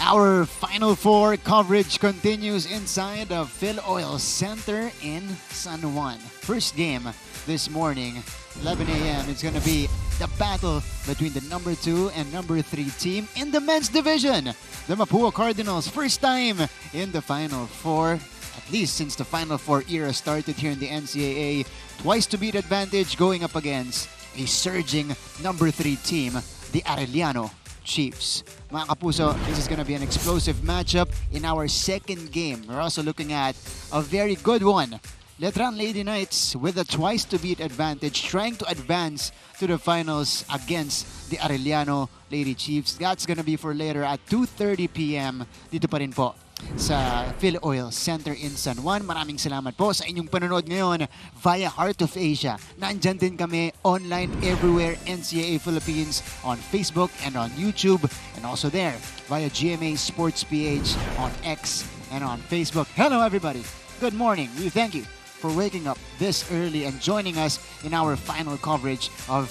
Our Final Four coverage continues inside the Phil Oil Center in San Juan. First game this morning, 11 a.m. It's going to be the battle between the number 2 and number 3 team in the men's division. The Mapua Cardinals, first time in the Final Four, at least since the Final Four era started here in the NCAA. Twice to beat advantage going up against a surging number 3 team, the Arellano Chiefs. Mga kapuso, this is going to be an explosive matchup in our second game. We're also looking at a very good one. Letran Lady Knights with a twice to beat advantage trying to advance to the finals against the Arellano Lady Chiefs. That's going to be for later at 2:30 p.m. dito pa rin po sa Phil Oil Center in San Juan. Maraming salamat po sa inyong panonood ngayon via Heart of Asia. Nandyan din kami online everywhere, NCAA Philippines on Facebook and on YouTube, and also there via GMA Sports PH on X and on Facebook. Hello everybody. Good morning. We thank you for waking up this early and joining us in our Final Four coverage of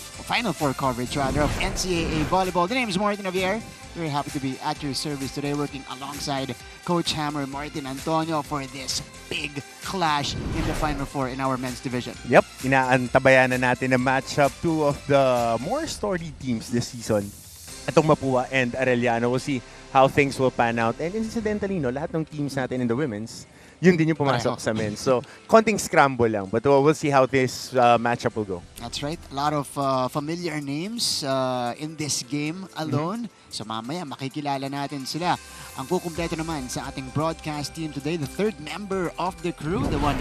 NCAA volleyball. The name is Martin Javier. Very happy to be at your service today, working alongside Coach Hammer, Martin Antonio, for this big clash in the Final Four in our men's division. Yep, inaantabayan na natin ang matchup, two of the more storied teams this season. Itong Mapua and Arellano. We'll see how things will pan out. And incidentally, lahat ng teams natin in the women's, yun din yung pumasok sa men. So, konting scramble lang. But we'll see how this matchup will go. That's right. A lot of familiar names in this game alone. So, mamaya makikilala natin sila. Ang kukumpleto naman sa ating broadcast team today, the third member of the crew, the one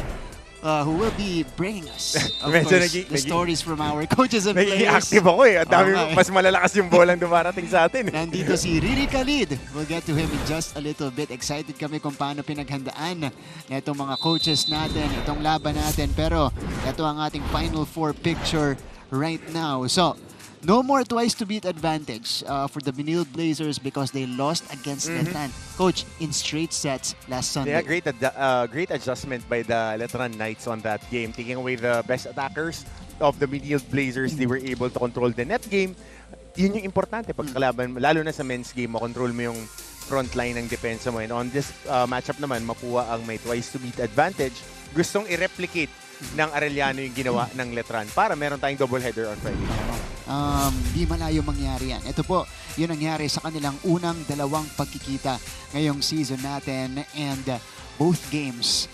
who will be bringing us, of course, the stories from our coaches and players. Naging-active ako eh. Ang dami, mas malalakas yung bolang dumarating sa atin. Nandito si Riri Khalid. We'll get to him in just a little bit. Excited kami kung paano pinaghandaan na itong mga coaches natin, itong laban natin. Pero ito ang ating Final Four picture right now. So, no more twice to beat advantage for the Benil Blazers because they lost against Letran. Coach, in straight sets last Sunday. Yeah, great adjustment by the Letran Knights on that game. Taking away the best attackers of the Benil Blazers, they were able to control the net game. Yun yung importante pag kalaban, lalo na sa men's game, makontrol mo yung front line ng depensa mo. And on this matchup naman, Mapua ang may twice to beat advantage. Gustong i-replicate ng Arellano yung ginawa ng Letran para meron tayong doubleheader on Friday. Di malayo mangyari yan. Ito po, yun nangyari sa kanilang unang dalawang pagkikita ngayong season natin. And both games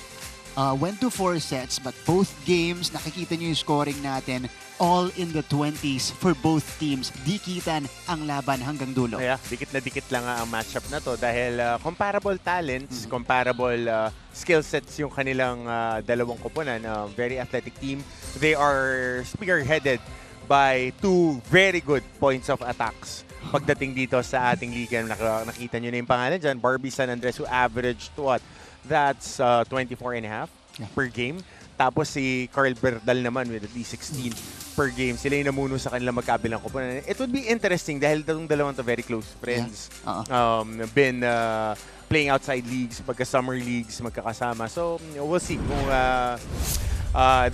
went to 4 sets, but both games, nakikita nyo yung scoring natin, all in the 20s for both teams. Dikitan ang laban hanggang dulo. Yeah, dikit na dikit lang ang matchup na to dahil comparable talents, comparable skill sets yung kanilang dalawang koponan. Very athletic team. They are spearheaded by 2 very good points of attacks. Pagdating dito sa ating liga, nakita nyo na yung pangalan dyan, Barbie San Andres, who averaged what? That's 24 and a half per game. Tapos si Carl Berdal naman with at least 16 per game. Sila yung namuno sa kanilang magkabilang koponan. It would be interesting dahil itong dalawang to very close friends. Been playing outside leagues, pagka-summer leagues, magkakasama. So, we'll see kung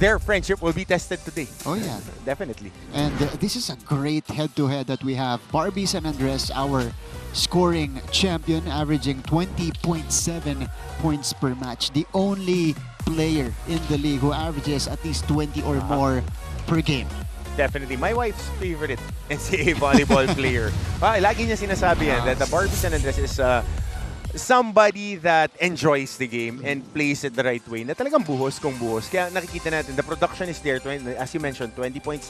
their friendship will be tested today. Oh, yeah. Definitely. And this is a great head-to-head that we have. Barbie San Andres, our scoring champion, averaging 20.7 points per match. The only player in the league who averages at least 20 or more per game. Definitely. My wife's favorite NCAA volleyball player. Lagi niya sinasabi yan that the Barbie San Andres is somebody that enjoys the game and plays it the right way, na talagang buhos kung buhos. Kaya nakikita natin, the production is there, as you mentioned, 20.7,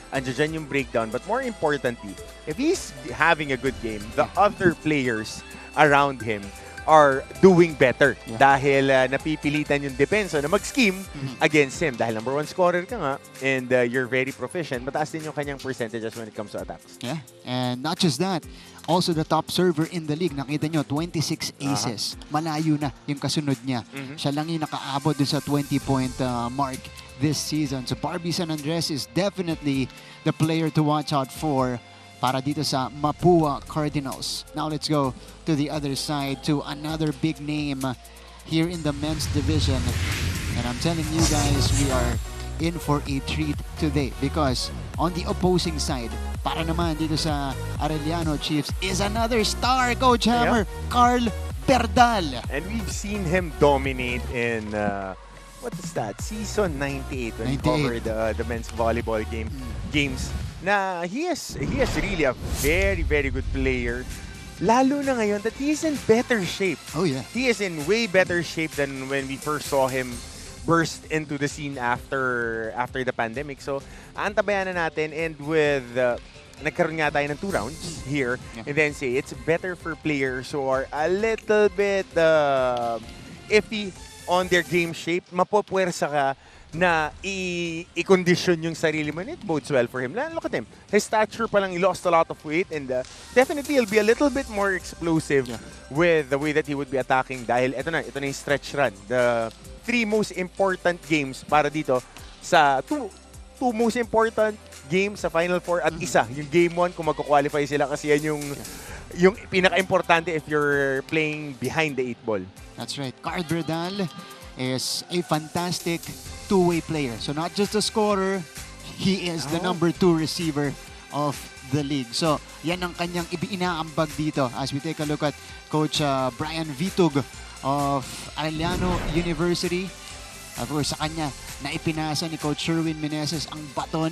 andyan yung breakdown. But more importantly, if he's having a good game, the other players around him are doing better dahil napipilitan yung depensa na mag-scheme against him. Dahil number 1 scorer ka nga and you're very proficient, mataas din yung kanyang percentages when it comes to attacks. Yeah, and not just that, also the top server in the league. Nakita nyo, 26 aces. Malayo na yung kasunod niya. Siya lang yung nakaabot dun sa 20-point mark this season. So Barbie San Andres is definitely the player to watch out for para dito sa Mapua Cardinals. Now let's go to the other side, to another big name here in the men's division. And I'm telling you guys, we are in for a treat today because on the opposing side, para naman dito sa Arellano Chiefs is another star, Coach Hammer, Carl Berdal. And we've seen him dominate in, what is that, season 98 when he covered the men's volleyball games. Na he is really a very, very good player. Lalo na ngayon that he is in better shape. Oh yeah. He is in way better shape than when we first saw him burst into the scene after the pandemic. So, antabayan na natin, and with nagkaroon nga tayo ng 2 rounds here in the NCAA. It's better for players who are a little bit iffy on their game shape. Mapopwersa ka na i-condition yung sarili mo, and it bodes well for him. Look at him. His stature pa lang, he lost a lot of weight, and definitely he'll be a little bit more explosive with the way that he would be attacking dahil ito na yung stretch run. The 3 most important games para dito sa two most important games sa Final Four at isa, yung Game 1 kung magko-qualify sila kasi yan yung pinaka-importante if you're playing behind the 8 ball. That's right. Carl Berdal is a fantastic two-way player. So not just a scorer, he is the number 2 receiver of the league. So yan ang kanyang inaambag dito as we take a look at Coach Brian Vitug of Arellano University. Of course, sa kanya na ipinasa ni Coach Sherwin Meneses ang baton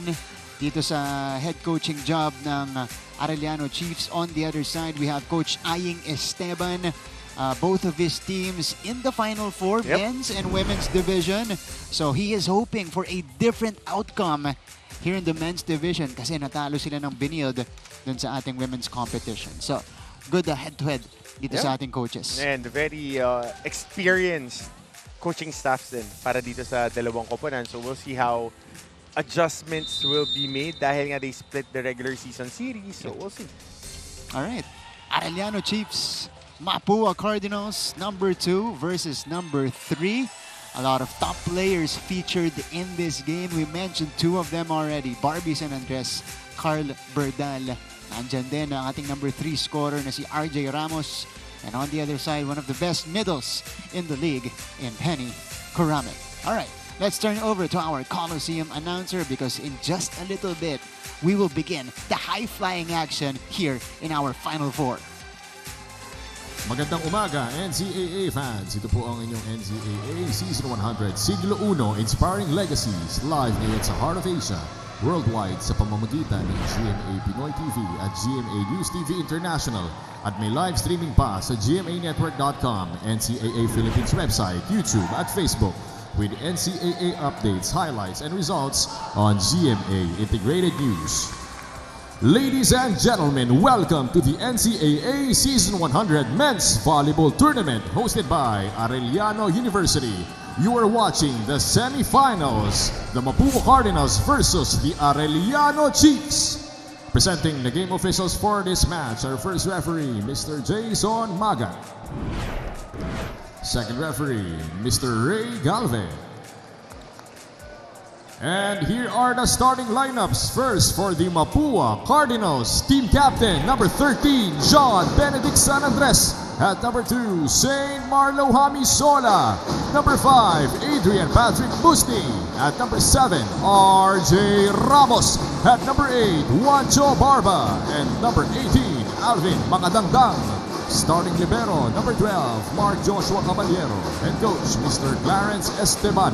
dito sa head coaching job ng Arellano Chiefs. On the other side, we have Coach Aying Esteban. Both of his teams in the Final Four, men's and women's division. So he is hoping for a different outcome here in the men's division kasi natalo sila ng Benilde dun sa ating women's competition. So good head-to-head dito sa ating coaches. And very experienced coaching staffs din para dito sa dalawang koponan. So we'll see how adjustments will be made dahil nga they split the regular season series. So we'll see. All right. Arellano Chiefs, Mapua Cardinals, number 2 versus number 3. A lot of top players featured in this game. We mentioned 2 of them already. Barbie San Andres, Carl Berdal. Nandyan din ang ating number 3 scorer na si RJ Ramos. And on the other side, one of the best middles in the league in Penny Kuramik. All right, let's turn over to our Coliseum announcer because in just a little bit, we will begin the high-flying action here in our Final Four. Magandang umaga, NCAA fans. Ito po ang inyong NCAA Season 100 Siglo 1 Inspiring Legacies live ngayon sa Heart of Asia, worldwide sa pamamagitan ng GMA Pinoy TV at GMA News TV International at may live streaming pa sa gmanetwork.com, NCAA Philippines website, YouTube at Facebook with NCAA updates, highlights, and results on GMA Integrated News. Ladies and gentlemen, welcome to the NCAA Season 100 Men's Volleyball Tournament hosted by Arellano University. You are watching the semifinals, the Mapua Cardinals versus the Arellano Chiefs. Presenting the game officials for this match, our first referee, Mr. Jason Magat. Second referee, Mr. Ray Galve. And here are the starting lineups. First for the Mapua Cardinals, team captain number 13, John Benedict San Andres. At number 2, Saint Marlo Hamisola. Number 5, Adrian Patrick Busni. At number 7, RJ Ramos. At number 8, Juancho Barba. And number 18, Alvin Makadangdang. Starting libero, number 12, Mark Joshua Caballero. And coach, Mr. Clarence Esteban.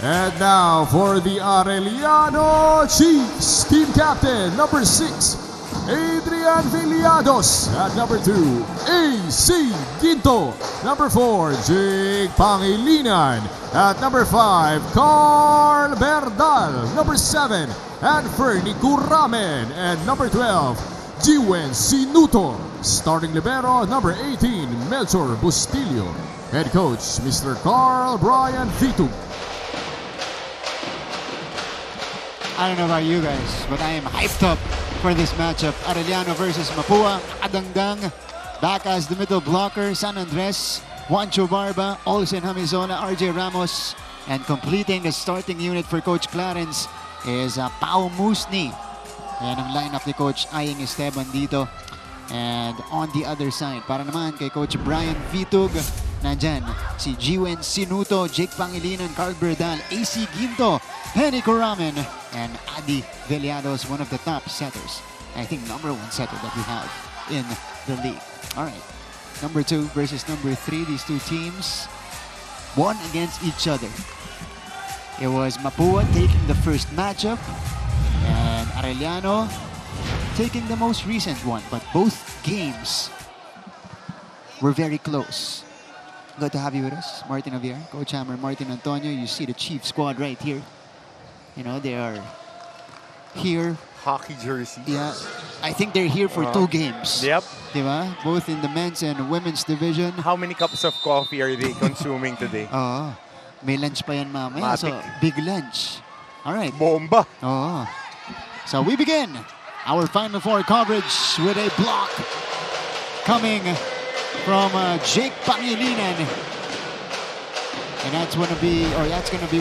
And now for the Arellano Chiefs, team captain number 6, Adrian Villados. At number 2, AC Ginto. Number 4, Jake Pangilinan. At number 5, Carl Berdal. Number 7, Anferny Kuramen. And number 12, Jiwen Sinutor. Starting libero, number 18, Melchor Bustillo. Head coach, Mr. Carl Brian Vitug. I don't know about you guys, but I am hyped up for this matchup. Arellano versus Mapua. Adangdang back as the middle blocker. San Andres, Juancho Barba, Olsen Hamizola, RJ Ramos. And completing the starting unit for Coach Clarence is Pao Musni. Ayan ang lineup ni Coach Aying Esteban dito. And on the other side, para naman kay Coach Brian Vitug, Nandyan si Jiwen Sinuto, Jake Pangilinan, Carl Berdal, AC Ginto, Henny Coramen, and Adi Veliados, one of the top setters. I think #1 setter that we have in the league. All right, number 2 versus number 3. These two teams, one against each other. It was Mapua taking the first matchup and Arellano taking the most recent one. But both games were very close. Good to have you with us, Martin Javier, Coach Hammer, Martin Antonio. You see the Chief squad right here. You know, they are here. Hockey jersey. Yeah, I think they're here for 2 games. Yep. Diba? Both in the men's and women's division. How many cups of coffee are they consuming today? Oo. May lunch pa yan mamaya. So, Matik. big lunch. All right. Bomba. Oo. So, we begin our Final Four coverage with a block coming from Jake Pangilinan. And that's gonna be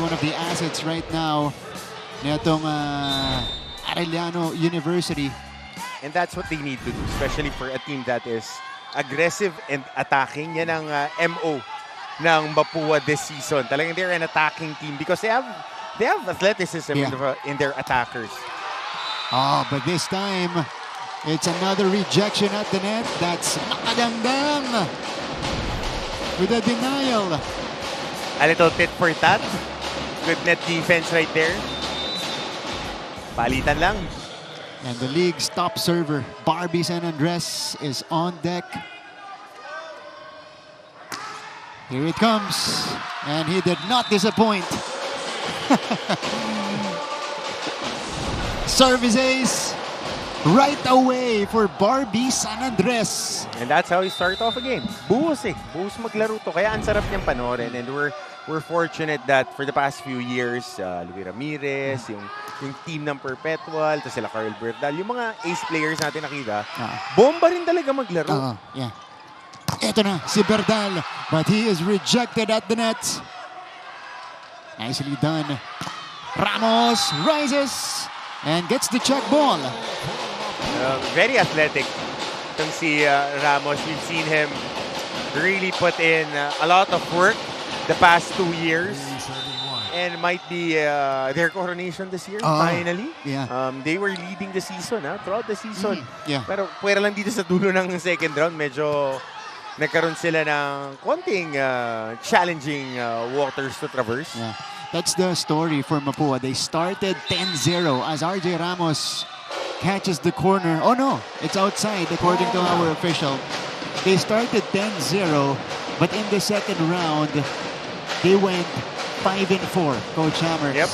one of the assets right now nitong Arellano University. And that's what they need to do, especially for a team that is aggressive and attacking. Yan ang MO ng Mapua this season. Talagang they're an attacking team because they have athleticism in their attackers. Oh, but this time, it's another rejection at the net. That's Makadangdang with a denial. A little tit for tat. Good net defense right there. Palitan lang. And the league's top server, Barbie San Andres, is on deck. Here it comes. And he did not disappoint. Service ace right away for Barbie San Andres. And that's how you start off a game. Buhos eh. Buhos maglaro to. Kaya ang sarap niyang panoorin. And we're fortunate that for the past few years, Luis Ramirez, yung team ng Perpetual, tapos sila Carl Berdal, yung mga ace players natin nakita, bomba rin talaga maglaro. Yeah. Ito na, si Berdal. But he is rejected at the net. Nicely done. Ramos rises and gets the check ball. Very athletic. Itong si Ramos, we've seen him really put in a lot of work the past 2 years. And might be their coronation this year, finally. Yeah. They were leading the season, throughout the season. Yeah. Pero pwera lang dito sa dulo ng second round, medyo nagkaroon sila ng konting challenging waters to traverse. Yeah. That's the story for Mapua. They started 10-0 as RJ Ramos catches the corner. Oh no, it's outside according to our official. They started 10-0, but in the second round, they went 5-4, Coach Hammer. Yep.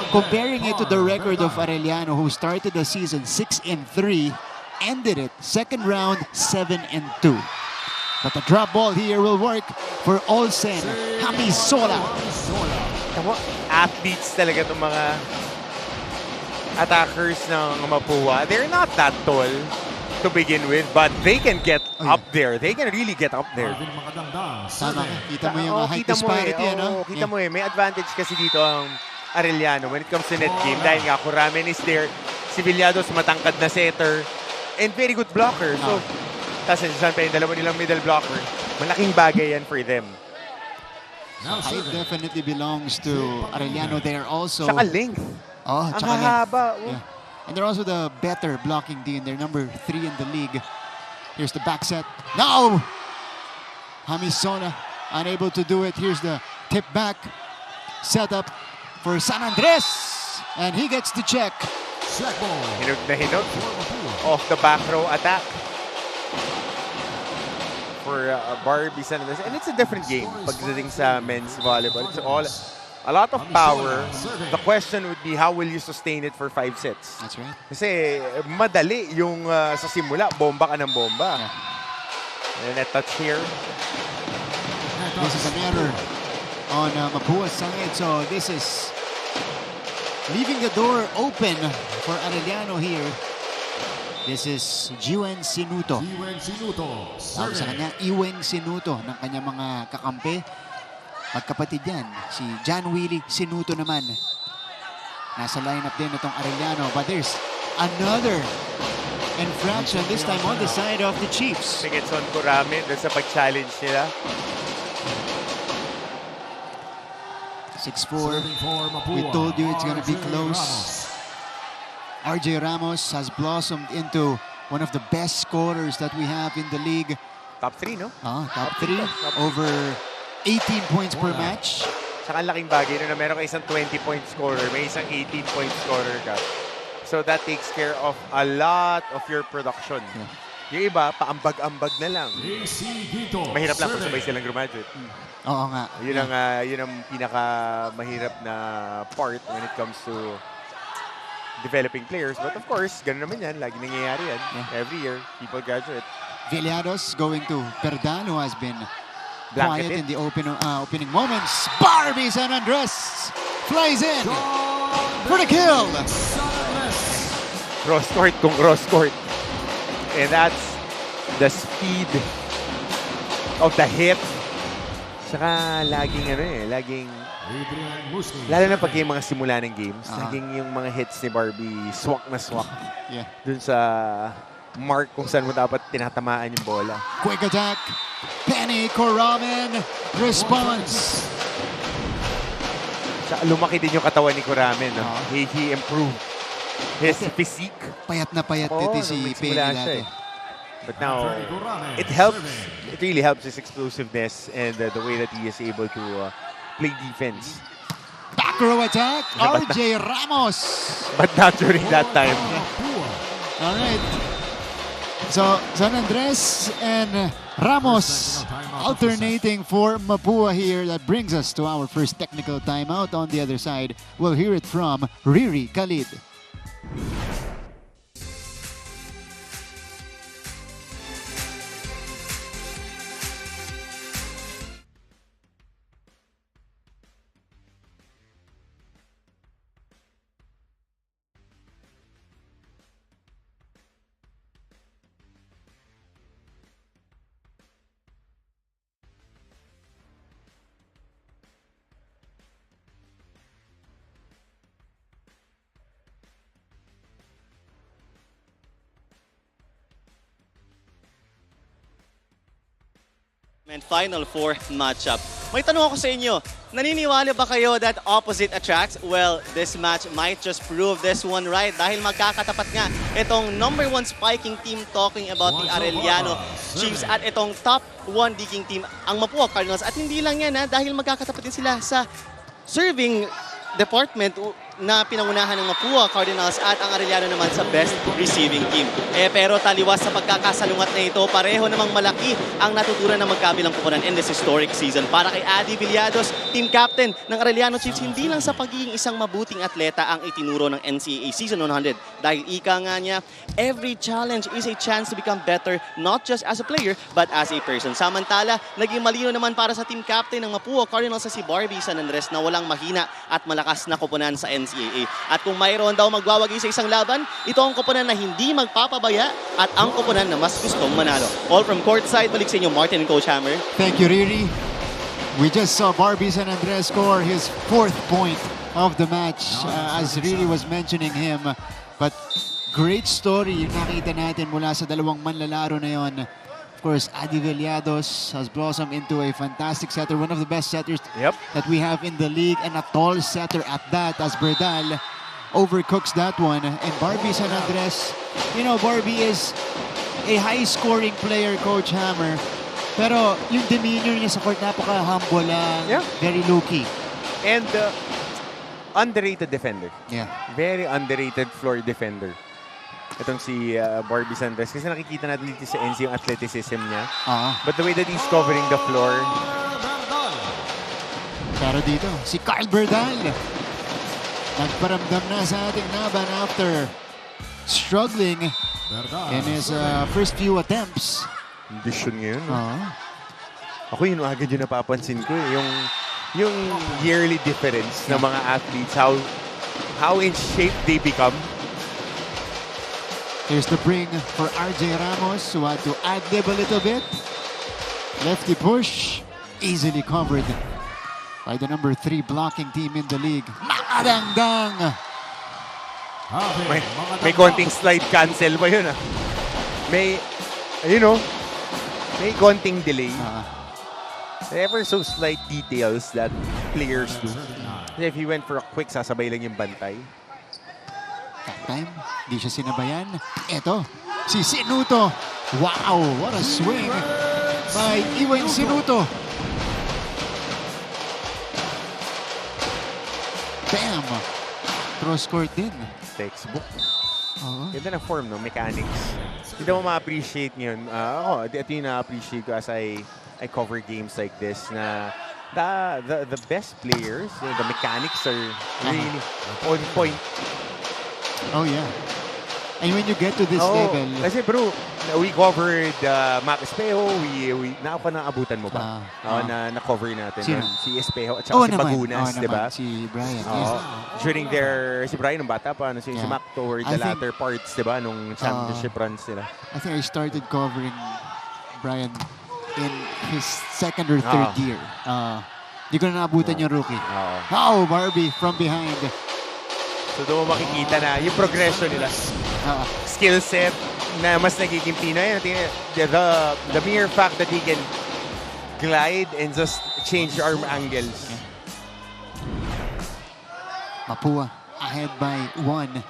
Comparing it to the record of Arellano, who started the season 6-3, ended it second round 7-2. But the drop ball here will work for Olsen. Hamisola. Athletes talaga itong mga attackers ng Mapua. They're not that tall to begin with, but they can get up there. They can really get up there. Tama, kita mo yung height disparity, Kita mo may advantage kasi dito ang Arellano when it comes to net game. Dahil nga, Coramen is there. Si Villados, matangkad na setter. And very good blocker. So, tapos nandiyan pa yung dalawa nilang middle blocker. Malaking bagay yan for them. Height definitely belongs to Arellano. They are also... Tsaka length. Oh, ang tsaka haba. Yeah. And they're also the better blocking team. They're number 3 in the league. Here's the back set. No! Hamisola unable to do it. Here's the tip back. Set up for San Andres. And he gets the check. Hinug na hinug. Off the back row attack. For Barbie San Andres. And it's a different game pagdating sa men's volleyball. It's all a lot of power. The question would be, how will you sustain it for 5 sets? That's right. Kasi madali yung sa simula, bomba ka ng bomba. And a touch here. This is an error on Mapua's side. So this is leaving the door open for Arellano here. This is Jiwen Sinuto. Tawag sa kanya, Iweng Sinuto ng kanyang mga kakampi. Magkapatid yan. Si John Willie Sinuto naman. Nasa lineup din itong Arellano. But there's another infraction, this time on the side of the Chiefs. Sigits on Coramen doon sa pag-challenge nila. 6'4". Serving for Mapua, We told you it's gonna be RJ close. Ramos. RJ Ramos has blossomed into one of the best scorers that we have in the league. Top 3, no? Top 3, over 18 points per match. Saka ang laking bagay na meron ka isang 20-point scorer, may isang 18-point scorer ka. So that takes care of a lot of your production. Yung iba, paambag-ambag na lang. AC Guito, Mahirap lang kung serving. sabay silang graduate. Oo nga. Yun ang pinaka mahirap na part when it comes to developing players. But of course, ganun naman yan. Lagi nangyayari yan. Every year, people graduate. Villados going to Perdal, who has been quiet Blanketed. in the opening moments. Barbie San Andres flies in for the kill. Cross court kung cross court. And that's the speed of the hit. Saka laging Adrian Musni. lalo na pag yung mga simula ng games, Ah. laging yung mga hits ni Barbie, swak na swak. Yeah. Dun sa mark kung saan mo dapat tinatamaan yung bola. Quick attack. Penny Coramen response. Saka lumaki din yung katawan ni Kuramen. No? Ah. He improved his physique. Payat na payat Oo, dito si nung Penny nagsimula siya dati. eh. But now, Anthony Coramen, it helps. serving. It really helps his explosiveness and the way that he is able to play defense. Back row attack. RJ Ramos. But not during that time. Mapua. All right. So, San Andres and Ramos alternating for Mapua here. That brings us to our first technical timeout. On the other side, we'll hear it from Riri Khalid. And Final Four matchup. May tanong ako sa inyo, naniniwala ba kayo that opposite attracts? Well, this match might just prove this one right dahil magkakatapat nga itong #1 spiking team talking about the Arellano Chiefs at itong top 1 digging team, ang Mapua Cardinals. At hindi lang yan dahil magkakatapat din sila sa serving department na pinangunahan ng Mapua Cardinals at ang Arellano naman sa best receiving team. Pero taliwas sa pagkakasalungat na ito, pareho namang malaki ang natutunan ng magkabilang kupunan in this historic season. Para kay Adi Villados, team captain ng Arellano Chiefs, hindi lang sa pagiging isang mabuting atleta ang itinuro ng NCAA Season 100. Dahil ika nga niya, every challenge is a chance to become better, not just as a player, but as a person. Samantala, naging malino naman para sa team captain ng Mapua Cardinals sa si Barbie San Andres na walang mahina at malakas na kupunan sa NCAA. At kung mayroon daw magwawagi sa isang laban, ito ang kupunan na hindi magpapabaya at ang kupunan na mas gustong manalo. All from courtside, balik sa inyo Martin and Coach Hammer. Thank you, Riri. We just saw Barbie San Andres score his 4th point of the match, as Riri was mentioning him. But great story yung nakita natin mula sa dalawang manlalaro na yon. Of course, Adi Villados has blossomed into a fantastic setter, one of the best setters that we have in the league, and a tall setter at that, as Berdal overcooks that one. And Barbie San Andres, you know, Barbie is a high-scoring player, Coach Hammer. Pero yung demeanor niya sa court, napaka-humble lang, very low-key. And underrated defender. Yeah. Very underrated floor defender. Itong si Barbie San Andres. Kasi nakikita natin dito sa NC yung athleticism niya. But the way that he's covering the floor. Pero dito, si Carl Berdal. Nagparamdam na sa ating laban after struggling in his first few attempts. Condition ngayon. Ako yun agad yung napapansin ko. Yung yearly difference ng mga athletes. How in shape they become. Here's the bring for RJ Ramos, who had to ad-lib a little bit. Lefty push, easily covered by the #3 blocking team in the league. Makadangdang! May konting slide cancel ba yun May, may konting delay. Ever so slight details that players do. Kasi if he went for a quick, sasabay lang yung bantay. That time, hindi siya sinabayan. Eto, si Sinuto. Wow, what a swing by Iwan Sinuto. Bam! Cross court din. Textbook. Oo. Ganda ng form, no? Mechanics. Hindi mo ma-appreciate ngayon. Ako, ito yung na-appreciate ko as I cover games like this na the best players, the mechanics are really on point. Oh, yeah. And when you get to this level, Kasi bro, we covered Mac Espejo, ako na abutan mo ba? Na-cover natin. Sino? Si Espejo at saka si Bagunas, di ba? Si Brian. Oo. During si Brian, nung bata pa, si Yeah. Mac toward the latter parts, di ba? Nung championship runs nila. I think I started covering Brian in his second or third year. Di ko na naabutan yung rookie. Oo. Oh, Barbie from behind. So doon mo makikita na yung progression nila. Skill set na mas nagiging Pinoy. The mere fact that he can glide and just change arm angles. Mapua ahead by 1.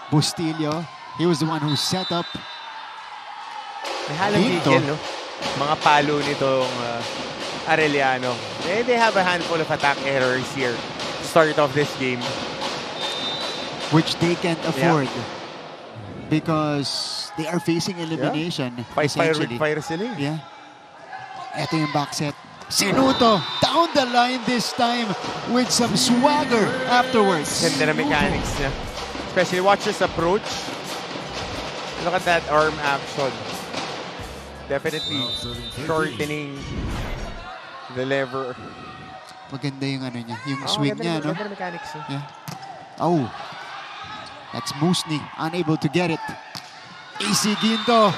Bustillo, he was the one who set up. May halang gigil, no? Mga palo nitong Arellano. They have a handful of attack errors here. Start of this game. Which they can't afford. Because they are facing elimination. Fire with essentially. fire sila eh. Yeah. Ito yung back set. Sinuto down the line this time with some swagger afterwards. Ganda na mechanics niya. Especially watch his approach. Look at that arm action. Definitely shortening the lever. Maganda yung ano niya, yung swing niya, no? Ganda na mechanics niya. Yeah. Oh. That's Musni, unable to get it. AC Ginto.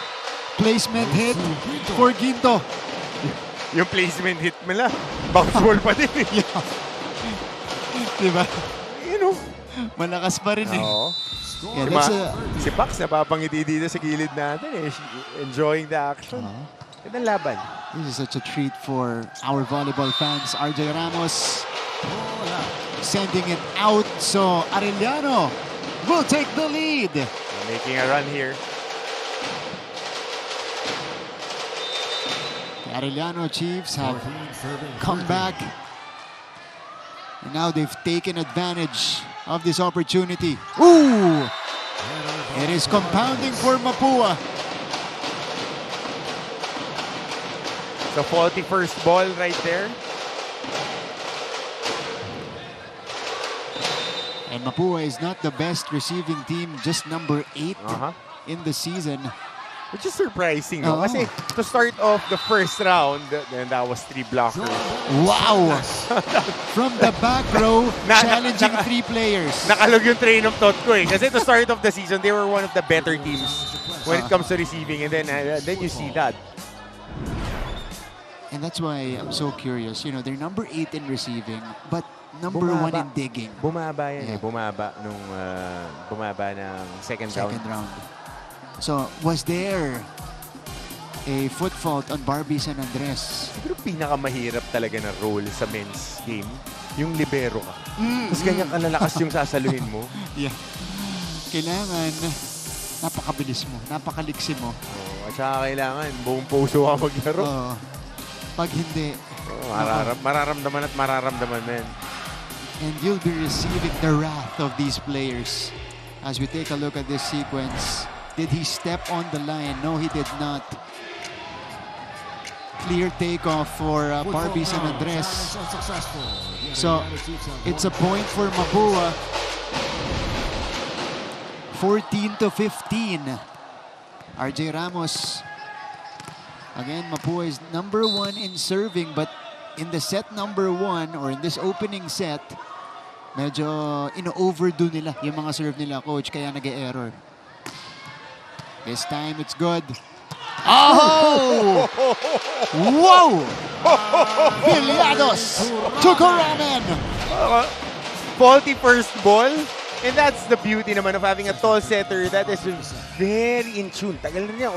Placement hit for Ginto. Yung placement hit mo lang. Bounce ball pa din eh. Yeah. Diba? You know. Malakas pa rin eh. Oo. Yeah, that's Si Pax napapangiti dito sa gilid natin eh. Enjoying the action. Gandang laban. This is such a treat for our volleyball fans. RJ Ramos sending it out. So Arellano will take the lead. Making a run here. The Arellano Chiefs have come back. And now they've taken advantage of this opportunity. Ooh! It is compounding for Mapua. So 41st ball right there. And Mapua is not the best receiving team, just number 8 in the season. Which is surprising, no? Oo. Kasi to start off the first round, and that was 3 blockers. Wow! From the back row, challenging 3 players. Nakalog yung train of thought ko eh. Kasi to start off the season, they were one of the better teams when it comes to receiving. And then you see that. And that's why I'm so curious. You know, they're number 8 in receiving, but number 1 in digging. Bumaba yan Yeah. eh. Bumaba ng second round. So, was there a foot fault on Barbie San Andres? Siguro pinakamahirap talaga na role sa men's game, yung libero ka. Tapos ganyan kalalakas yung sasaluhin mo. Yeah. Kailangan napakabilis mo, napakaliksi mo. At saka kailangan buong puso ka maglaro. Pag hindi, Mararamdaman men. and you'll be receiving the wrath of these players. As we take a look at this sequence, did he step on the line? No, he did not. Clear takeoff for Barbie San Andres. So, it's a point for Mapua. 14-15. RJ Ramos. Again, Mapua is number 1 in serving, but in the set number 1, or in this opening set, medyo ino-overdo nila yung mga serve nila, coach, kaya nag-error. This time, it's good. Oh! Whoa! Villados to Coraman. Faulty first ball. And that's the beauty naman of having a tall setter that is very in tune. Tagal na niya.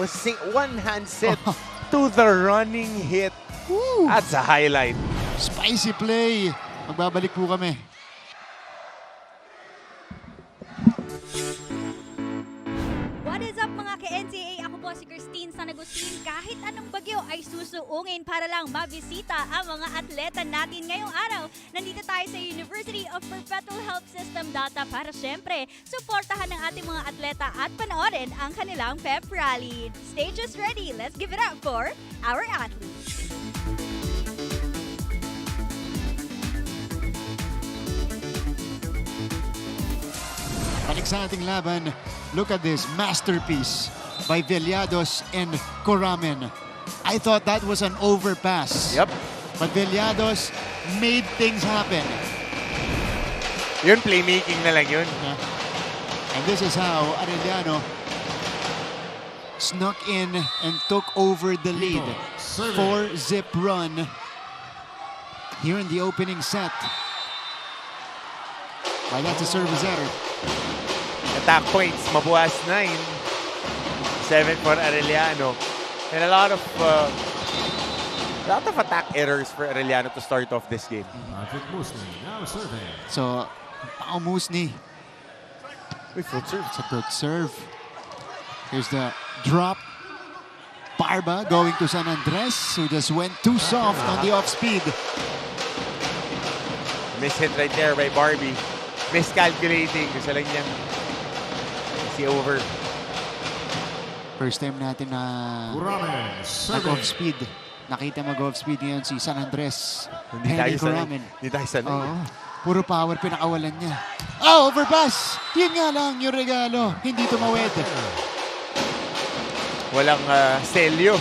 One hand set to the running hit. Woo. That's a highlight. Spicy play Magbabalik po kami. What is up mga ka-NCAA? Ako po si Christine San Agustin. Kahit anong bagyo ay susuungin para lang mabisita ang mga atleta natin ngayong araw. Nandito tayo sa University of Perpetual Health System Data para syempre suportahan ng ating mga atleta at panoorin ang kanilang pep rally. Stage is ready. Let's give it up for our athletes. Balik sa ating laban. Look at this masterpiece by Villados and Coramen. I thought that was an overpass. Yep. But Villados made things happen. Yun, playmaking na lang yun. And this is how Arellano snuck in and took over the lead. 4-zip run here in the opening set. Well, that's a service error. Attack points, mabuhas 9. 7 for Arellano. And a lot of attack errors for Arellano to start off this game. Patrick Musni now serving. So, Pao Musni, With full serve. it's a good serve. Here's the drop. Barba going to San Andres, who just went too soft on the off-speed. Miss hit right there by Barbie. Miscalculating. Gusto lang niyang see over. First time natin na Coramen serving. nag-off-speed. Nakita mag-off-speed ngayon si San Andres. Hindi tayo Henry sanay. Coramen. Hindi tayo sanay. Oo. Puro power pinakawalan niya. Oh, overpass! Yun nga lang yung regalo. Hindi tumawid. Walang selyo.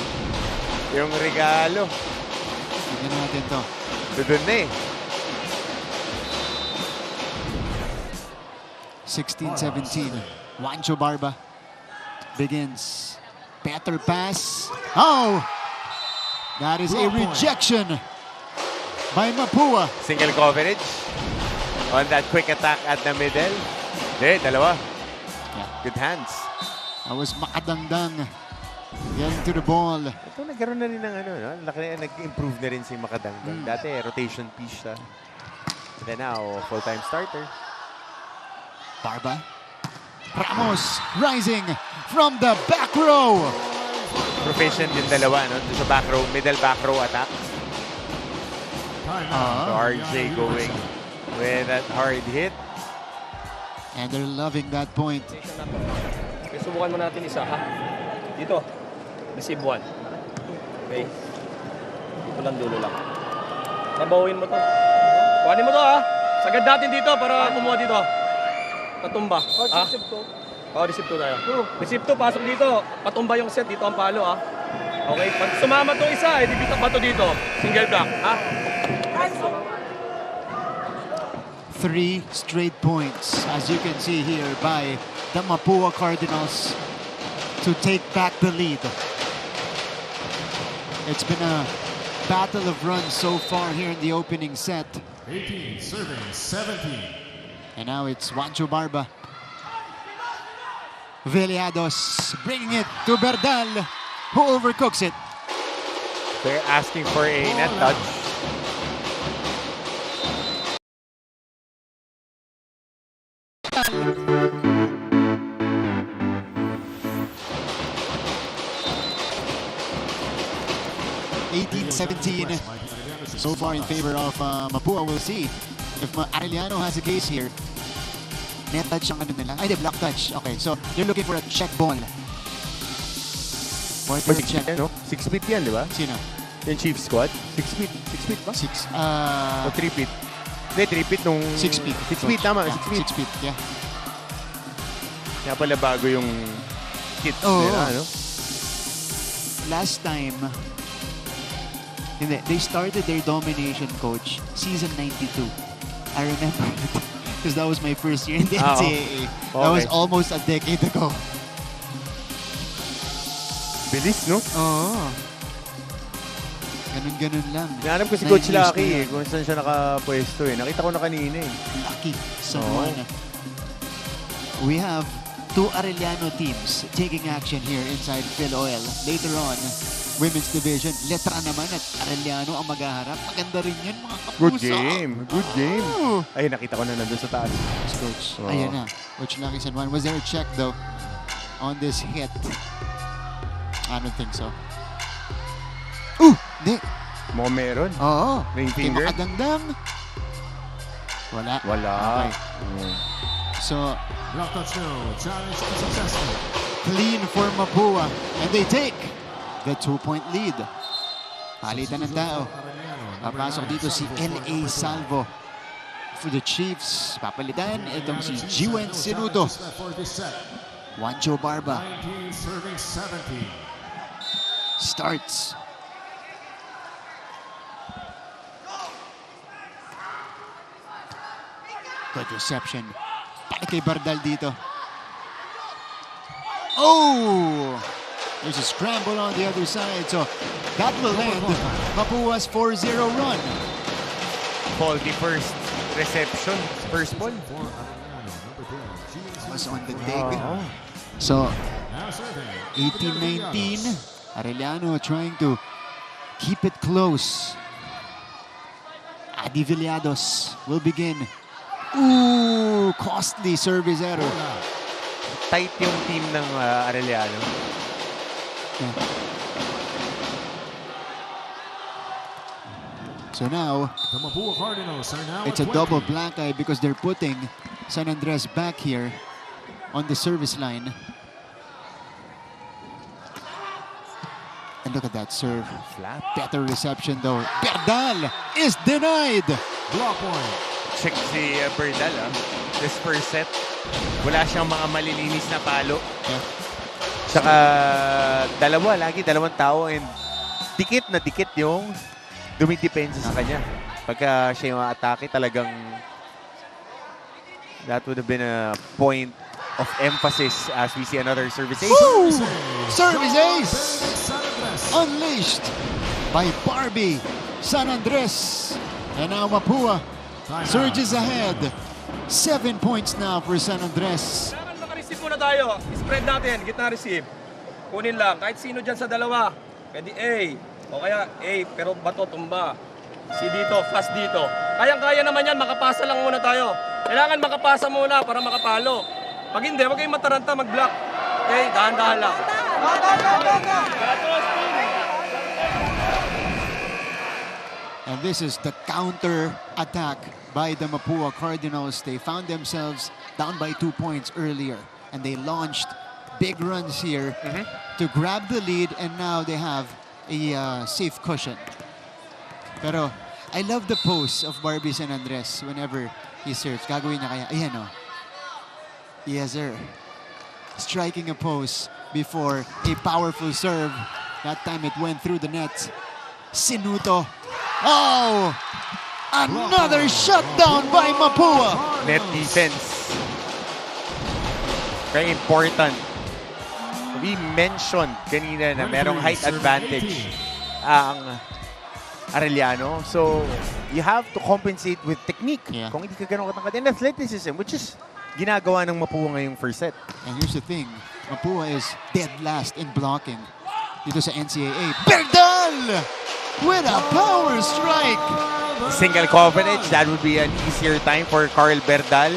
Yung regalo. Tignan natin to. Doon na eh. 16-17. Juancho Barba begins. Better pass. Oh! That is a rejection by Mapua. Single coverage. On that quick attack at the middle. Dalawa. Yeah. Good hands. That was Makadangdang getting to the ball. Ito nagkaroon na rin ng ano, no? Nag-improve na rin si Makadangdang. Dati rotation piece siya. And then now, full-time starter. Barba. Ramos rising from the back row. Proficient yung dalawa, no? Doon sa back row, middle back row attack. So RJ going with that hard hit. And they're loving that point. Okay, subukan mo natin isa, ha? Dito. Receive 1. Okay. Dito lang, dulo lang. Nabawin mo to. Kuhanin mo to, ha? Sagad natin dito para kumuha dito. Patumba. Ha? Receive 2. Oh, receive 2 tayo. Receive 2, pasok dito. Patumba yung set. Dito ang palo, ha? Okay. Pag sumama tong isa, eh, dito ba to dito? Single block, ha? 3 straight points, as you can see here, by the Mapua Cardinals to take back the lead. It's been a battle of runs so far here in the opening set. 18 serving 17. And now it's Juancho Barba. Villados bringing it to Berdal, who overcooks it. They're asking for a net touch. So far in favor of Mapua. We'll see if Arellano has a case here. Net touch ang ano nila. Ay, block touch. Okay, so they're looking for a check ball. Or third check. No? 6 feet yan, di ba? Sino? Yung Chief squad. 6 feet. 6 feet ba? 6 O 3 feet? Hindi, 3 feet nung... 6 feet. 6 feet, tama. Yeah, 6 feet. 6 feet, yeah. Kaya pala bago yung kits Oo. nila, ano? Last time, hindi, they started their domination coach season 92. I remember it because that was my first year in the Ah, NCAA. That was okay. almost a decade ago. Bilis, no? Oo. Ganun-ganun lang. Hinahanap ko si 9 Coach years Lucky na eh, yan. kung saan siya nakapwesto eh. Nakita ko na kanina eh. Lucky San Oo. Juan. We have 2 Arellano teams taking action here inside Phil Oil. Later on, women's division. Letra naman at Arellano ang maghaharap. Maganda rin yan, mga kapuso. Good game. Good game. Oh. Ay, nakita ko na nandun sa taas. Yes, Coach. Oh. Ayan na. Coach Lucky San Juan. Was there a check though on this hit? I don't think so. Hindi. Mo meron. Oo. Ring Hindi finger? makadangdang. Wala. Wala. Okay. Mm. So, Block touch no. Challenge unsuccessful. clean for Mapua. And they take the 2-point lead. Palitan ng tao. Papasok dito si L.A. Salvo for the Chiefs. Papalitan itong si Jiwen Sinudo. Juancho Barba 19 serving 17. starts. Good reception. Para kay Bardal dito. Oh! There's a scramble on the other side. So that will end Mapua's 4-0 run. Faulty first reception. First ball. Was on the dig. So 18-19. Arellano trying to keep it close. Adi Villados will begin. Ooh, costly service error. Tight yung team ng Arellano. So now, The Mapua Cardinals are now it's at a 20. double black eye because they're putting San Andres back here on the service line. And look at that serve. Flat. Better reception though. Berdal is denied. Block point. Check si Berdal. This first set, wala siyang mga malilinis na palo. Tsaka dalawang tao and dikit na dikit yung dumidepensa sa kanya. Pagka siya yung atake, talagang that would have been a point of emphasis as we see another service ace. Woo! Service ace San Andres. unleashed by Barbie San Andres. And now Mapua surges ahead. 7 points now for San Andres. Kailangan makareceive muna tayo. Spread natin, gitna receive. Kunin lang, kahit sino dyan sa dalawa. Pwede A, o kaya A, pero bato tumba. C dito, fast dito. Kayang-kaya naman yan, makapasa lang muna tayo. Kailangan makapasa muna para makapalo. Pag hindi, huwag kayong mataranta, mag-block. Okay, dahan-dahan lang. And this is the counter attack by the Mapua Cardinals. They found themselves down by 2 points earlier and they launched big runs here to grab the lead, and now they have a safe cushion. Pero I love the pose of Barbie San Andres whenever he serves. Gagawin niya kaya, ayan o. Yes, sir. Striking a pose before a powerful serve. That time it went through the net. Sinuto. Oh! Another shutdown by Mapua. Net defense. Very important. We mentioned kanina na merong height advantage ang Arellano. So, you have to compensate with technique. Yeah. Kung hindi ka ganun katangkad. And athleticism, which is ginagawa ng Mapua ngayong first set. And here's the thing. Mapua is dead last in blocking dito sa NCAA. Berdal! With a power strike! Single coverage, that would be an easier time for Carl Berdal.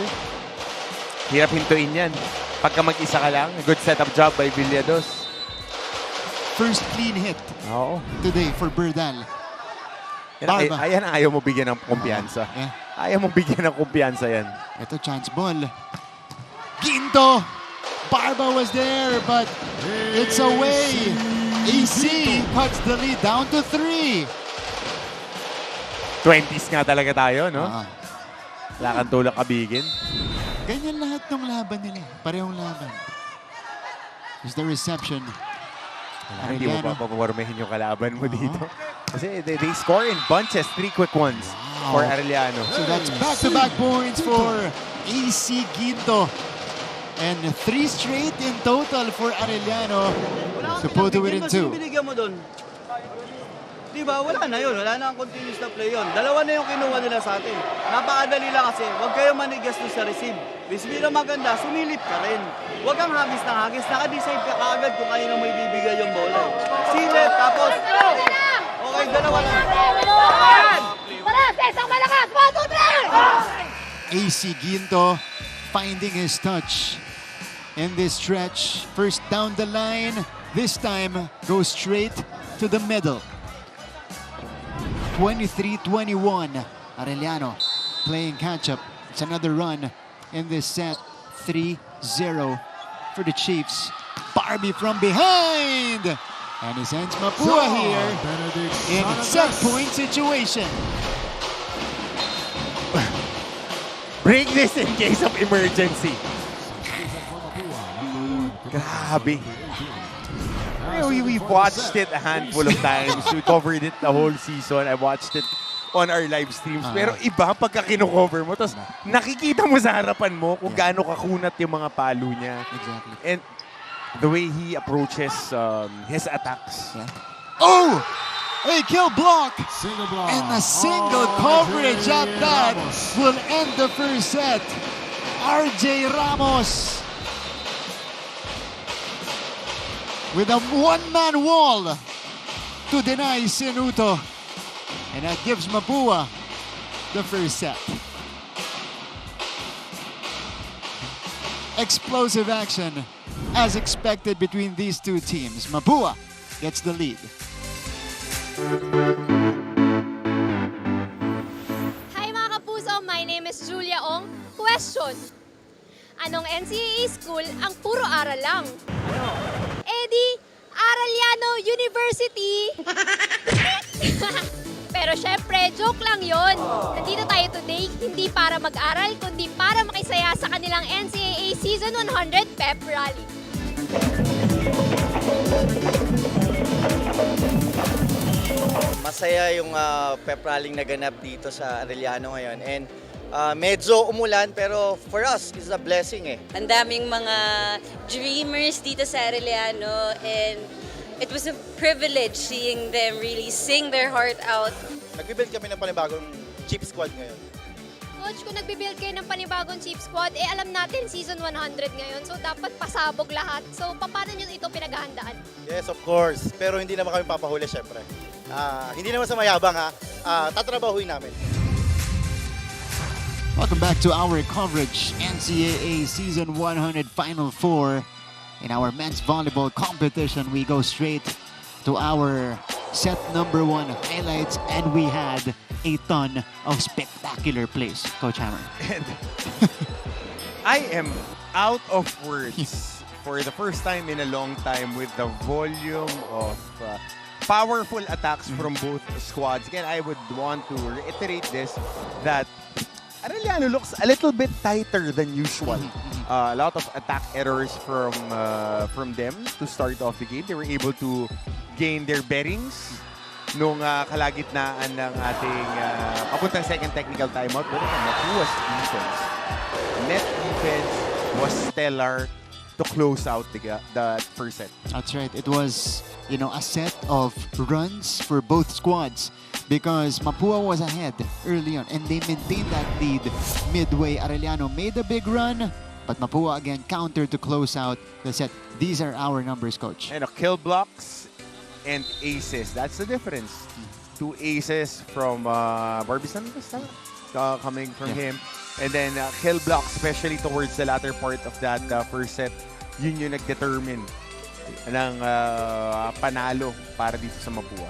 Hirap hintuin yan. Pagka mag-isa ka lang, good setup job by Villados. First clean hit Oo. today for Berdal. Barba. Ayan, ayaw mo bigyan ng kumpiyansa. Yeah. Ayaw mo bigyan ng kumpiyansa yan. Ito, chance ball. Ginto! Barba was there, but it's away. AC cuts the lead down to 3. 20s nga talaga tayo, no? Ah, Wala kang tulak kabigin. ganyan lahat ng laban nila. Parehong laban. There's the reception. Hindi mo Arellano. pa papawarmehin yung kalaban mo dito. Kasi they score in bunches, 3 quick ones for Arellano. So that's back-to-back points for AC Ginto. And 3 straight in total for Arellano to put it in 2. Binigyan mo doon. Di ba? Wala na yun. Wala na ang continuous na play yun. Dalawa na yung kinuha nila sa atin. Napakadali lang kasi. Huwag kayong manigas doon sa receive. Bisbira maganda, sumilip ka rin. Huwag kang hagis ng hagis. Naka-decide ka kaagad kung kanino may bibigay yung bola. Silip, tapos... Okay, dalawa lang. AC Ginto finding his touch in this stretch. First down the line, this time goes straight to the middle. 23-21. Arellano playing catch-up. It's another run in this set. 3-0 for the Chiefs. Barbie from behind! And he sends Mapua here in set point situation. Break this in case of emergency. Grabe. We've watched it a handful of times. We covered it the whole season. I watched it on our live streams. Pero iba pagka kino-cover mo. Tapos nakikita mo sa harapan mo kung gaano kakunat yung mga palo niya. Exactly. And the way he approaches his attacks. Yeah. Oh! A kill block! Single block. And a single Oh, coverage RJ at that Ramos. will end the first set. RJ Ramos with a one-man wall to deny Sinuto. And that gives Mapua the first set. Explosive action as expected between these two teams. Mapua gets the lead. Hi mga kapuso, my name is Julia Ong. Question, anong NCAA school ang puro aral lang? Eddie, Arellano University! Pero syempre, joke lang yon. Nandito tayo today, hindi para mag-aral, kundi para makisaya sa kanilang NCAA Season 100 Pep Rally. Masaya yung pep rallying naganap dito sa Arellano ngayon. And medyo umulan pero for us, it's a blessing eh. Ang daming mga dreamers dito sa Arellano and it was a privilege seeing them really sing their heart out. Nag-build kami ng panibagong Chief Squad ngayon. Coach, kung nagbibuild kayo ng panibagong Chief Squad, alam natin Season 100 ngayon, so dapat pasabog lahat. So, paano nyo ito pinaghahandaan? Yes, of course. Pero hindi naman kami papahuli syempre. Hindi naman sa mayabang ha. Tatrabahuin namin. Welcome back to our coverage, NCAA Season 100 Final Four. In our men's volleyball competition, we go straight to our set number 1 highlights, and we had a ton of spectacular plays. Coach Hammer. And I am out of words for the first time in a long time with the volume of powerful attacks from both squads. Again, I would want to reiterate this, that Arellano looks a little bit tighter than usual. A lot of attack errors from them to start off the game. They were able to gain their bearings nung kalagitnaan ng ating papuntang second technical timeout. But Mapua's defense, net defense was stellar to close out the first set. That's right. It was, a set of runs for both squads because Mapua was ahead early on and they maintained that lead midway. Arellano made a big run, but Mapua again countered to close out the set. These are our numbers, Coach. And kill blocks and aces. That's the difference. 2 aces from Barbie coming from him. And then kill blocks, especially towards the latter part of that first set, yun yung nag-determine ng panalo para dito sa Mapua.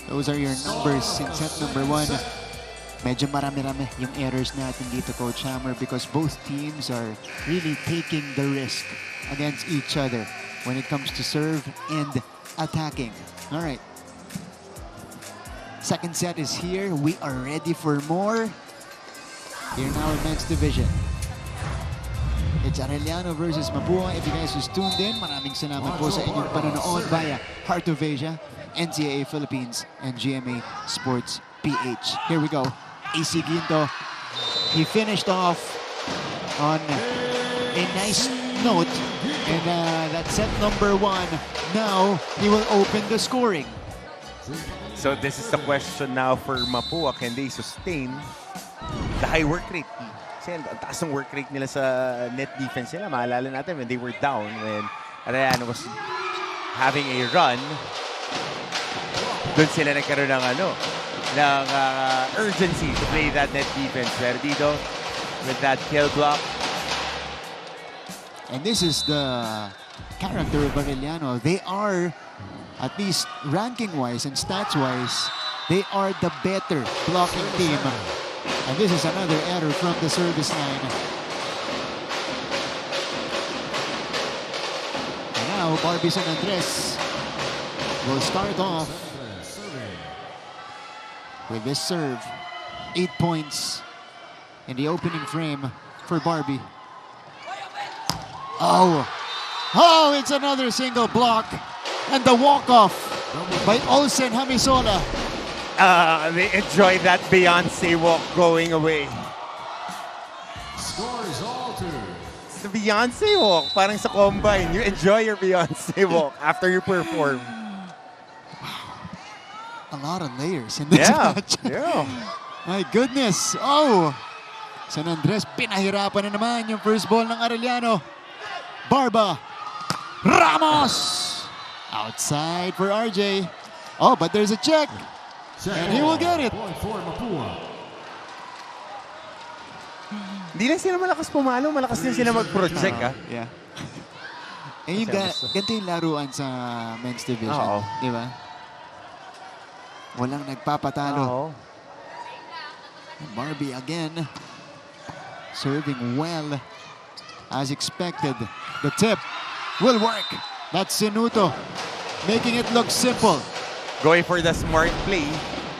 Those are your numbers in set number 1. Medyo marami-rami yung errors natin dito, Coach Hammer, because both teams are really taking the risk against each other when it comes to serve and attacking. All right. Second set is here. We are ready for more here in our men's division. It's Arellano versus Mapua. If you guys just tuned in, maraming salamat po sa inyong panonood via Heart of Asia, NCAA Philippines, and GMA Sports PH. Here we go. AC Ginto. He finished off on a nice note. And that's set number 1. Now, he will open the scoring. So this is the question now for Mapua. Can they sustain the high work rate? Kasi ang taas ng work rate nila sa net defense nila. Maalala natin when they were down, when Arellano was having a run, doon sila nagkaroon ng urgency to play that net defense. Pero dito, with that kill block. And this is the character of Arellano. They are, at least ranking-wise and stats-wise, they are the better blocking team. And this is another error from the service line. And now, Barbie San Andres will start off with this serve. 8 points in the opening frame for Barbie. Oh, it's another single block. And the walk-off by Olsen Hamisola. They enjoy that Beyonce walk going away. Score is altered. It's the Beyonce walk, parang sa combine. You enjoy your Beyonce walk after you perform. A lot of layers in this match. Yeah. My goodness. Oh, San Andres, pinahirapan na naman yung first ball ng Arellano. Barba. Ramos. Outside for RJ. Oh, but there's a check. And he will get it. Point for Mapua. Hindi lang sila malakas pumalo, malakas din sila mag-project. Yeah. Eh, ganito yung laruan sa men's division. Di ba? Walang nagpapatalo. Barbie again. Serving well. As expected. The tip will work. That's Sinuto. Making it look simple. Going for the smart play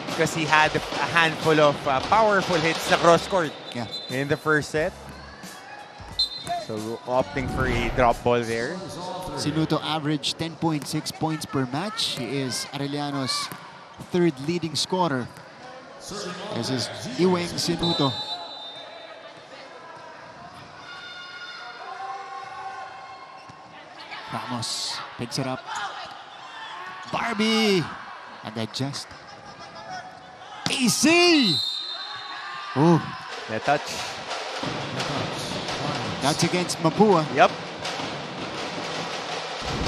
because he had a handful of powerful hits na cross-court in the first set. So opting for a drop ball there. Sinuto averaged 10.6 points per match. He is Arellano's third leading scorer. This is Iweng Sinuto. Ramos picks it up. Barbie! And adjust. AC! Oh, The touch. that's against Mapua. Yep.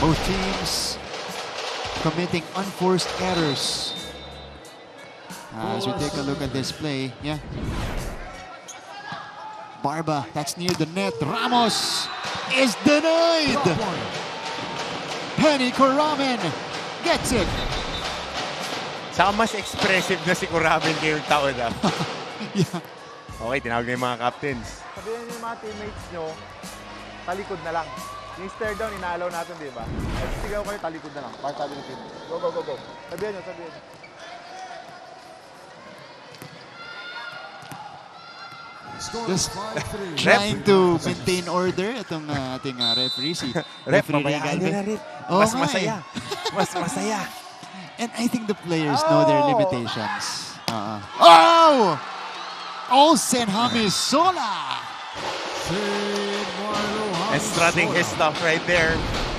Both teams committing unforced errors. As we take a look at this play, Barba, that's near the net. Ramos is denied. Penny Coramen gets it. Saka mas expressive na si Coramen ngayong taon. Yeah. Okay, tinawag na yung mga captains. Sabihin niyo yung mga teammates nyo, talikod na lang. Yung stare down, inaalaw natin, di ba? At sigaw kayo, talikod na lang. Para sabi ng team. Go, go, go, go. Sabihin nyo, sabihin nyo. Just trying to maintain order itong ating referee, si referee Galvez. Mas masaya. Mas masaya. And I think the players know their limitations. Oh! Olsen Hamisola! And strutting his stuff right there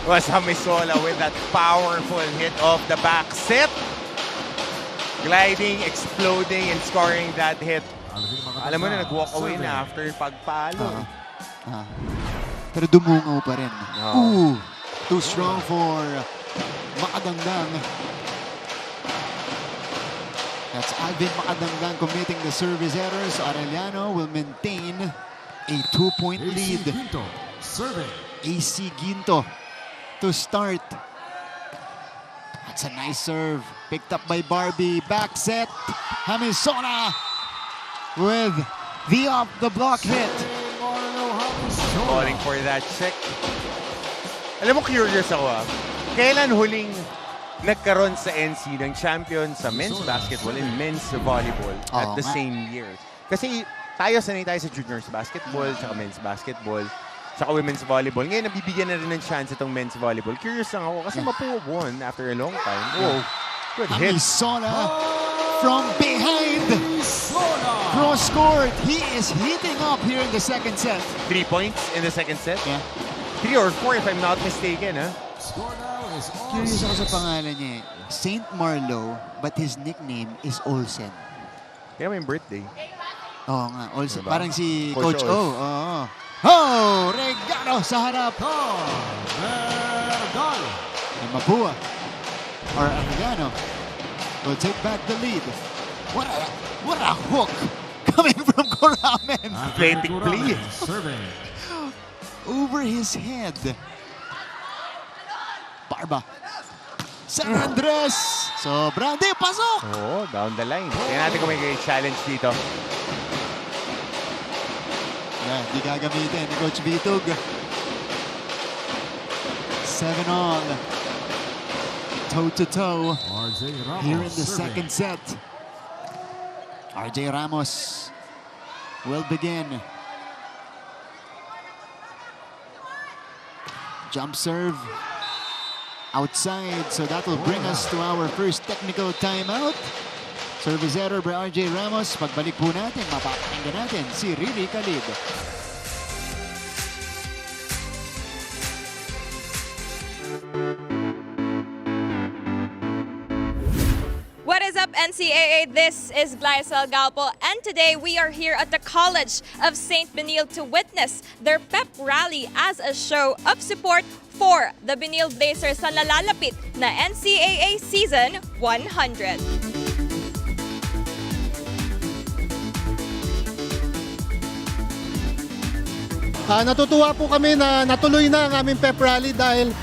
was Hamisola with that powerful hit off the back set. Gliding, exploding, and scoring that hit. Alam mo na, nag-walk away na after pagpalo. Pero dumungaw pa rin. Ooh, too strong for Makadangdang. That's Alvin Makadangdang committing the service errors. Arellano will maintain a 2-point lead. Serving. AC Ginto to start. That's a nice serve. Picked up by Barbie. Back set. Hamisola with the off-the-block hit. Calling for that check. Alam mo, curious ako Kailan huling nagkaroon sa NC ng champion sa men's basketball and men's volleyball at the same year? Kasi sanay tayo sa juniors basketball, tsaka men's basketball, tsaka women's volleyball. Ngayon, nabibigyan na rin ng chance itong men's volleyball. Curious lang ako kasi Mapua won after a long time. Oh, good hit. Hamisola from behind. Cross-court. He is heating up here in the second set. 3 points in the second set? Yeah. 3 or 4 if I'm not mistaken. Curious ako sa pangalan niya. Saint Marlo, but his nickname is Olsen. Kaya may birthday. Oo nga. Also, Diba? parang si Coach Coach O. O. Oo. Oh! Regalo sa harap. Verdal. And Mapua or Arellano will take back the lead. What a hook coming from Coramen. Athletic play. Serving. Over his head. Barba. San Andres. Sobra. Di, pasok. Oo, down the line. Tingnan natin kung may challenge dito. Yan, di gagamitin ni Coach Bitug. 7-all. Toe-to-toe. RJ Ramos. Here in the serving. second set. RJ Ramos will begin. Jump serve. Outside, so that will bring us to our first technical timeout. Service error by RJ Ramos. Pagbalik po natin, mapapakinggan natin si Riri Khalid. What is up, NCAA? This is Glycel Galpo, and today we are here at the College of St. Benil to witness their pep rally as a show of support for the Benil Blazers sa nalalapit na NCAA Season 100. Natutuwa po kami na natuloy na ang aming pep rally dahil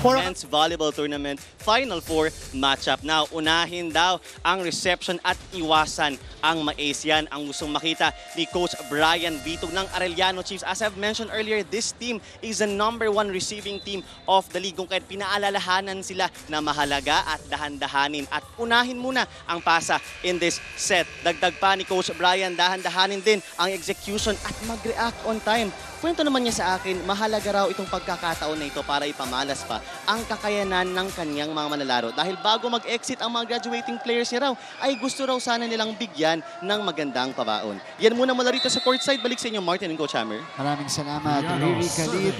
Men's Volleyball Tournament Final Four matchup. Now, unahin daw ang reception at iwasan ang mais. Yan ang gustong makita ni Coach Brian Bitug ng Arellano Chiefs. As I've mentioned earlier, this team is the #1 receiving team of the league. Kung kahit pinaalalahanan sila na mahalaga at dahan-dahanin. At unahin muna ang pasa in this set. Dagdag pa ni Coach Brian, dahan-dahanin din ang execution at mag-react on time. Kwento naman niya sa akin, mahalaga raw itong pagkakataon na ito para ipamalas pa ang kakayanan ng kanyang mga manlalaro. Dahil bago mag-exit ang mga graduating players niya raw, ay gusto raw sana nilang bigyan ng magandang pabaon. Yan muna mula rito sa courtside. Balik sa inyo, Martin and Coach Hammer. Maraming salamat, Riri Khalid.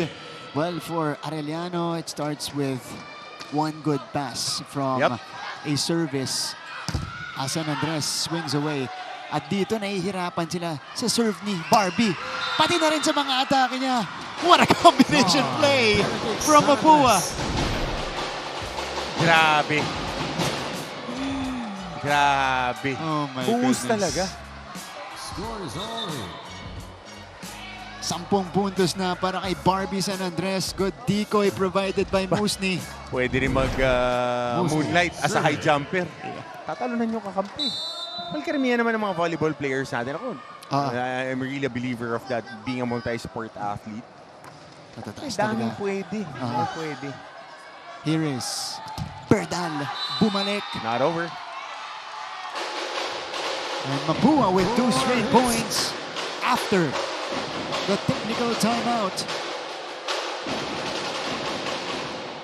Well, for Arellano, it starts with one good pass from a service. San Andres swings away. At dito nahihirapan sila sa serve ni Barbie. Pati na rin sa mga atake niya. What a combination play from Mapua. Grabe. Grabe. Oh my Buhos goodness. talaga. Score is only 10 puntos na para kay Barbie San Andres. Good decoy provided by Musni. Pwede rin mag-moonlight as a high jumper. Tatalunan yung kakampi. Well, karamihan naman ng mga volleyball players natin. Ako, I'm really a believer of that, being a multi-sport athlete. Daming pwede. Pwede. Here is Verdal. Bumalik. Not over. And Mapua with 2 straight points after the technical timeout.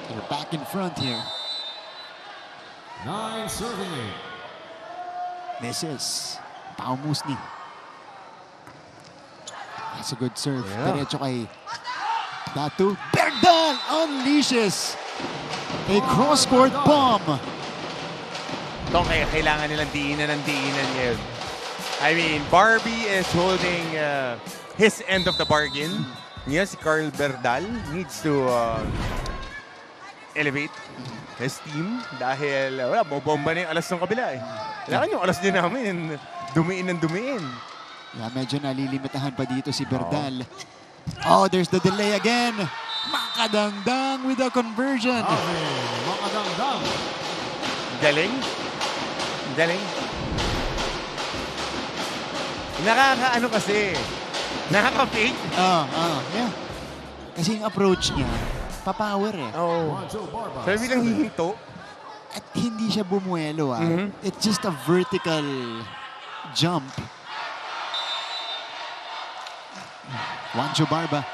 They're back in front here. 9 serving. Misses. Pao Musni. That's a good serve. Diretso kay Datu. Verdal unleashes a cross-court bomb. Ito kaya kailangan nilang diinan ngayon. I mean, Barbie is holding his end of the bargain. Ngayon, si Carl Verdal needs to elevate his team dahil wala, bomba na yung alas ng kabila eh. Kailangan yung alas din namin dumiin ng dumiin. Yeah, medyo nalilimitahan pa dito si Verdal. Oh, there's the delay again. Makadangdang with the conversion. Makadangdang. Galing. Galing. Nakakaano kasi. Nakaka-fake. Yeah. Kasi yung approach niya, pa-power eh. Sabi lang hihinto. At hindi siya bumuelo It's just a vertical jump. Juancho Barba.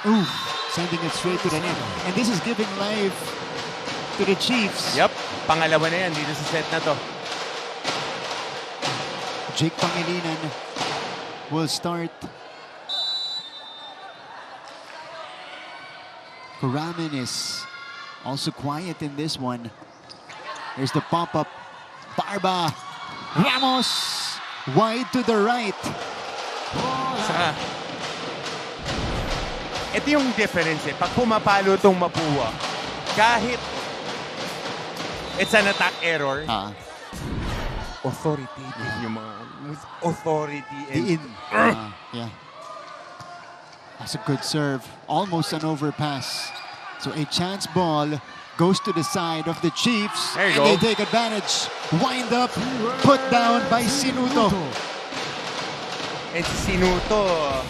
Ooh, sending it straight to the net. And this is giving life to the Chiefs. Yep, pangalawa na yan dito sa set na to. Jake Pangilinan will start. Coramen is also quiet in this one. There's the pop-up. Barba. Ramos. Wide to the right. Saka, ito yung difference eh. Pag pumapalo tong Mapua, kahit it's an attack error, authoritative yung mga authority and Yeah. That's a good serve. Almost an overpass. So a chance ball goes to the side of the Chiefs. There you and go. they take advantage. Wind up, put down by Sinuto. And si Sinuto,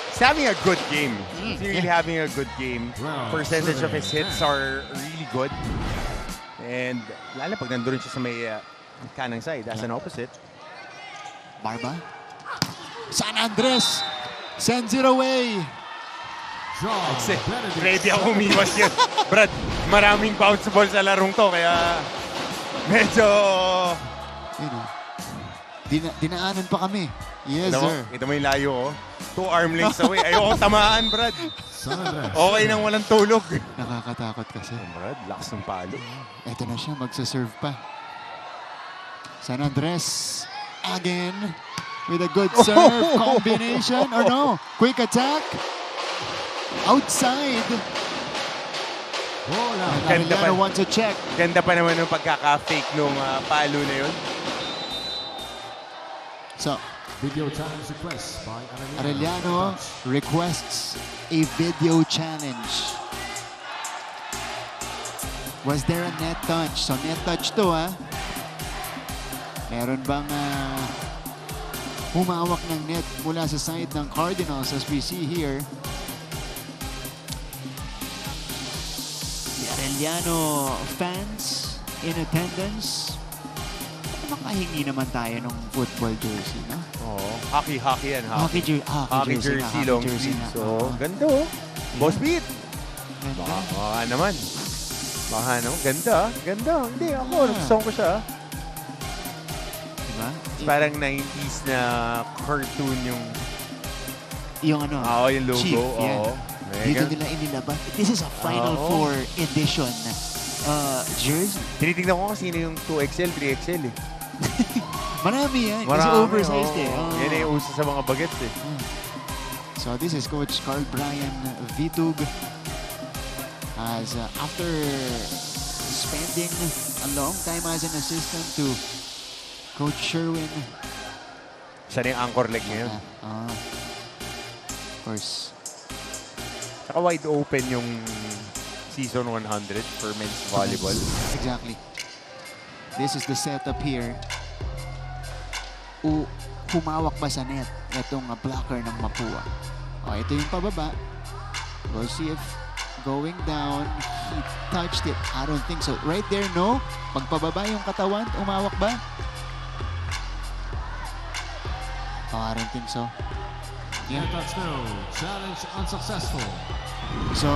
he's having a good game. He's really having a good game. Percentage of his hits are really good. And lalo pag nandun siya sa may kanang side, as an opposite. Barba. San Andres sends it away. Ready ako umiwas yun. Brad, maraming bounce ball sa larong to, kaya medyo... Dinaanan pa kami. Yes, sir. Kita mo yung layo, oh. 2 arm lengths away. Ayoko tamaan, Brad. Okay nang walang tulog. Nakakatakot kasi. Brad, lakas ng palo. Ito na siya, magsaserve pa. San Andres again with a good serve combination. Or no, quick attack. Outside. Ganda pa. Arellano wants a check. Ganda pa naman yung pagkaka-fake nung palo na yun. So, video challenge request by Arellano requests a video challenge. Was there a net touch? So net touch to, ha? Meron bang humawak ng net mula sa side ng Cardinals as we see here? The Arellano fans in attendance. Makahingi naman tayo ng football jersey, no? Oo. Hockey yan. Hockey jersey, long sleeve. So, ganda, oh. Boss beat. Baka naman. Ganda. Hindi, ako. Nagustuhan ko siya. Diba? Parang 90s na cartoon yung... Yung ano? Oo, yung logo. Chief, yeah. Oo. Dito nila inilabas. This is a Final Four edition jersey. Tinitignan ko kung sino yung 2XL, 3XL eh. Marami yan. Kasi oversized eh. Yan ay uso sa mga bagets eh. So this is Coach Carl Brian Vitug. As after spending a long time as an assistant to Coach Sherwin. Siya na yung anchor leg ngayon. Of course. Saka wide open yung season 100 for men's volleyball. Exactly. This is the setup here. Humawak ba sa net itong blocker ng Mapua? Ito yung pababa. We'll see if going down, he touched it. I don't think so. Right there, no? Pagpababa yung katawan, umawak ba? I don't think so. Yeah, that's no. Challenge unsuccessful. So,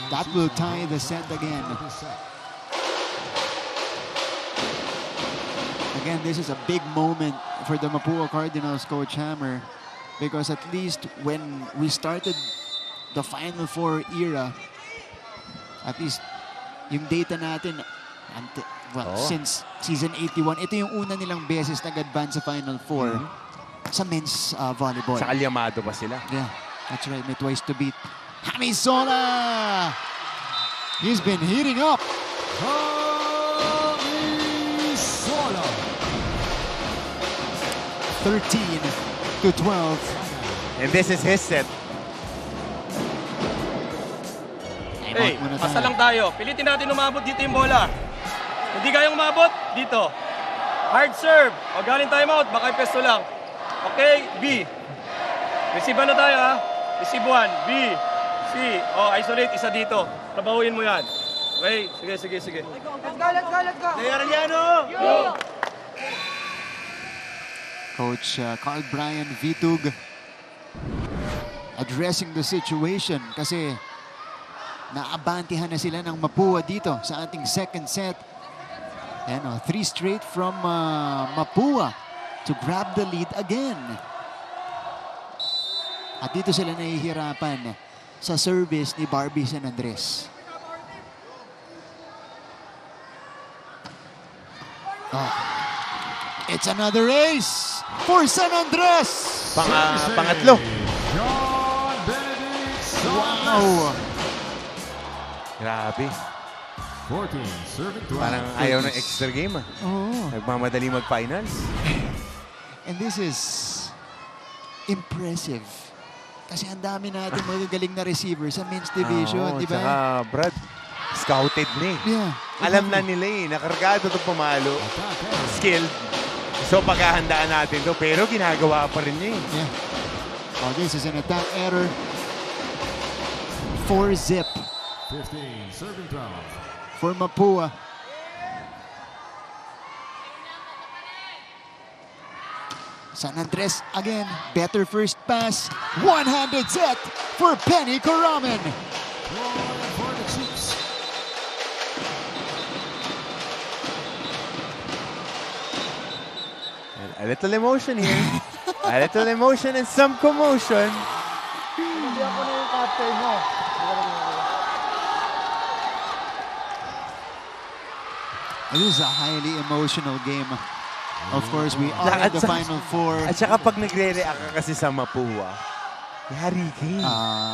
that will tie the set again. Again, this is a big moment for the Mapua Cardinals, Coach Hammer, because at least when we started the Final Four era, at least yung data natin, since season 81, ito yung una nilang beses nag-advance sa Final Four sa men's volleyball. Sa Kalyamado pa sila. Yeah, that's right. May twice to beat. Hamisola! He's been heating up. Hamisola! 13-12. And this is his set. Hey, basta lang tayo. Pilitin natin umabot dito yung bola. Hindi kayang umabot, dito. Hard serve. O galing timeout, baka pesto lang. Okay, B. Receive na tayo, ha? Receive 1, B, C. O, isolate, isa dito. Trabahuin mo yan. Okay, sige. Let's go. Hey, Arellano! Yo! Coach Carl Brian Vitug addressing the situation kasi naabantihan na sila ng Mapua dito sa ating second set. And 3 straight from Mapua to grab the lead again. At dito sila nahihirapan sa service ni Barbie San Andres. It's another ace for San Andres. Pangatlo. John Benedict Wow. Grabe. 14, serving drive. Parang ayaw ng extra game. Oo. Nagmamadali mag-finals. And this is impressive. Kasi ang dami natin magagaling na receiver sa men's division, di ba? Tsaka, Brad, scouted na eh. Yeah. Alam na nila eh, nakargado itong pamalo. Skilled. So, paghahandaan natin to pero ginagawa pa rin niya eh. Yeah. Oh, this is an attack error. 4-zip 15, serving drive. for Mapua. San Andres again, better first pass. One-handed set for Penny Coramen. For the Chiefs. A little emotion here. A little emotion and some commotion. Hindi ako na yung captain mo. This is a highly emotional game. Of course, we are at the Final Four. At saka pag nagre-react ka kasi sa Mapua, yari ka eh.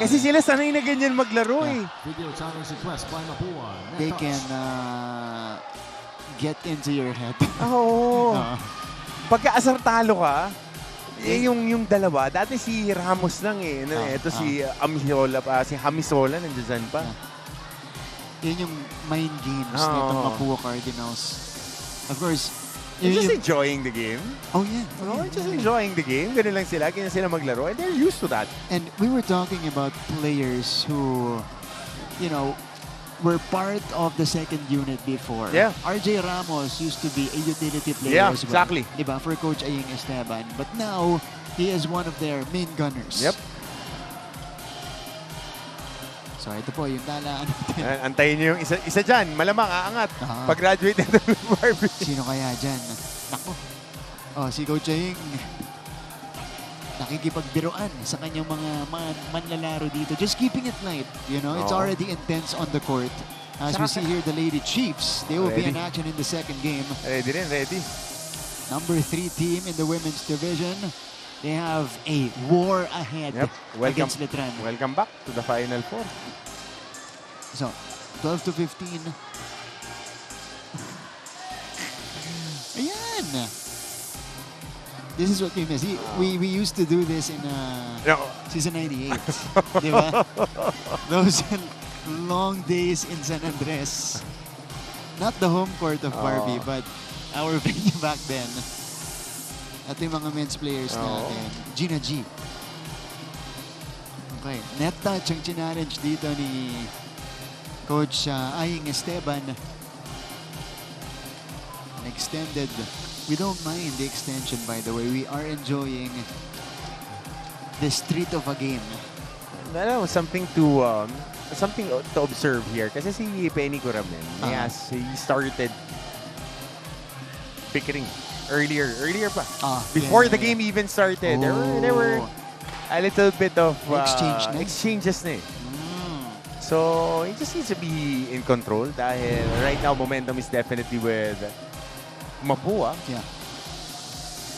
Kasi sila sanay na ganyan maglaro eh. Video challenge request by Mapua. They can get into your head. Oo. Pagka-asar talo ka, yung dalawa, dati si Ramos lang eh. Ito si Hamisola, nandiyan pa. Yun yung mind games nitong Mapua Cardinals. Of course, just enjoying the game. Oh, yeah. Just enjoying the game. Ganun lang sila. Ganyan sila maglaro. And they're used to that. And we were talking about players who, you know, were part of the second unit before. Yeah. RJ Ramos used to be a utility player as well. Exactly. Diba? For Coach Aying Esteban. But now, he is one of their main gunners. Yep. So ito po yung dalaan natin. Antayin niyo yung isa dyan. Malamang aangat. Pag-graduate na ng Barbie. Sino kaya dyan? Nako. Oh, si Coach Aying nakikipagbiruan sa kanyang mga manlalaro dito. Just keeping it light. You know, it's already intense on the court. As we see here, the Lady Chiefs, they will be in action in the second game. Ready rin, ready. Number 3 team in the women's division. They have a war ahead against Letran. Welcome back to the Final Four. So, 12 to 15. Ayan! This is what we miss. We used to do this in season 98. Di ba? Those long days in San Andres. Not the home court of Barbie, but our venue back then. At yung mga men's players natin. Gina G. Okay. Net touch ang challenge dito ni Coach Aying Esteban. Extended. We don't mind the extension, by the way. We are enjoying the street of a game. Alam mo, something to observe here. Kasi si Penny Coramen, he started bickering earlier pa. Before the game even started, there were a little bit of exchanges na eh. So, he just needs to be in control dahil right now, momentum is definitely with Mapua. Yeah.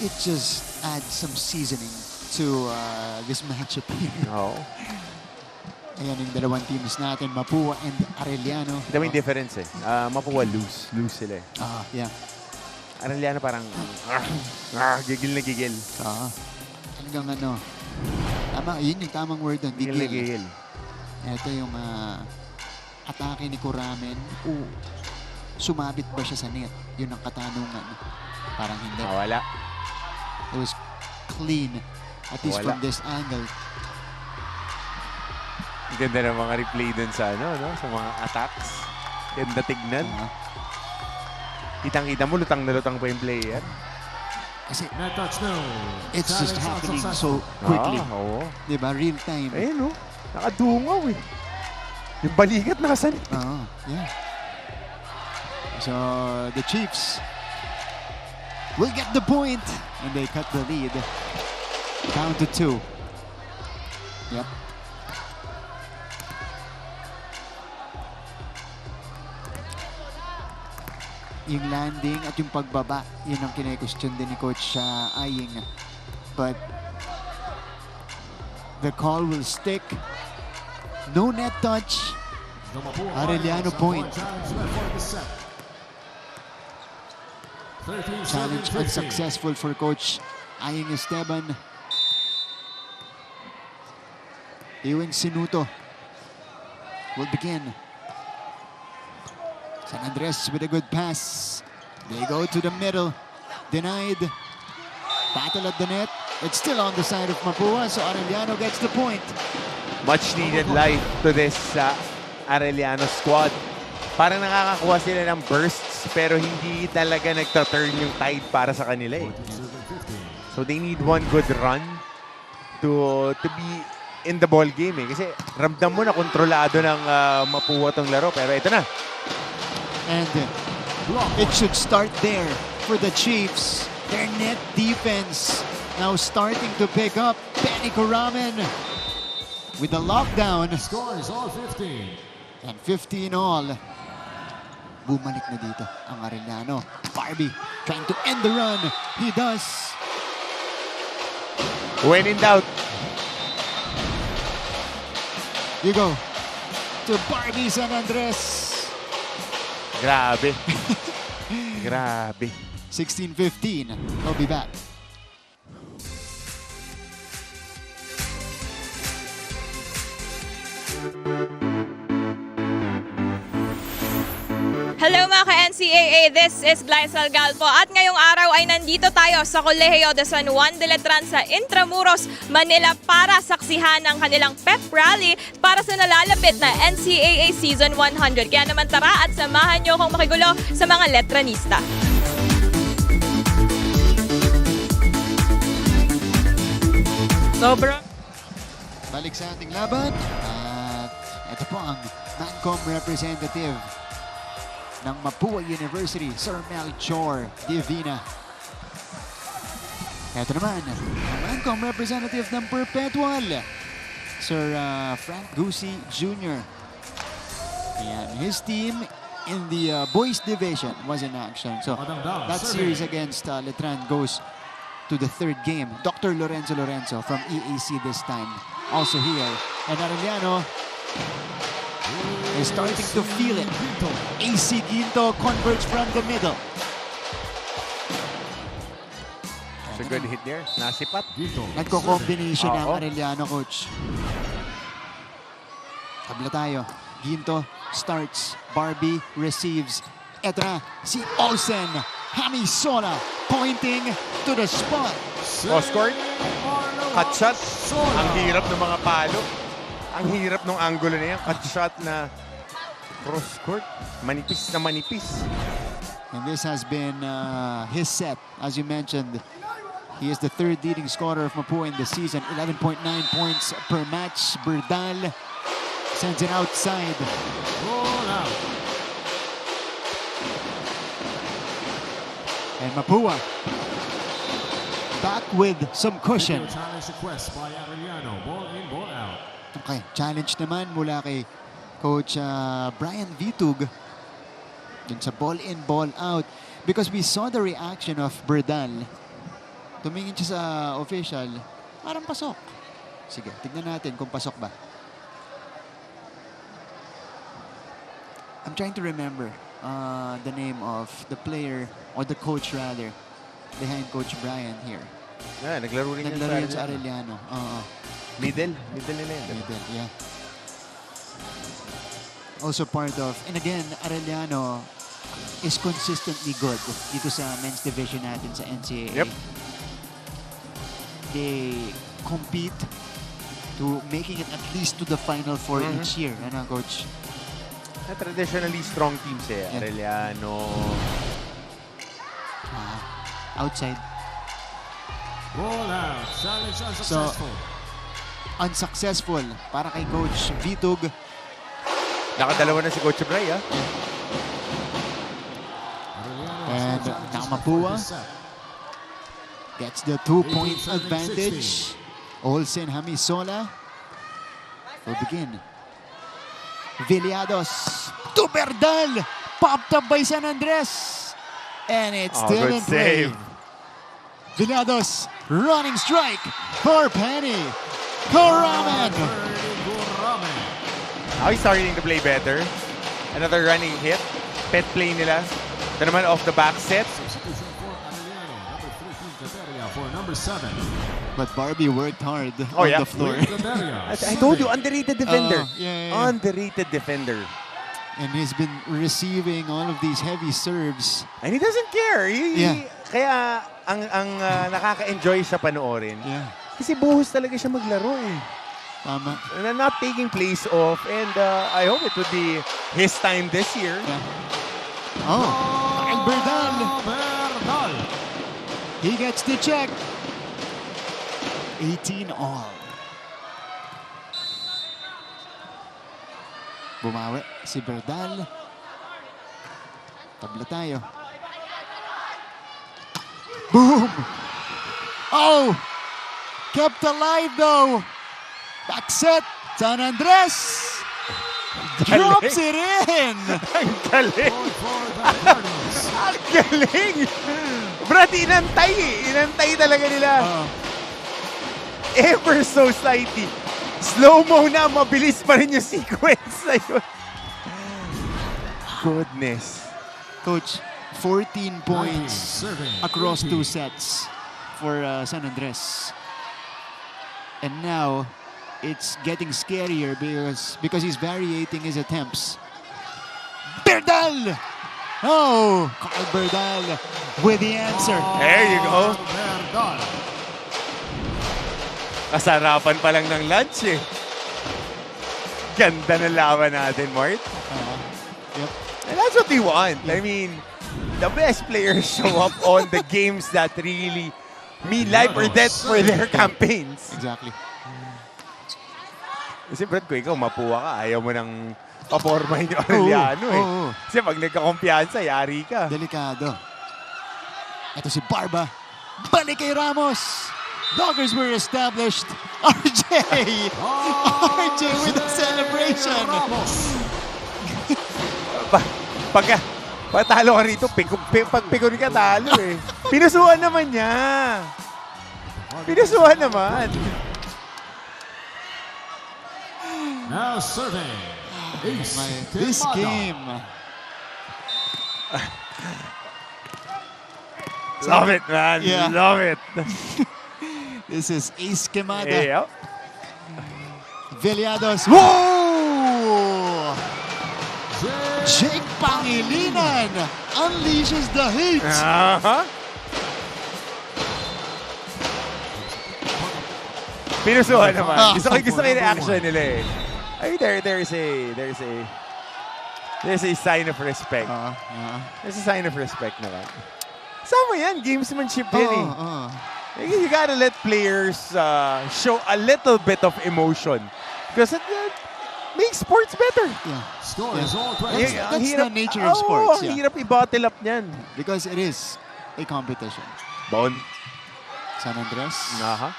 It just adds some seasoning to this matchup here. Ayan yung dalawang teams natin, Mapua and Arellano. Ito yung difference eh. Mapua lose sila eh. Yeah. Arellano parang gigil na gigil. Hanggang ano. Tama, yun yung tamang word doon. Gigil na gigil. Ito yung atake ni Coramen. Sumabit ba siya sa net? Yun ang katanungan. Parang hindi. Wala. It was clean. At least from this angle. Ganda ng mga replay dun sa sa mga attacks. Ganda tignan. Kitang-kita mo, lutang na lutang pa yung player. Kasi Net touch no. it's just happening so quickly. Diba? Real time. Ayun nakadungaw eh. Yung balikat nakasan. Yeah. So, the Chiefs will get the point. And they cut the lead. Down to 2. Yep. yung landing at yung pagbaba, yun ang kine-question din ni Coach Aying. But the call will stick. No net touch. Arellano point. Challenge unsuccessful for Coach Aying Esteban. Ewing Sinuto will begin. San Andres with a good pass. They go to the middle. Denied. Battle at the net. It's still on the side of Mapua, so Arellano gets the point. Much needed life to this Arellano squad. Parang nakakakuha sila ng bursts pero hindi talaga nagta-turn yung tide para sa kanila eh. So they need one good run to be in the ball game eh. Kasi ramdam mo na kontrolado ng Mapua tong laro pero ito na. And it should start there for the Chiefs. Their net defense now starting to pick up. Benny Kuramen with the lockdown. Scores all 15. And 15 all. Bumalik na dito ang Arellano. Barbie trying to end the run. He does. When in doubt. You go to Barbie San Andres. Grabe. Grabe. 16-15. We'll be back. Hello mga ka-NCAA, this is Glycel Galpo at ngayong araw ay nandito tayo sa Colegio de San Juan de Letran sa Intramuros, Manila para saksihan ang kanilang pep rally para sa nalalapit na NCAA Season 100. Kaya naman tara at samahan nyo akong makigulo sa mga letranista. Sobrang Balik sa ating laban. At ito po ang Mancom representative ng Mapua University, Sir Melchor Divina. Ito naman, ang Mancom representative ng Perpetual, Sir Frank Gusi Jr. And his team in the boys division was in action. So that series against Letran goes to the third game. Dr. Lorenzo from EAC this time, also here. And Arellano is starting to feel it. AC Ginto converts from the middle. It's a good hit there. Nasipat. Nagko-combination ang Arellano, coach. Tabla tayo. Ginto starts. Barbie receives. Eto na, si Olsen. Hamisola pointing to the spot. Scored. Cut shot. Ang hirap ng mga palo. Ang hirap ng angulo na yan. Cut shot na cross court. Manipis na manipis. And this has been his set. As you mentioned, he is the third leading scorer of Mapua in the season. 11.9 points per match. Berdal sends it outside. Ball out. And Mapua back with some cushion. Challenge request by Arellano. Ball in, ball out. Okay, challenge naman mula kay Coach Brian Vitug dun sa ball in, ball out. Because we saw the reaction of Berdal. Tumingin siya sa official, parang pasok. Sige, tignan natin kung pasok ba. I'm trying to remember the name of the player, or the coach rather, behind Coach Brian here. Yeah, naglaro rin yun sa Arellano. Middle nila yun. Middle, yeah. Also part of, and again, Arellano is consistently good dito sa men's division natin sa NCAA. Yep. They compete to making it at least to the Final Four each year. Ano, Coach? Traditionally strong teams eh. Yeah. Arellano. Outside. Ball out. Challenge unsuccessful. Unsuccessful para kay Coach Vitug. Nakadalawa na si Coach Bray, ah. And Mapua gets the 2-point advantage. Olsen Hamisola will begin. Villados to Berdal. Popped up by San Andres. And it's Oh, still good in play. save. Villados, running strike for Penny. Kuraman. Now he's starting to play better. Another running hit. Pet play nila. Ito naman off the back set. For number 7. But Barbie worked hard Oh, on yeah. the floor. I told you, underrated defender. Yeah. Underrated defender. And he's been receiving all of these heavy serves. And he doesn't care. Yeah. Kaya ang nakaka-enjoy siya panoorin. Yeah. Kasi buhos talaga siya maglaro eh. Tama. And not taking place off. And I hope it would be his time this year. Yeah. Oh, Berdal. He gets the check. 18 all. Bumawi si Berdal. Tabla tayo. Boom! Oh! Kept alive though. Back set. San Andres. Drops it in. Ang galing. Ang galing. Brad, inantay eh. Inantay talaga nila. Ever so slightly. Slow-mo na, mabilis pa rin yung sequence na yun. Goodness. Coach, 14 points across 2 sets for San Andres. And now, it's getting scarier because he's variating his attempts. Berdal! Oh, Carl Berdal with the answer. There you go. Kasarapan pa lang ng lunch eh. Ganda na laban natin, Mart. Yep. And that's what we want. I mean, the best players show up on the games that really mean life or death for their campaigns. Exactly. Kasi Brad, kung ikaw mapuwa ka, ayaw mo nang papormahin yung Arellano eh. Kasi pag nagkakumpiyansa, yari ka. Delikado. Ito si Barba. Balik kay Ramos. Doggers were established. RJ! RJ with the celebration. Pagka patalo ka rito, pag pikon ka talo eh. Pinusuan naman niya. Pinusuan naman. Now serving. This game. Love it, man. Yeah. Love it. This is Ace Quemada. Yep. Villados. Whoa! Jake Pangilinan unleashes the heat. Pinusuhan naman. Gusto ko yung reaction nila eh. I mean, there's a sign of respect. There's a sign of respect naman. Sama yan, gamesmanship yan eh. You gotta let players show a little bit of emotion. Because it makes sports better. Yeah. That's the nature of sports. Ang hirap i-bottle up niyan. Because it is a competition. Bon. San Andres.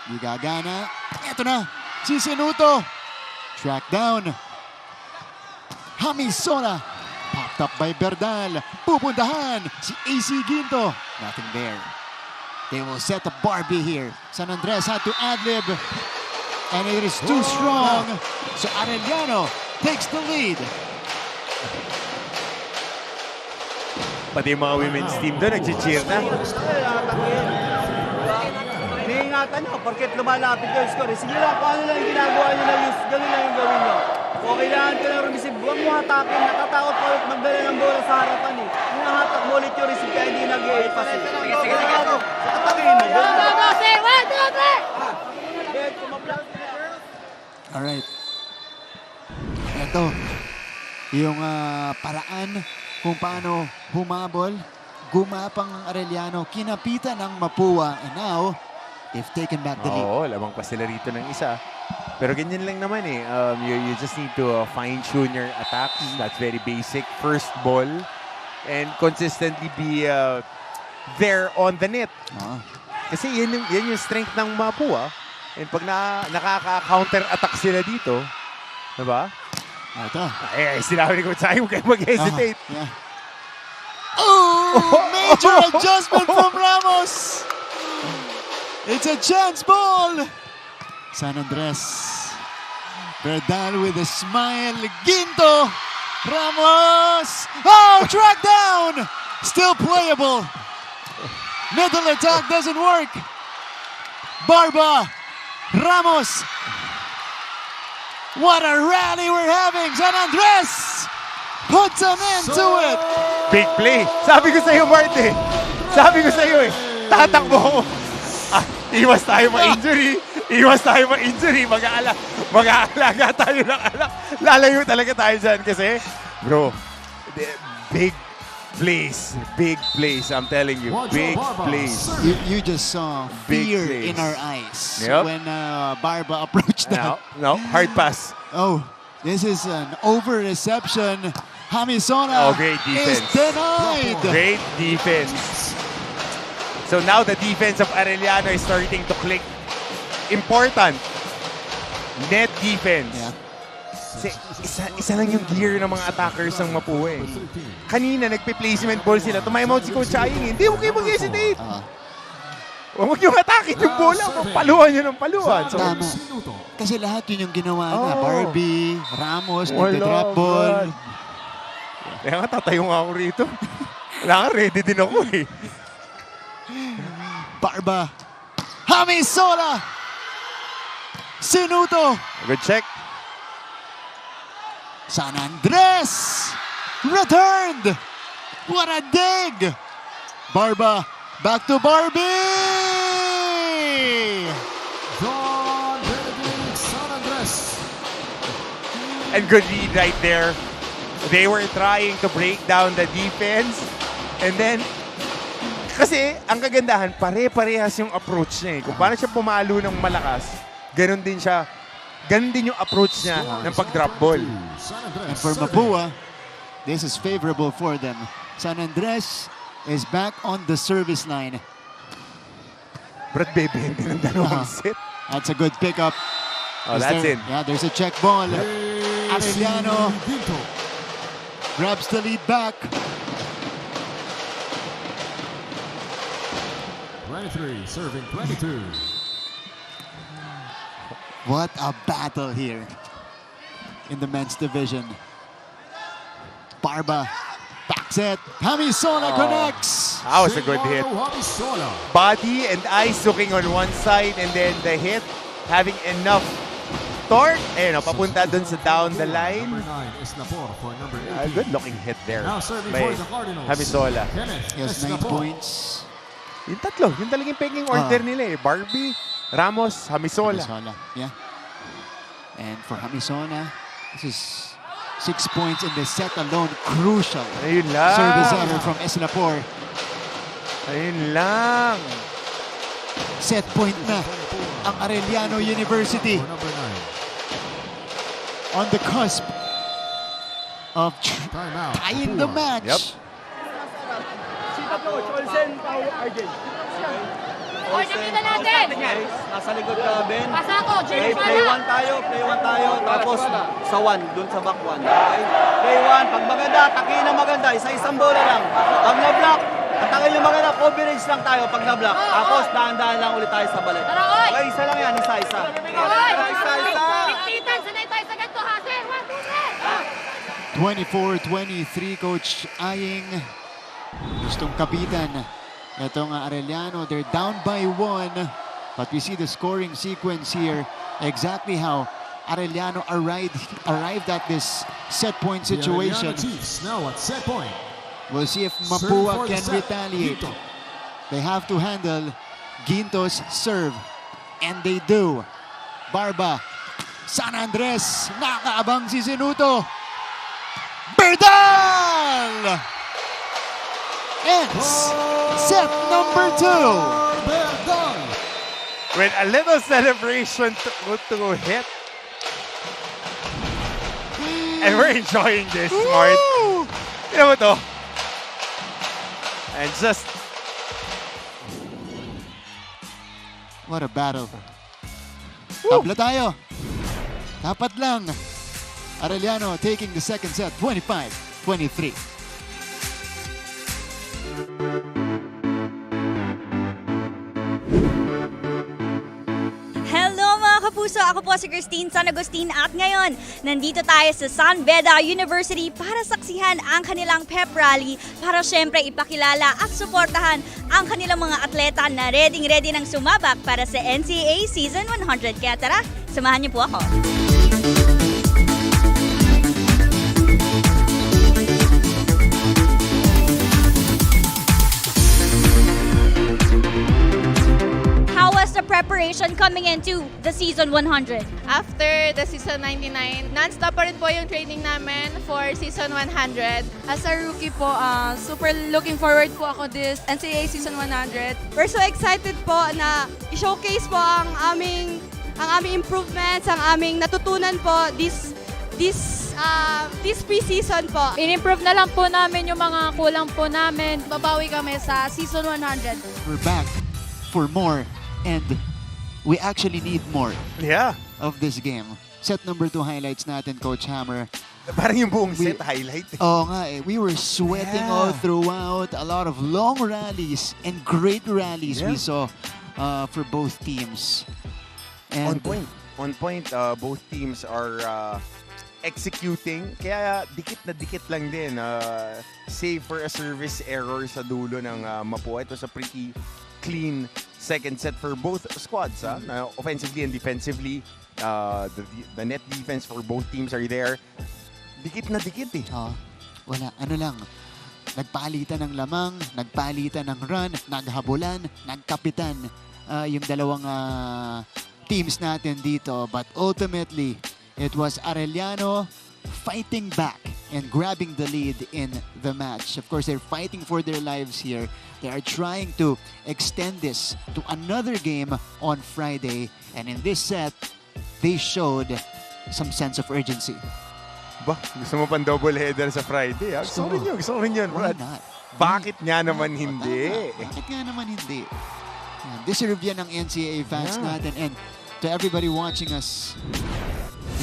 Gigagana. Ito na. Si Sinuto. Track down. Hamisona. Popped up by Berdal. Pupuntahan si AC Ginto. Nothing there. They will set a Barbie here. San Andres had to ad-lib. And it is too strong. So Arellano takes the lead. Pati yung mga women's team doon, nag-cheer na. Iniingatan nyo, porket lumalapit yung score. Sige lang, kung ano lang yung ginagawa nyo lang, gano'n lang yung gawin nyo. Kung kailangan ka lang receive, huwag mo hatakin. Natatakot ka ulit magdala ng bola sa harapan eh. Hinahatak mo ulit yung receive kaya hindi nag-i-pass eh. Sige. Atakin mo. Alright. Ito. Yung paraan kung paano humabol. Gumapang ang Arellano. Kinapitan ng Mapua. And now, they've taken back the lead. Oo, lamang pa sila rito ng isa. Pero ganyan lang naman eh. You just need to fine-tune your attacks. That's very basic. First ball. And consistently be there on the net. Kasi yan yung strength ng Mapua. And pag nakaka-counter-attack sila dito, diba? Ito. Sinabi ni Coach Sai, huwag kayo mag-hesitate. Oh! Major adjustment from Ramos. It's a chance ball. San Andres. Berdal with a smile. Ginto. Ramos. Oh, track down. Still playable. Middle attack doesn't work. Barba. Ramos. What a rally we're having. San Andres puts an end to it. Big play. Sabi ko sa'yo, Marty. Sabi ko sa'yo eh. Tatakbo ko. Iwas tayo ma-injury. Iwas tayo ma-injury. Mag-aalaga tayo ng alak. Lalayo talaga tayo dyan kasi, bro, big plays. Big plays. I'm telling you. Big plays. You just saw Big fear plays. in our eyes Yep. when Barba approached that. No, hard pass. Oh, this is an over-reception. Hamisona Great is defense. denied. Great defense. So now the defense of Arellano is starting to click. Important. Net defense. Yeah. Kasi isa lang yung gear ng mga attackers ng Mapue. Kanina, nagpe-placement ball sila. Tumaim out si Coach Aying. Hindi, huwag kayo mag-hesitate. Huwag yung atake yung bola. Paluhan nyo ng paluhan. So, Tama. Kasi lahat yun yung ginawa na. Oh. Barbie, Ramos, Wala, nagtitrap ball. God. Kaya nga, tatayo nga ako rito. Wala nga, ready din ako eh. Barba. Hamisola. Sinuto. Good check. San Andres returned. What a dig. Barba back to Barbie. John Benedict San Andres. And good read right there. They were trying to break down the defense. And then, kasi ang kagandahan, pare-parehas yung approach niya eh. Kung paano siya pumalo ng malakas, ganun din siya. Ganun din yung approach niya ng pag-drop ball. And for Mapua, this is favorable for them. San Andres is back on the service line. Brad Bebe, hindi ng dalawang set. That's a good pickup. Oh, Is that's there- in. Yeah, there's a check ball. Arellano grabs the lead back. 23, serving 22. What a battle here in the men's division. Barba, back set. Hamisola connects. That was a good hit. Body and eyes looking on one side and then the hit having enough torque. Ayun, papunta dun sa down the line. Number 9 is Napor for number 18. A good looking hit there Now serving by for the Cardinals. Hamisola. Kenneth He has 9 Esnapor. points. Yung tatlo, yung talagang peking order nila eh. Barbie, Ramos, Hamisola. Hamisola, yeah. And for Hamisona, this is 6 points in the set alone. Crucial. Ayun lang. Service error from Eslapor. Ayun lang. Set point na ang Arellano University. For number 9. On the cusp of Timeout. tying the match. Yep. Nakita natin! Nasa likod ka, Ben. Pasa ako, Okay, James play Mala! 1 tayo. Tapos sa 1, dun sa back 1. Okay? Play 1, pag maganda, takiin na maganda, isa-isang bola lang. Pag na-block, atakin yung maganda, coverage lang tayo pag na-block. Tapos dahan-dahan lang ulit tayo sa balik. Tara, oy! Okay, isa lang yan, isa-isa. Oy! Isa-isa. Titan, sanay tayo sa ganito, ha, sir? 1, 2, 3! 24-23, Coach Aying. Gustong kapitan. Itong Arellano, they're down by 1. But we see the scoring sequence here. Exactly how Arellano arrived at this set point The situation. Arellano Chiefs now at set point. We'll see if Serve Mapua for the can set. retaliate. Ginto. They have to handle Ginto's serve. And they do. Barba. San Andres. Nakaabang si Sinuto. Berdal! Ends set number 2. Berdal. With a little celebration to hit. And we're enjoying this, Smart. Tignan mo to. And just... What a battle. Tabla tayo. Dapat lang. Arellano taking the second set, 25-23. kapuso, ako po si Christine San Agustin at ngayon, nandito tayo sa San Beda University para saksihan ang kanilang pep rally para syempre ipakilala at suportahan ang kanilang mga atleta na ready nang sumabak para sa NCAA Season 100. Kaya tara, samahan niyo po ako. How was the preparation coming into the Season 100? After the Season 99, non-stop pa rin po yung training namin for Season 100. As a rookie po, super looking forward po ako this NCAA Season 100. We're so excited po na i-showcase po ang aming improvements, ang aming natutunan po this pre-season po. In-improve na lang po namin yung mga kulang po namin. Babawi kami sa Season 100. We're back for more, and we actually need more of this game. Set number 2 highlights natin, Coach Hammer. Parang yung buong set highlight. Oo nga eh. We were sweating all throughout. A lot of long rallies and great rallies we saw for both teams. And On point, both teams are executing. Kaya dikit na dikit lang din. Save for a service error sa dulo ng Mapua. It was a pretty clean second set for both squads. Offensively and defensively, the net defense for both teams are there. Dikit na dikit eh. Wala. Ano lang. Nagpalitan ng lamang, nagpalitan ng run, naghabulan, nagkapitan yung dalawang teams natin dito. But ultimately, it was Arellano fighting back and grabbing the lead in the match. Of course, they're fighting for their lives here. They are trying to extend this to another game on Friday. And in this set, they showed some sense of urgency. Gusto mo pang double header sa Friday? Gusto ko rin yun. Why not? Bakit nga naman hindi? Bakit nga naman hindi? Deserve yan ng NCAA fans natin. And to everybody watching us,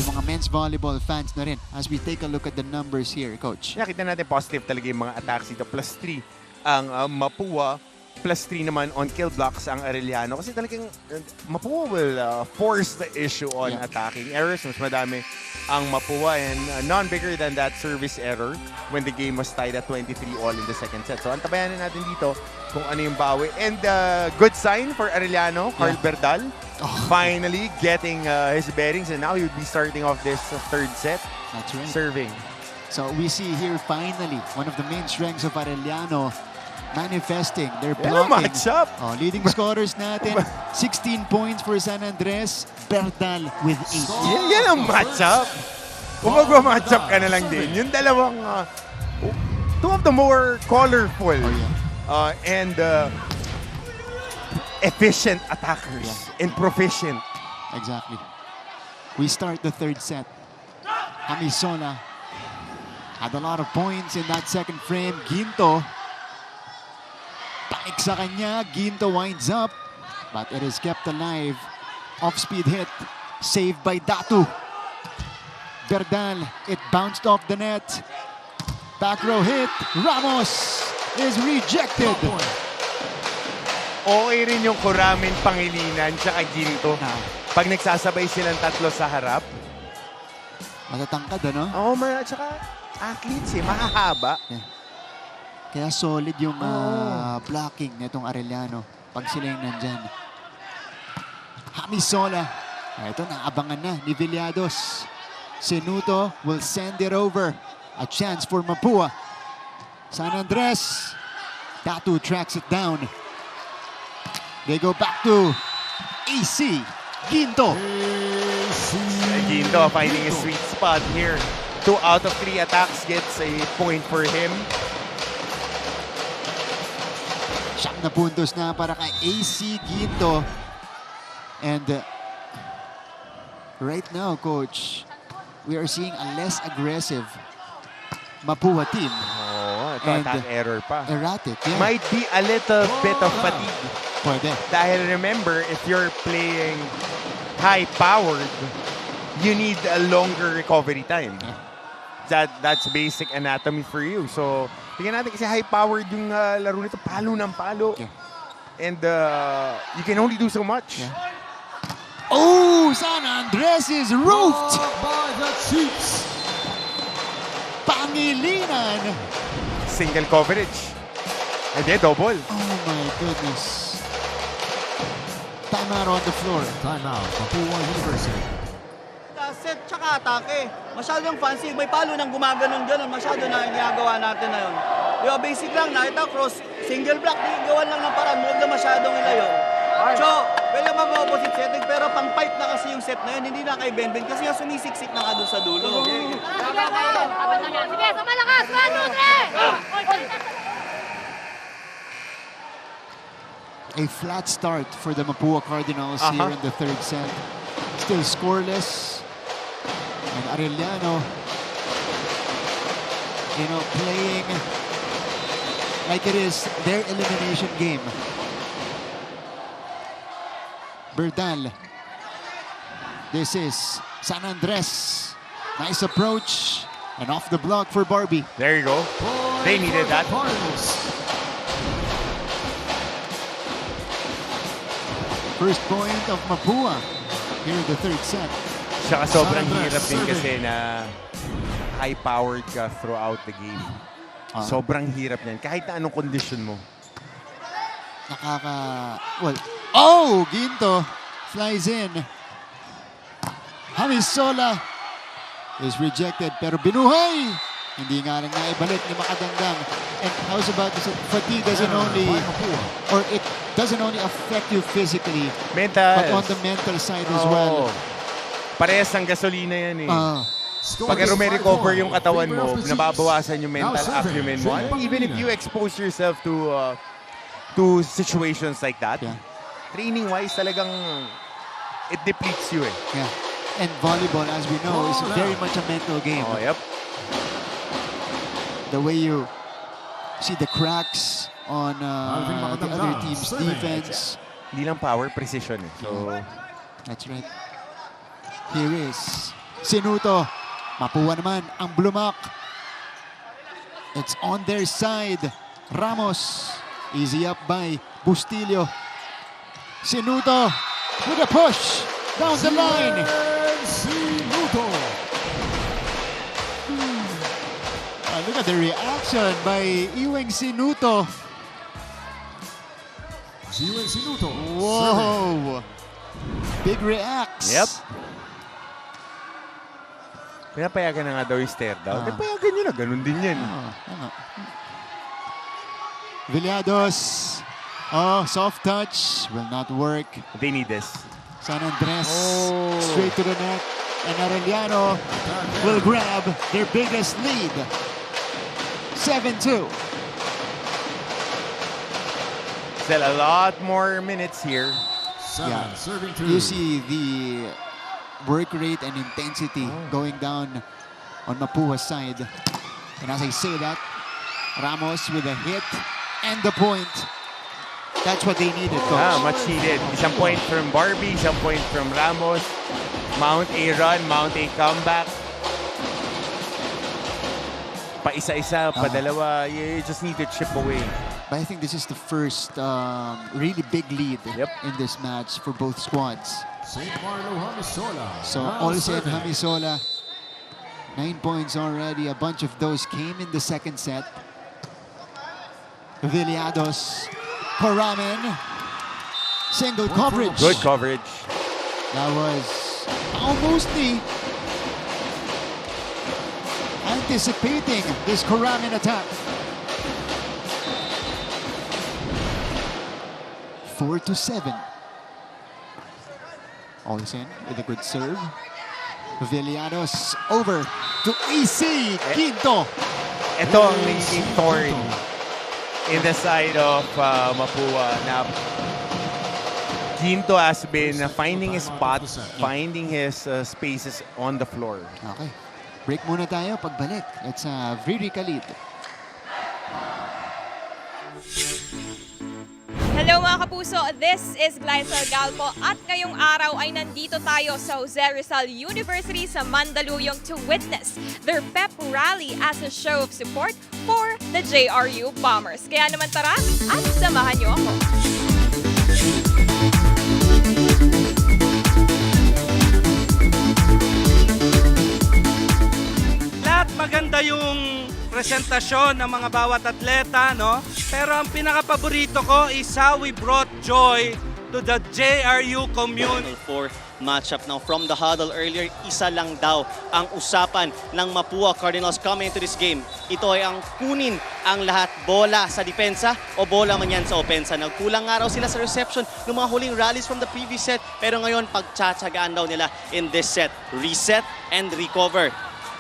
yung mga men's volleyball fans na rin, as we take a look at the numbers here, Coach. Nakita natin positive talaga yung mga attacks dito. +3 ang Mapua, +3 naman on kill blocks ang Arellano. Kasi talagang Mapua will force the issue on attacking errors. Mas madami ang Mapua and none bigger than that service error when the game was tied at 23 all in the second set. So antabayanin natin dito kung ano yung bawi. And good sign for Arellano, Carl Berdal. Finally getting his bearings, and now he would be starting off this third set. That's right. Serving. So we see here finally one of the main strengths of Arellano manifesting their blocking. Matchup. Leading scorers natin, 16 points for San Andres, Berdal with 8. Yan ang matchup. Kung magwa-matchup ka na lang din, yung dalawang two of the more colorful and efficient attackers and proficient. Exactly. We start the third set. Hamisola had a lot of points in that second frame. Ginto, panik sa kanya. Ginto winds up, but it is kept alive. Off-speed hit, saved by Datu. Berdal, it bounced off the net. Back row hit. Ramos is rejected. Okay rin yung Kuramin, Pangilinan, tsaka Ginto. Pag nagsasabay silang tatlo sa harap. Matatangkad, ano? Tsaka athletes mahahaba. Kaya solid yung blocking nitong Arellano pag sila yung nandyan. Hamisola. Ito, naabangan na ni Villados. Senuto will send it over. A chance for Mapua. San Andres. Datu tracks it down. They go back to AC. Ginto. Ginto finding a sweet spot here. 2 out of 3 attacks gets a point for him. 7 puntos na para kay AC Ginto. And right now, Coach, we are seeing a less aggressive Mapua team. Ito attack error pa. Erratic, Might be a little bit of fatigue. Pwede. Dahil remember, if you're playing high-powered, you need a longer recovery time. That's basic anatomy for you. So, tingnan natin kasi high-powered yung laro nito. Palo ng palo. And you can only do so much. Oh, San Andres is roofed. By the Chiefs. Pangilinan. Single coverage. Hindi, double. Oh my goodness. Timeout on the floor. Timeout. Mapua University. Set tsaka atake. Masyadong fancy. May palo nang gumaganon-ganon. Masyado na ginagawa natin na yun. Diba, basic lang. Nakita cross, single block. Gawan lang ng paraan. Huwag na masyadong ilayo. So, pwede mag-opposite setting. Pero pang pipe na kasi yung set na yun. Hindi na kay Ben-Ben. Kasi nga sumisiksik na ka doon sa dulo. Sige, sa malakas! 1, 2, 3! A flat start for the Mapua Cardinals here in the third set. Still scoreless. And Arellano, playing like it is their elimination game. Berdal. This is San Andres. Nice approach. And off the block for Barbie. There you go. They needed that. First point of Mapua here in the third set. Saka sobrang hirap din kasi na high-powered ka throughout the game. Sobrang hirap niyan. Kahit na anong kondisyon mo. Ginto flies in. Hamisola is rejected pero binuhay. Hindi nga rin naibalik ni Makadangdang. And I was about to say, fatigue doesn't it doesn't only affect you physically, but on the mental side as well. Parehas ang gasolina yan eh. Pag recover yung katawan mo, nababawasan yung mental acumen mo. Even if you expose yourself to situations like that, training-wise talagang it depletes you eh. Yeah. And volleyball, as we know, is very much a mental game. Oh, yep. The way you see the cracks on the other team's defense. Hindi lang power, precision eh. So, that's right. Here is Sinuto. Mapua naman ang Blumac. It's on their side. Ramos. Easy up by Bustillo. Sinuto with a push down the line. Sinuto. Look at the reaction by Ewing Sinuto. Ewing Sinuto. Whoa. Big reacts. Yep. Pinapayagan na nga daw yung stare down. Pinapayagan nyo na, ganun din yan. Villados. Soft touch. Will not work. They need this. San Andres straight to the net. And Arellano will grab their biggest lead. 7-2. Still a lot more minutes here. You see the work rate and intensity going down on Mapua's side. And as I say that, Ramos with a hit and the point. That's what they needed, coach. Much needed. Isang point from Barbie, isang point from Ramos. Mount a run, mount a comeback. Pa-isa-isa, pa-dalawa. You just need to chip away. But I think this is the first really big lead in this match for both squads. St. Marlo Hamisola. So all said Hamisola, 9 points already. A bunch of those came in the second set. Villados, Coramin, single coverage. Good coverage. That was almost anticipating this Coramin attack. 4-7. Olsen with a good serve. Villados over to EC Quinto. Ito ang naging thorn in the side of Mapua. Now, Quinto has been finding his spots, finding his spaces on the floor. Okay. Break muna tayo. Pagbalik, it's Viri Khalid. Hello mga kapuso, this is Glycel Galpo at ngayong araw ay nandito tayo sa Jose Rizal University sa Mandaluyong to witness their pep rally as a show of support for the JRU Bombers. Kaya naman tara at samahan niyo ako. yung presentasyon ng mga bawat atleta, no? Pero ang pinaka-paborito ko is how we brought joy to the JRU community. For matchup now from the huddle earlier, isa lang daw ang usapan ng Mapua Cardinals coming into this game. Ito ay ang kunin ang lahat, bola sa depensa o bola man yan sa opensa. Nagkulang nga raw sila sa reception ng mga huling rallies from the previous set, pero ngayon pagtsatsagaan daw nila in this set. Reset and recover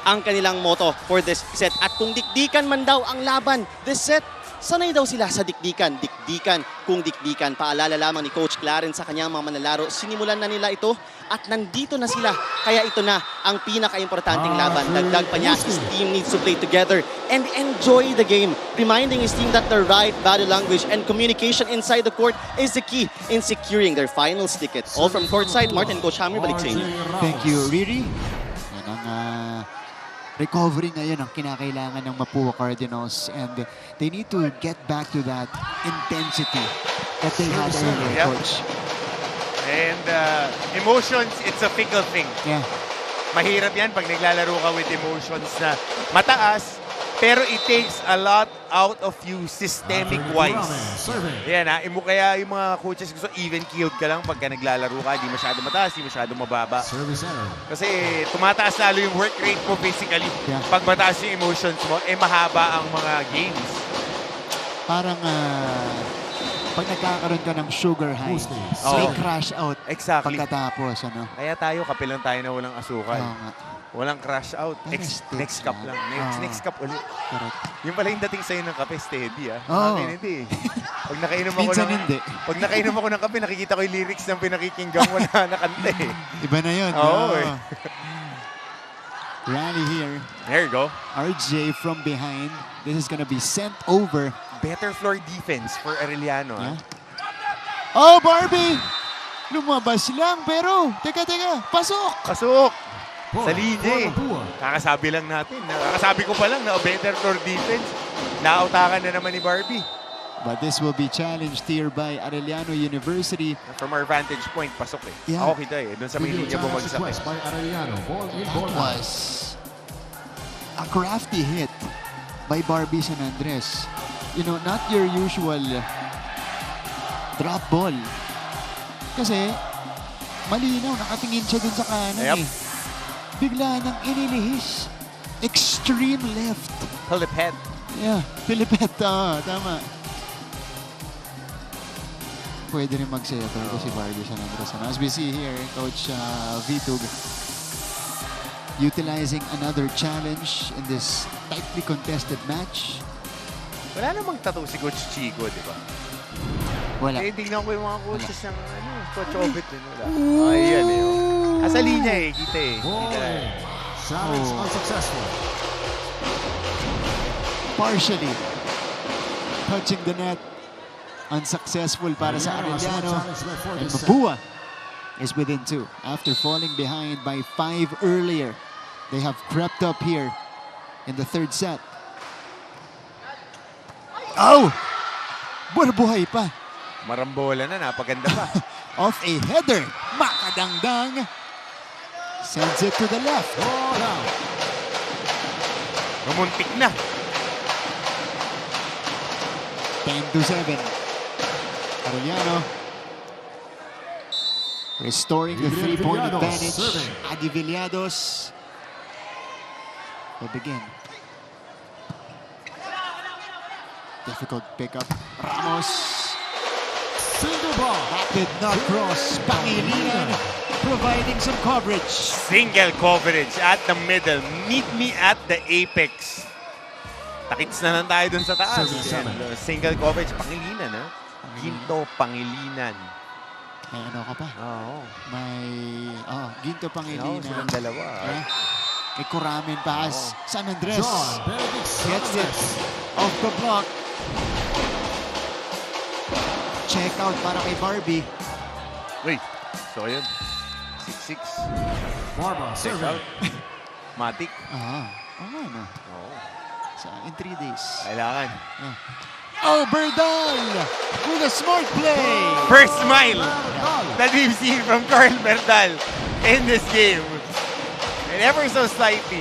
ang kanilang motto for this set. At kung dikdikan man daw ang laban this set, sanay daw sila sa dikdikan. Dikdikan kung dikdikan. Paalala lamang ni Coach Clarence sa kanyang mga manlalaro. Sinimulan na nila ito at nandito na sila. Kaya ito na ang pinaka-importanting laban. Dagdag pa niya, his team needs to play together and enjoy the game. Reminding his team that the right body language and communication inside the court is the key in securing their finals ticket. All from courtside, Martin, Coach Hammer, balik sa inyo. Thank you, Riri. Yan ang recovery ngayon ang kinakailangan ng Mapua Cardinals, and they need to get back to that intensity that they had earlier, Yeah. Coach. And emotions, it's a fickle thing. Yeah. Mahirap yan pag naglalaro ka with emotions na mataas, pero it takes a lot out of you systemic-wise. Yan ha, kaya yung mga coaches gusto even-keeled ka lang pagka naglalaro ka, di masyado mataas, di masyado mababa. Kasi tumataas lalo yung work rate mo physically. Yeah. Pag mataas yung emotions mo, mahaba ang mga games. Parang pag nagkakaroon ka ng sugar high, may crash out pagkatapos. Ano? Kaya tayo, kape lang tayo na walang asukal. Oo nga. Walang crash out. Next cup lang. Next cup ulit. Correct. Yung pala yung dating sa'yo ng kape, steady ah. Oo. Akin hindi eh. Pag nakainom ako Minsan ng, hindi. Pag nakainom ako ng kape, nakikita ko yung lyrics ng pinakikinggang wala na kanta eh. Iba na yun. Oo eh. Rally here. There you go. RJ from behind. This is gonna be sent over. Better floor defense for Arellano. Yeah. Oh, Barbie! Lumabas lang, pero teka, pasok! Pasok! Sa linya eh. Kakasabi lang natin. Kakasabi ko pa lang na better floor defense. Nautakan na naman ni Barbie. But this will be challenged here by Arellano University. From our vantage point, pasok eh. Yeah. Ako kita eh. Doon sa may linya bumagsak eh. That was a crafty hit by Barbie San Andres. You know, not your usual drop ball. Kasi malinaw, nakatingin siya dun sa kanan eh. Bigla nang inilihis. Extreme left. Pilipet. Yeah, Pilipet. Tama. Pwede rin magsaya ito si Barbie San Andres. As we see here, Coach Vitug utilizing another challenge in this tightly contested match. Wala namang tattoo si Coach Chico, di ba? Wala. Eh, tignan ko yung mga coaches ng Coach Obit din. Wala. Ayan eh. Sa linya eh. Kita eh. Challenge unsuccessful. Partially touching the net. Unsuccessful para sa Arellano. And Mapua is within 2 after falling behind by 5 earlier. They have crept up here in the third set. Oh! Buhay pa. Marambola na, napaganda pa. Off a header. Makadangdang. Sends it to the left. Rumuntik na. 10-7. Arellano restoring the 3-point advantage. Adi Villados will begin. Difficult pickup. Ramos. Single ball. That did not cross. Pangilinan providing some coverage. Single coverage at the middle. Meet me at the apex. Takits na lang tayo dun sa taas. Single coverage. Pangilinan ha. Ginto Pangilinan. May ano ka pa? Oo. May Ginto Pangilinan. Silang dalawa. May Kuramin pass. San Andres gets it off the block. Check out para kay Barbie. Uy, so yun. 6-6. Barba, check out. Matic. No. In 3 days. Kailangan. Oh, Berdal with a smart play. First smile that we've seen from Carl Berdal in this game. And ever so slightly.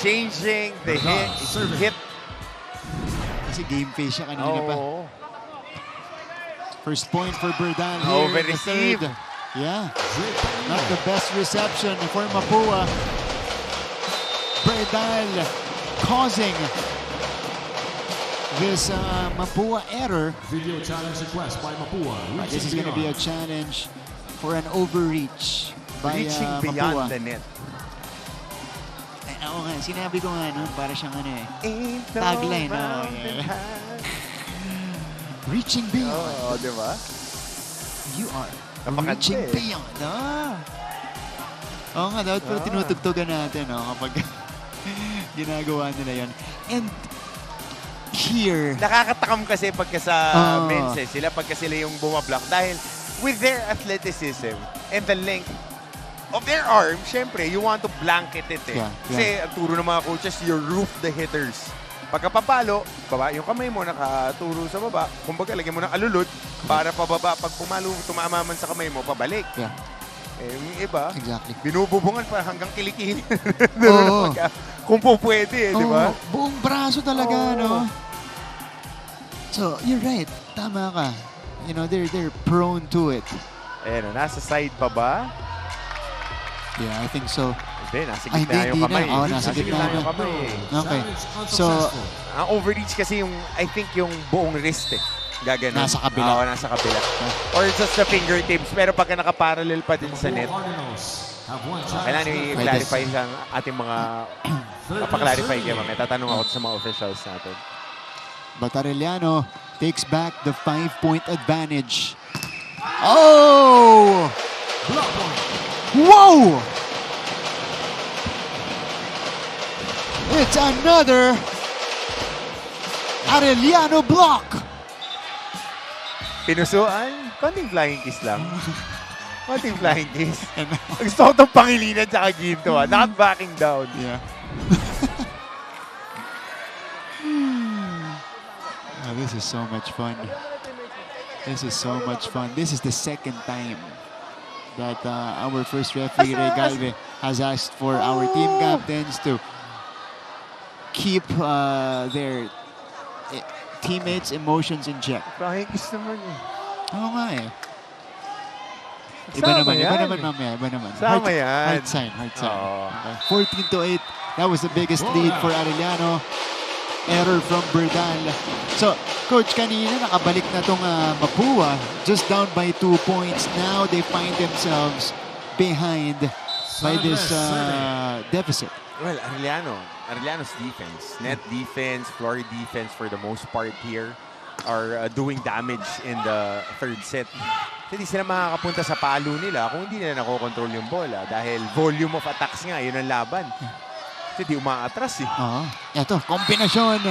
changing the hit. Kasi game face siya kanina pa. First point for Berdal here in the Over-receive. third. Yeah. Not the best reception for Mapua. Berdal causing this Mapua error. Video challenge request by Mapua. This is going to be a challenge for an overreach by Reaching Mapua. beyond the net. Ay, oo nga, sinabi ko nga nun, para siyang ano eh. Tagline. Reaching beyond. Oo, di ba? You are Napakaganda reaching eh. beyond. Oo nga, dapat pala tinutugtugan natin kapag ginagawa nila yan. And here, Nakakatakam kasi pagka sa men's sila pagka sila yung bumablock dahil with their athleticism and the length of their arm, syempre, you want to blanket it eh. Yeah. Kasi ang turo ng mga coaches, you roof the hitters. Pagka papalo, baba yung kamay mo, nakaturo sa baba. Kumbaga, lagyan mo ng alulod para pababa. Pag pumalo, tumama man sa kamay mo, pabalik. Yeah. Eh, yung iba, exactly. binububungan pa hanggang kilikili. Oo. Kung po pwede eh, di ba? Buong braso talaga, no? So, you're right. Tama ka. You know, they're prone to it. Ayan, nasa side pa ba? Yeah, I think so. Hindi, nasa gitna yung kamay. Oo, nasa gitna yung kamay. Okay. So, ang overreach kasi yung, I think yung buong wrist eh. Gaganon. Nasa kabila. Oo, nasa kabila. Or just the fingertips. Pero pagka nakaparallel pa din sa net, kailangan i-clarify sa ating mga mapaklarify kayo. May tatanong ako sa mga officials natin. but Arellano takes back the 5-point advantage. Oh! Whoa! It's another Arellano block. Pinusuan, konting flying kiss lang. Konting flying kiss. Gusto ko itong pangilinan tsaka ginto not backing down. Yeah. Oh, this is so much fun. This is so much fun. This is the second time that our first referee, Ray Galve, has asked for our team captains to keep their teammates' emotions in check. Flying kiss naman eh. Oo nga eh. Sama Iba yan. naman mamaya, iba naman. Sama yan. Hard sign. Okay. 14-8. That was the biggest lead for Arellano. Error from Berdal. So, Coach, kanina nakabalik na tong Mapua. Just down by 2 points. Now they find themselves behind by this deficit. Well, Arellano's defense, net defense, floor defense for the most part here are doing damage in the third set. Hindi sila makakapunta sa palo nila kung hindi nila nakokontrol yung bola dahil volume of attacks nga, yun ang laban. Kasi di umaatras eh. Oo. Ito, kombinasyon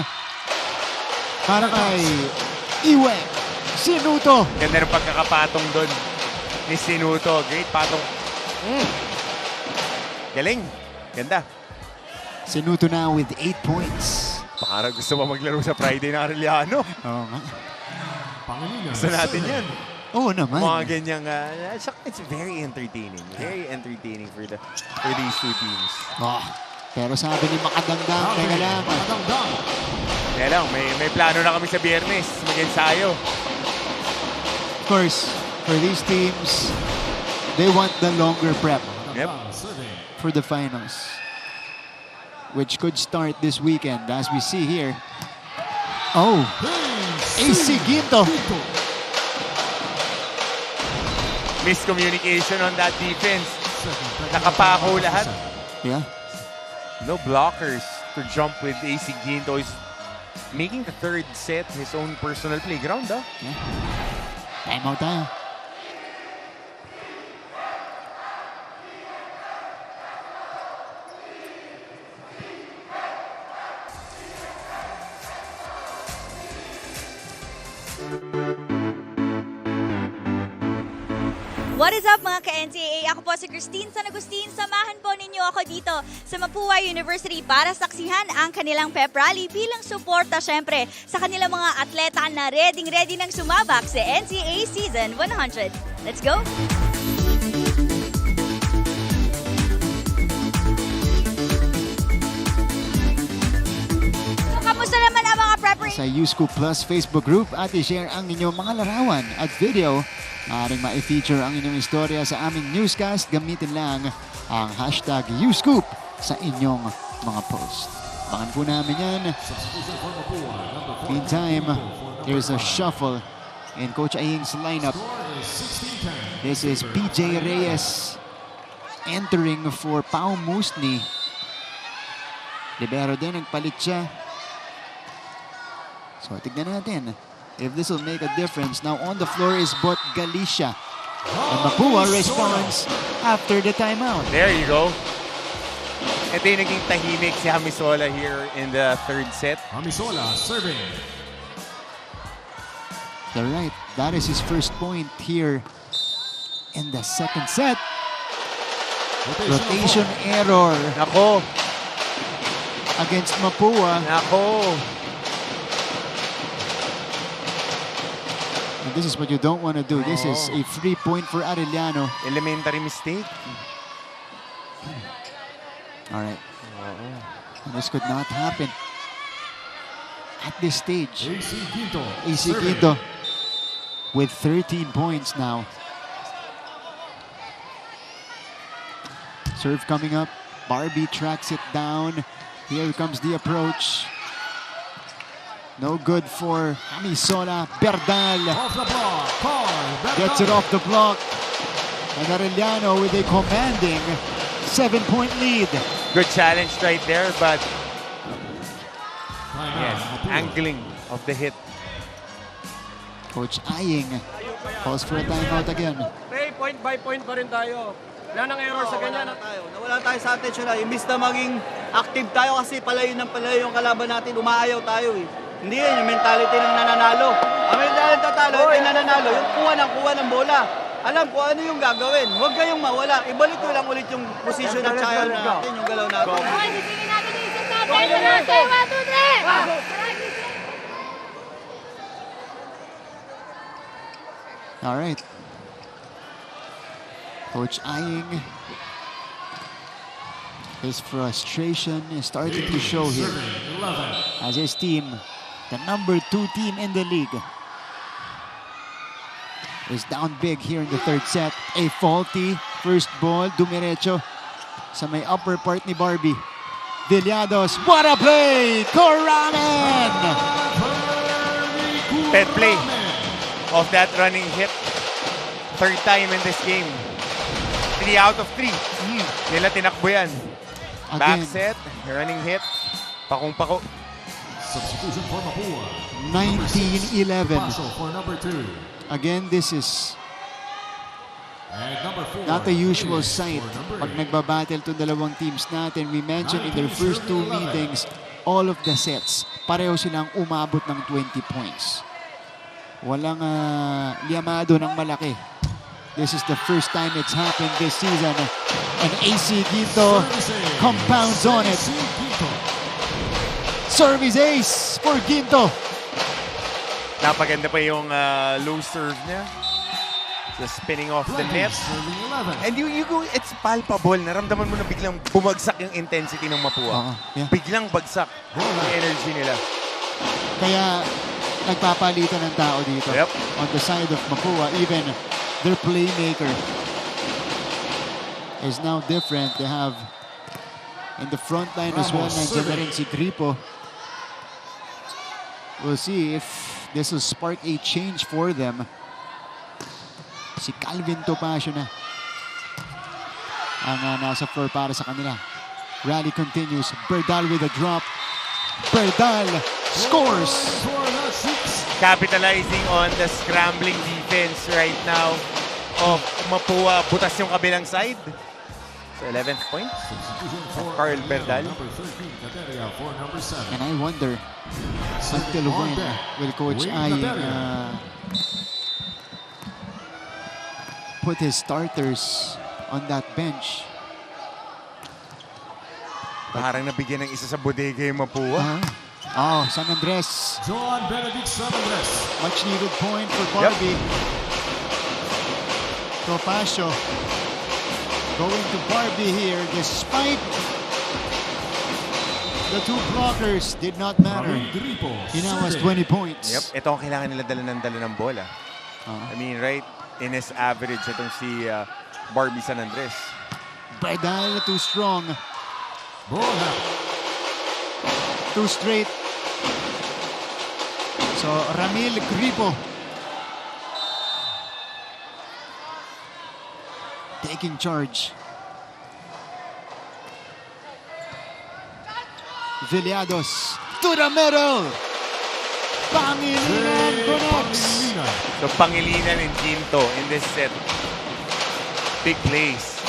para kay Iwe Sinuto. Ganda ng pagkakapatong doon ni Sinuto. Great patong. Galing. Ganda. Sinuto now with 8 points. Baka gusto mo maglaro sa Friday na Arellano. Oo nga. Gusto natin yan. Oo naman. Mga ganyang, it's very entertaining. Very entertaining for these two teams. Oh, pero sabi ni Makadangdang, teka lang. Kaya lang, may plano na kami sa Biyernes. Mag-ensayo. Of course, for these teams, they want the longer prep for the finals, which could start this weekend, as we see here. Oh, AC Ginto. Miscommunication on that defense. Nakapako lahat. Yeah. No blockers to jump with AC Ginto. He's making the third set his own personal playground. Yeah. Time out tayo. What is up mga ka-NCAA? Ako po si Christine San Agustin. Samahan po ninyo ako dito sa Mapua University para saksihan ang kanilang pep rally bilang suporta syempre sa kanilang mga atleta na ready nang sumabak sa NCAA Season 100. Let's go! sa UScoop Plus Facebook group at i-share ang inyong mga larawan at video. Maaaring ma-feature ang inyong istorya sa aming newscast. Gamitin lang ang hashtag UScoop sa inyong mga post. Bangan po namin yan. Meantime, there's a shuffle in Coach Aying's lineup. This is PJ Reyes entering for Pau Musni. Libero din, nagpalit siya. So, tignan natin if this will make a difference. Now, on the floor is Bot Galicia. And Mapua responds after the timeout. There you go. Ito yung naging tahimik si Hamisola here in the third set. Hamisola serving. You're right. That is his first point here in the second set. Rotation error. Nako. Against Mapua. Nako. And this is what you don't want to do. This is a free point for Arellano. Elementary mistake. All right. And this could not happen at this stage. AC Quinto with 13 points now. Serve coming up. Barbie tracks it down. Here comes the approach. No good for Hamisola. Berdal Off the block. Berdal. gets it off the block. And Arellano with a commanding 7-point lead. Good challenge right there, but yes, angling of the hit. Coach Aying calls for a timeout again. Hey, point by point pa rin tayo. Wala nang error sa ganyan. Nawala tayo sa attention na. Imbis na maging active tayo kasi palayo ng palayo yung kalaban natin, umaayaw tayo eh. Hindi yan yung mentality ng nananalo. Ang mentality ng tatalo, yung nananalo, yung kuha ng bola. Alam ko ano yung gagawin. Huwag kayong mawala. Ibalik ko lang ulit yung position at chaya natin, yung galaw natin. All right. Coach Aying, his frustration is starting to show here as his team, the number 2 team in the league, is down big here in the third set. A faulty first ball, dumiretso sa may upper part ni Barbie. Villados, what a play! Coramen! Pet play of that running hit. Third time in this game. 3 out of 3. Nila tinakbo yan. Back set, running hit. Pakong-pako. Substitution for Mapua. 19-11. For number 2. Again, this is And number 4. not the usual sight pag nagbabattle to dalawang teams natin. We mentioned in their first 2 meetings, all of the sets, pareho silang umabot ng 20 points. Walang liamado ng malaki. This is the first time it's happened this season. And AC Quinto compounds on it. Service ace for Quinto. Napaganda pa yung low serve niya. Just spinning off the net. And you go, it's palpable. Naramdaman mo na biglang bumagsak yung intensity ng Mapua. Biglang bagsak yung energy nila. Kaya nagpapalitan ng tao dito. On the side of Mapua, even their playmaker is now different. They have in the front line as well, nandiyan na rin si Gripo. We'll see if this will spark a change for them. Si Calvin Topacio na ang nasa floor para sa kanila. Rally continues. Berdal with a drop. Berdal scores! Capitalizing on the scrambling defense right now of Mapua. Butas yung kabilang side. So 11th point of Carl Berdal. And I wonder until when will Coach Aying put his starters on that bench. Parang nabigyan ng isa sa bodega yung Mapua. Oh, San Andres. John Benedict San Andres. Much needed point for Barbie. Topacio going to Barbie here despite the two blockers did not matter. He now has 20 points. Yep, ito ang kailangan nila dala ng bola. I mean, right in his average, itong si Barbie San Andres. Bredal too strong. Too straight. So Ramil Gripo taking charge. Villados to the middle. Pangilinan connects. So Pangilinan and Quinto in this set. Big plays.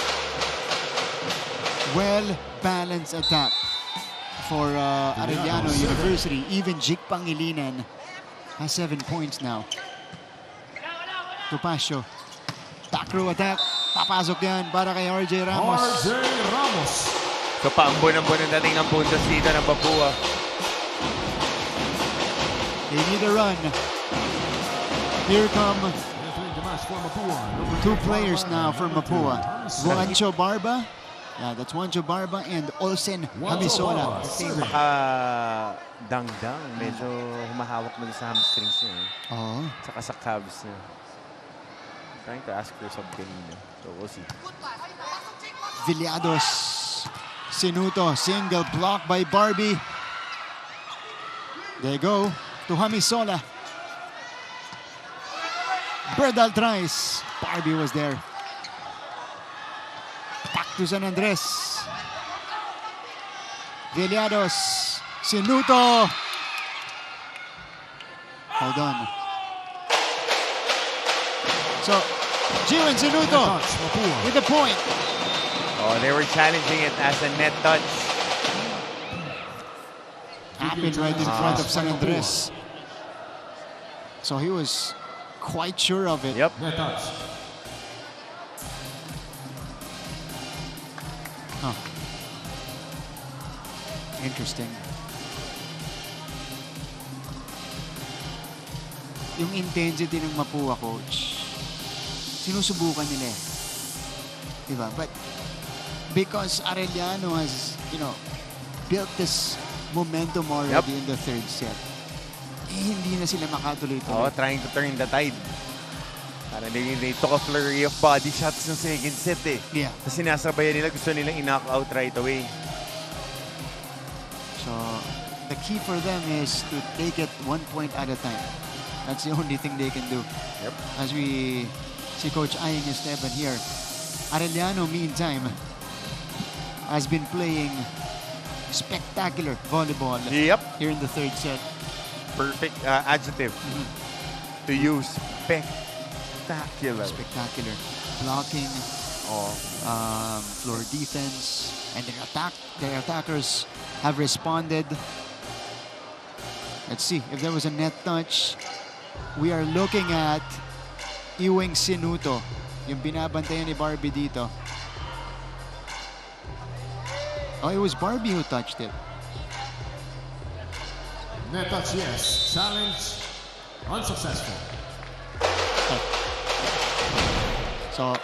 Well-balanced attack for Arellano University. Even Jig Pangilinan has 7 points now. Topacio. Back row attack. Papasok yan para kay RJ Ramos. RJ Ramos. So paambon-ambon ang dating ng puntos dito ng Papua. They need a run. Here come two players now from Mapua. Juancho Barba. Yeah, that's Juancho Barba and Olsen Hamisola. Baka dangdang. Medyo humahawak mo sa hamstrings niya. Oo. Saka sa calves niya. Trying to ask for some kanina. So we'll see. Villados. Sinuto, single block by Barbie. They go to Hamisola. Bredal tries. Barbie was there. Back to San Andres. Villados. Sinuto. Hold on. So, Jiren Sinuto with the point. Oh, they were challenging it as a net touch. Happened right in front of San Andres. So he was quite sure of it. Yep. Net touch. Huh. Interesting. Yung intensity ng Mapua, coach, sinusubukan nila eh. Diba? But because Arellano has, built this momentum already in the third set, hindi na sila makatuloy-tuloy. Oh, trying to turn the tide. Parang they took a flurry of body shots ng second set eh. Yeah. Tapos sinasabayan nila, gusto nilang i-knock out right away. So, the key for them is to take it 1 point at a time. That's the only thing they can do. Yep. As we see Coach eyeing Esteban here. Arellano, meantime, has been playing spectacular volleyball here in the third set. Perfect adjective to use. Spectacular. Spectacular. Blocking, floor defense, and their attackers have responded. Let's see if there was a net touch. We are looking at Ewing Sinuto, yung binabantayan ni Barbie dito. Oh, it was Barbie who touched it. Net touch, yes. Challenge unsuccessful. So,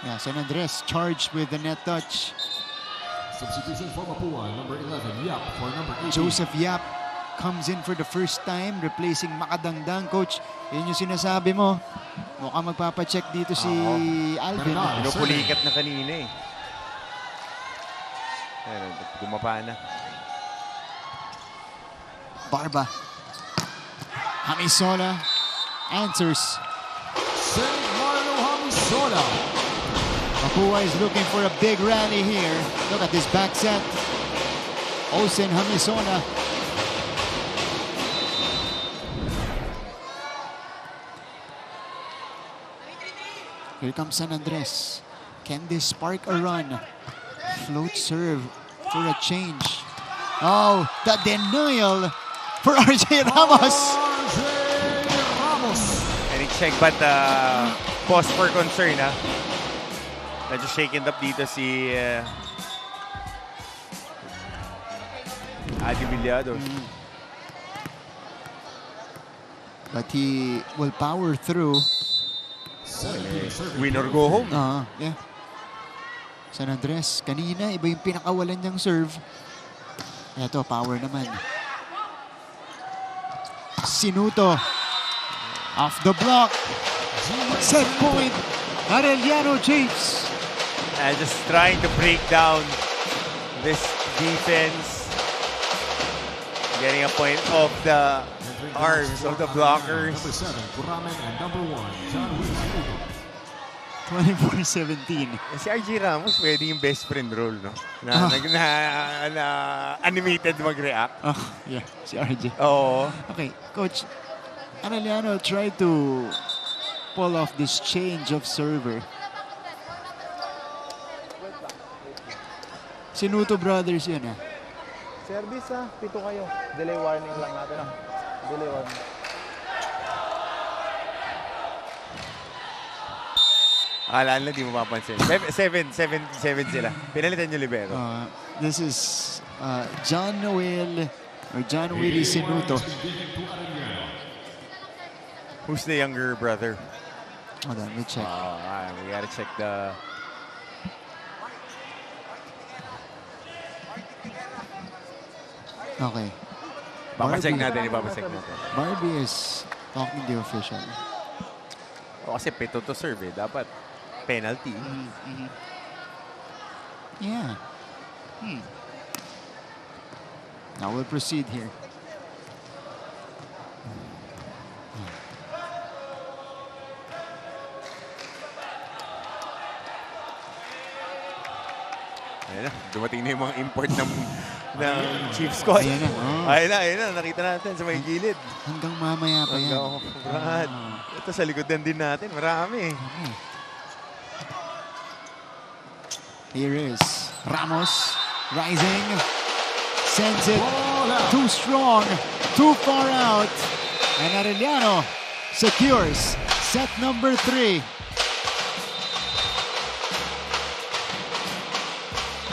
yeah, San Andres charged with the net touch. Substitution for Mapua, number 11, Yap for number 18. Joseph Yap comes in for the first time, replacing Makadangdang. Coach, yun yung sinasabi mo. Mukhang magpapacheck dito si Alvin. Pinupulikat na kanina eh. Ayun, gumapa na. Barba. Hamisola answers. St. Marlo Hamisola. Mapua is looking for a big rally here. Look at this back set. Olsen Hamisola. Here comes San Andres. Can this spark a run? Float serve for a change. Oh, the denial for RJ Ramos. RJ Ramos. And check but pause for concern ha. Medyo shaken up dito si Adi Villados. But he will power through. Win or go home. Yeah. San Andres, kanina, iba yung pinakawalan niyang serve. Ito, power naman. Sinuto. Off the block. Set point. Arellano Chiefs. And just trying to break down this defense. Getting a point off the arms of the blockers. Number 7, Kuramen, and number 1, John Willis. 24-17. Si RJ Ramos, pwede yung best friend role, no? Na animated mag-react. Oh, yeah, si RJ. Oo. Okay, Coach, Arellano tried to pull off this change of server. Sinuto brothers yun, Service ha, 7 kayo. Delay warning lang natin. Delay warning. Akala nila di mo mapapansin. 7 sila. Pinalitan yung libero. This is John Noel or John Willie Sinuto. Who's the younger brother? Hold on, let me check. We gotta check the... Okay. Papacheck natin, ipapacheck natin. Barbie is talking to the official. O kasi 7 to serve eh. Dapat penalty. Yeah. Now we'll proceed here. Ayan na, dumating na yung mga import ng Chief Squad. Ayan na. Ayan na, nakita natin sa may gilid. Hanggang mamaya pa yan. Brad. Ito sa likodan din natin, marami. Here is Ramos rising. Sends it too strong, too far out. And Arellano secures set number 3.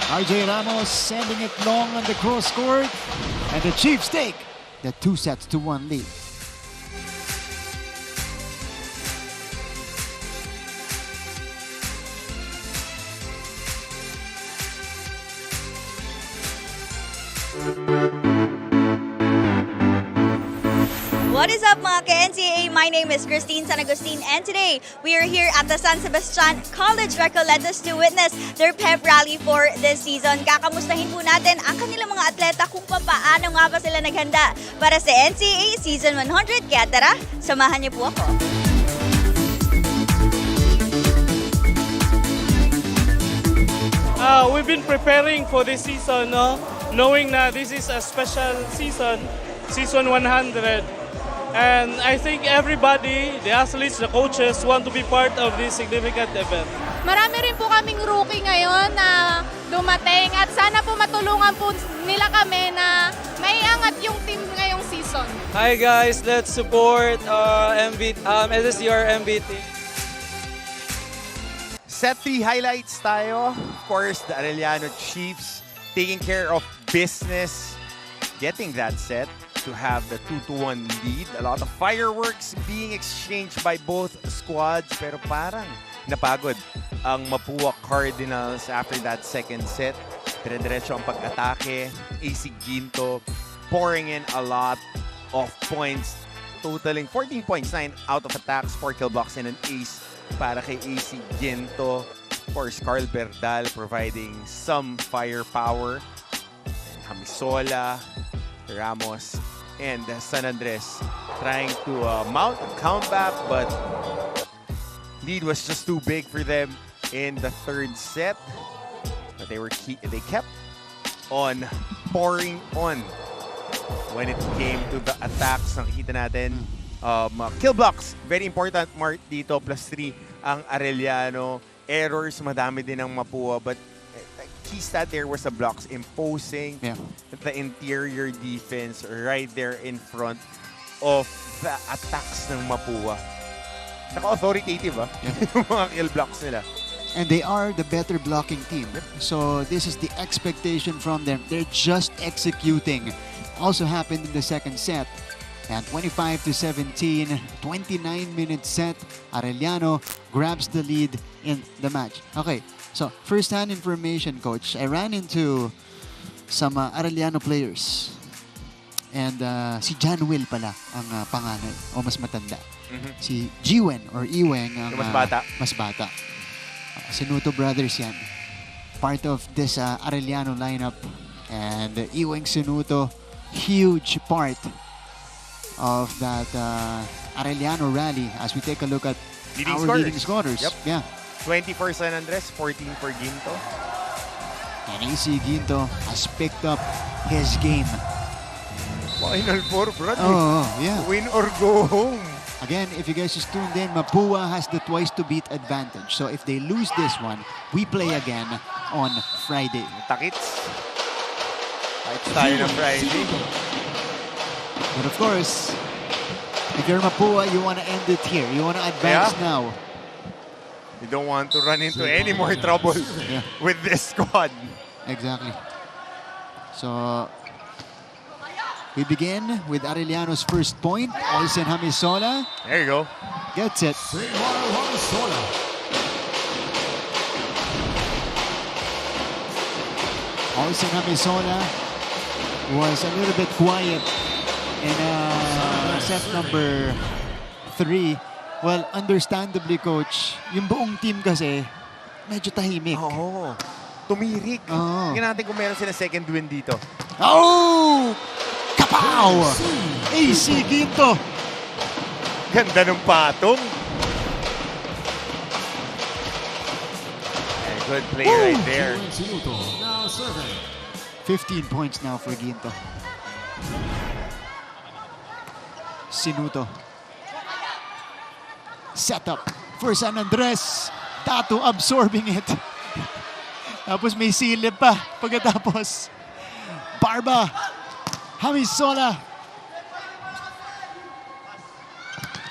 RJ Ramos sending it long on the cross court. And the Chiefs take the 2-1 lead. What is up mga ka-NCAA? My name is Christine San Agustin and today we are here at the San Sebastian College Recoletos to witness their pep rally for this season. Kakamustahin po natin ang kanilang mga atleta kung paano nga ba sila naghanda para sa NCAA Season 100. Kaya tara, samahan niyo po ako. We've been preparing for this season, knowing that this is a special season, Season 100. And I think everybody, the athletes, the coaches, want to be part of this significant event. Marami rin po kaming rookie ngayon na dumating at sana po matulungan po nila kami na maiangat yung team ngayong season. Hi guys, let's support SSCR MBT. Set 3 highlights tayo. Of course, the Arellano Chiefs taking care of business, getting that set to have the 2-1 lead. A lot of fireworks being exchanged by both squads, pero parang napagod ang Mapua Cardinals after that second set. Dire-diretso ang pag-atake. AC Ginto pouring in a lot of points, totaling 14 points, 9 out of attacks, 4 kill blocks, and an ace para kay AC Ginto. Of course, Carl Berdal providing some firepower. And Hamisola, Ramos, and San Andres trying to mount a comeback, but lead was just too big for them in the third set. But they kept on pouring on when it came to the attacks. Nakikita natin kill blocks, very important mark dito, +3 ang Arellano. Errors, madami din ang Mapua, but key stat there was the blocks, imposing the interior defense right there in front of the attacks ng Mapua. Naka-authoritative yung mga kill blocks nila. And they are the better blocking team. So this is the expectation from them. They're just executing. Also happened in the second set. And 25-17, 29-minute set. Arellano grabs the lead in the match. Okay, so first-hand information, Coach. I ran into some Arellano players. And si John Will pala ang panganay o mas matanda. Si Jiwen or Iweng ang Yung mas bata. Mas bata. Sinuto brothers yan. Part of this Arellano lineup. And Iweng Sinuto, huge part of that Arellano rally as we take a look at leading scorers. Yep. Yeah. 20 for San Andres, 14 for Ginto. And AC Ginto has picked up his game. Final four, bro. Oh, yeah. Win or go home. Again, if you guys just tuned in, Mapua has the twice to beat advantage. So if they lose this one, we play again on Friday. Takits. Takits tayo ng Friday. But of course, if you're Mapua, you want to end it here. You want to advance now. You don't want to run into any more trouble with this squad. Exactly. So, we begin with Arellano's first point. Olsen Hamisola. There you go. Gets it. Olsen Hamisola was a little bit quiet in set number 3. Well, understandably, Coach, yung buong team kasi medyo tahimik. Oo. Tumirik. Oo. Tingnan natin kung meron sila second win dito. Oh! Kapow! AC Ginto. Ganda ng patong. Good play right there. 15 points now for Ginto. Sinuto. Set up for San Andres. Tato absorbing it. Tapos may silip pa pagkatapos. Barba. Hamisola.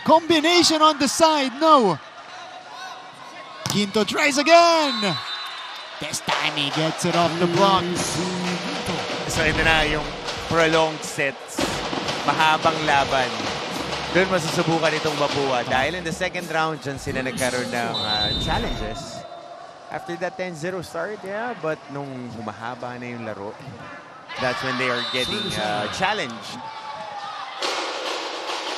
Combination on the side. No. Ginto tries again. This time he gets it off the block. So ito na yung prolonged sets. Mahabang laban. Doon masusubukan itong Mapua. Dahil in the second round, dyan sila nagkaroon ng challenges. After that 10-0 start, yeah. But nung humahaba na yung laro, that's when they are getting challenged.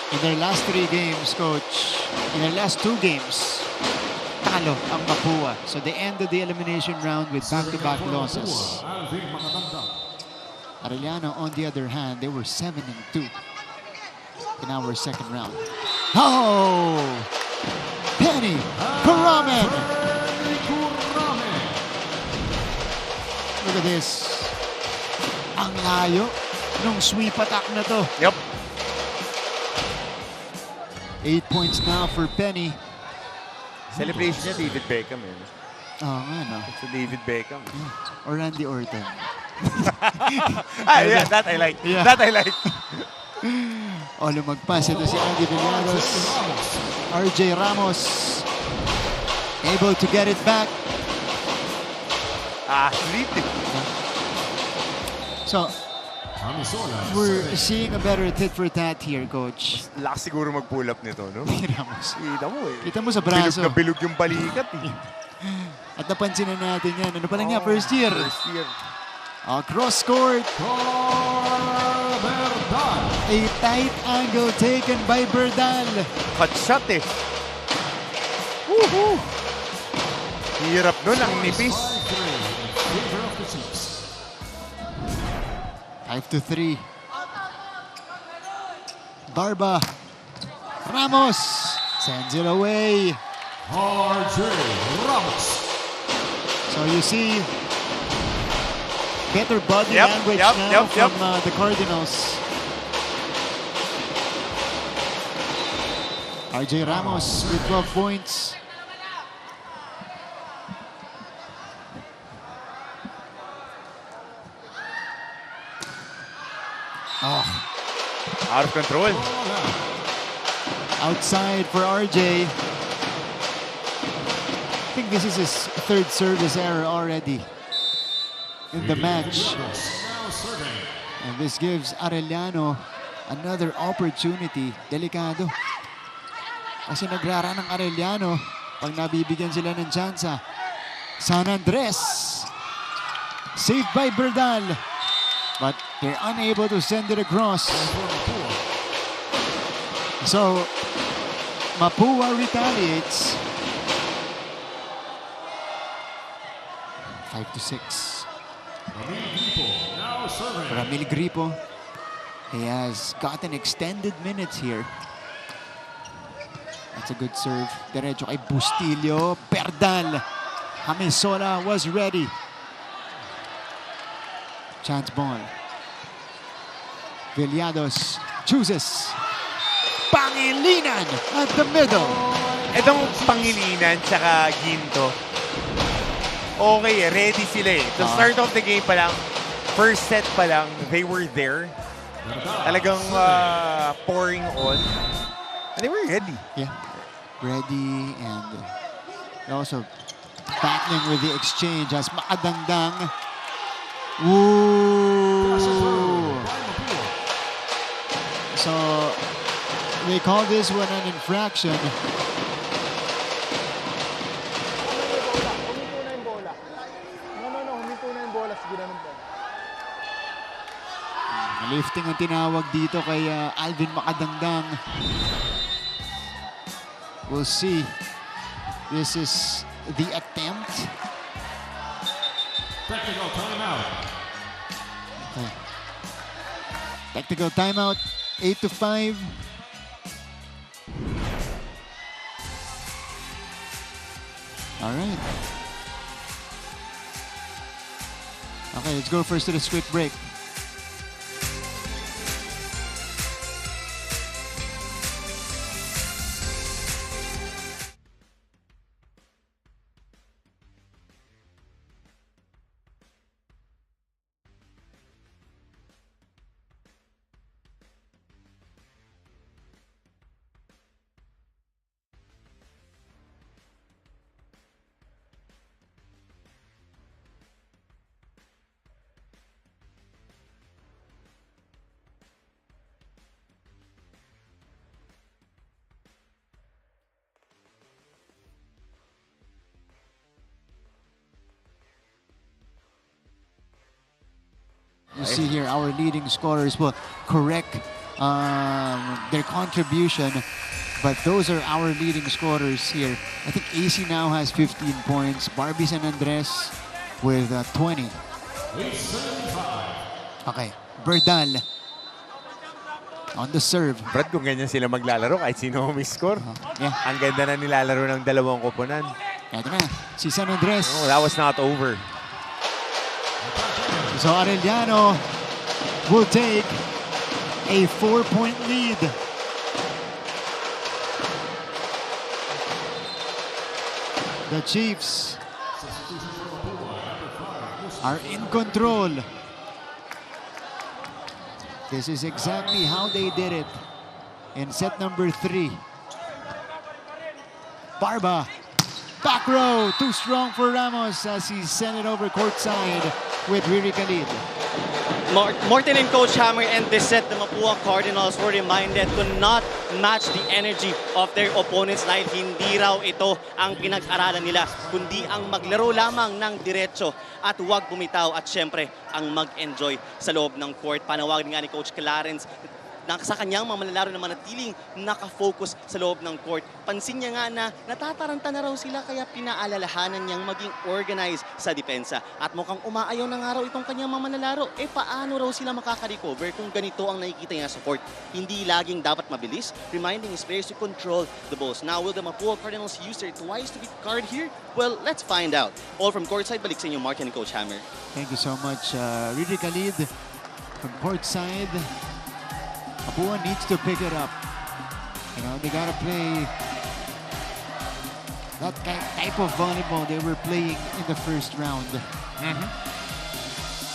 In their last 3 games, Coach, in their last 2 games, talo ang Mapua. So they ended the elimination round with back-to-back losses. Arellano, on the other hand, they were 7-2 in our second round. Oh! Penny Kuramen! Look at this. Ang layo nung sweep attack na to. Yep. 8 points now for Penny. Celebration niya, David Beckham. Oo nga, no? It's a David Beckham. Or Randy Orton. Yeah, that I like. Yeah. That I like. O, lumagpas. Ito si Andy Villaros. RJ Ramos. Able to get it back. Athlete. So, we're seeing a better tit for tat here, Coach. Lakas siguro mag-pull up nito, no? Ramos. Kita mo eh. Kita mo sa braso. Bilog na bilog yung balikat eh. At napansin na natin yan. Ano pa lang niya? First year. First year. Cross court. A tight angle taken by Berdal. Hot shot eh. Woohoo! Hirap nun ang nipis. 5-3. Barba. Ramos sends it away. RJ Ramos. So you see better body language now from the Cardinals. RJ Ramos with 12 points. Oh. Out of control. Outside for RJ. I think this is his 3rd service error already in the match. And this gives Arellano another opportunity. Delikado. Kasi nagrara ng Arellano pag nabibigyan sila ng tsansa. San Andres. Saved by Berdal. But they're unable to send it across. So, Mapua retaliates. 5-6. Ramil Gripo. He has gotten extended minutes here. That's a good serve. Diretso kay Bustillo. Berdal. Hamisola was ready. Chance ball. Villados chooses. Pangilinan at the middle. Itong Pangilinan tsaka Ginto, okay, ready sila eh. To start of the game pa lang, first set pa lang, they were there. Talagang pouring on. And they were ready. Yeah. Ready and also battling with the exchange as Makadangdang. Ooh. So they call this one an infraction. Huminto na yung bola. No, huminto na yung bola. Sige na ng bola. Lifting ang tinawag dito kay Alvin Makadangdang. We'll see. This is the attempt. Technical timeout. Okay. Technical timeout. 8-5. All right. Okay, let's go first to this quick break. You see here our leading scorers will correct their contribution, but those are our leading scorers here. I think AC now has 15 points. Barbie San Andres with 20. Okay, Berdal on the serve. Brad, kung ganyan sila maglalaro, kahit sino may-score. Yeah. Ang ganda na nilalaro ng dalawang koponan. Ito na, si San Andres. Oh, that was not over. So Arellano will take a 4-point lead. The Chiefs are in control. This is exactly how they did it in set number 3. Barba, back row, too strong for Ramos as he sent it over courtside with Riri Khalid. Morten and Coach Hammer and this set, the Mapua Cardinals were reminded to not match the energy of their opponents dahil hindi raw ito ang pinag-aralan nila, kundi ang maglaro lamang ng diretso at huwag bumitaw at syempre ang mag-enjoy sa loob ng court. Panawagan nga ni Coach Clarence na sa kanyang mga manlalaro na manatiling nakafocus sa loob ng court. Pansin niya nga na natataranta na raw sila kaya pinaalalahanan niyang maging organized sa depensa. At mukhang umaayaw na nga raw itong kanyang mga manlalaro. Paano raw sila makaka-recover kung ganito ang nakikita niya sa court? Hindi laging dapat mabilis, reminding his players to control the balls. Now, will the Mapua Cardinals use their twice to beat card here? Well, let's find out. All from courtside, balik sa inyo, Mark and Coach Hammer. Thank you so much, Riri Khalid from courtside. Mapua needs to pick it up. You know, they gotta play that type of volleyball they were playing in the first round.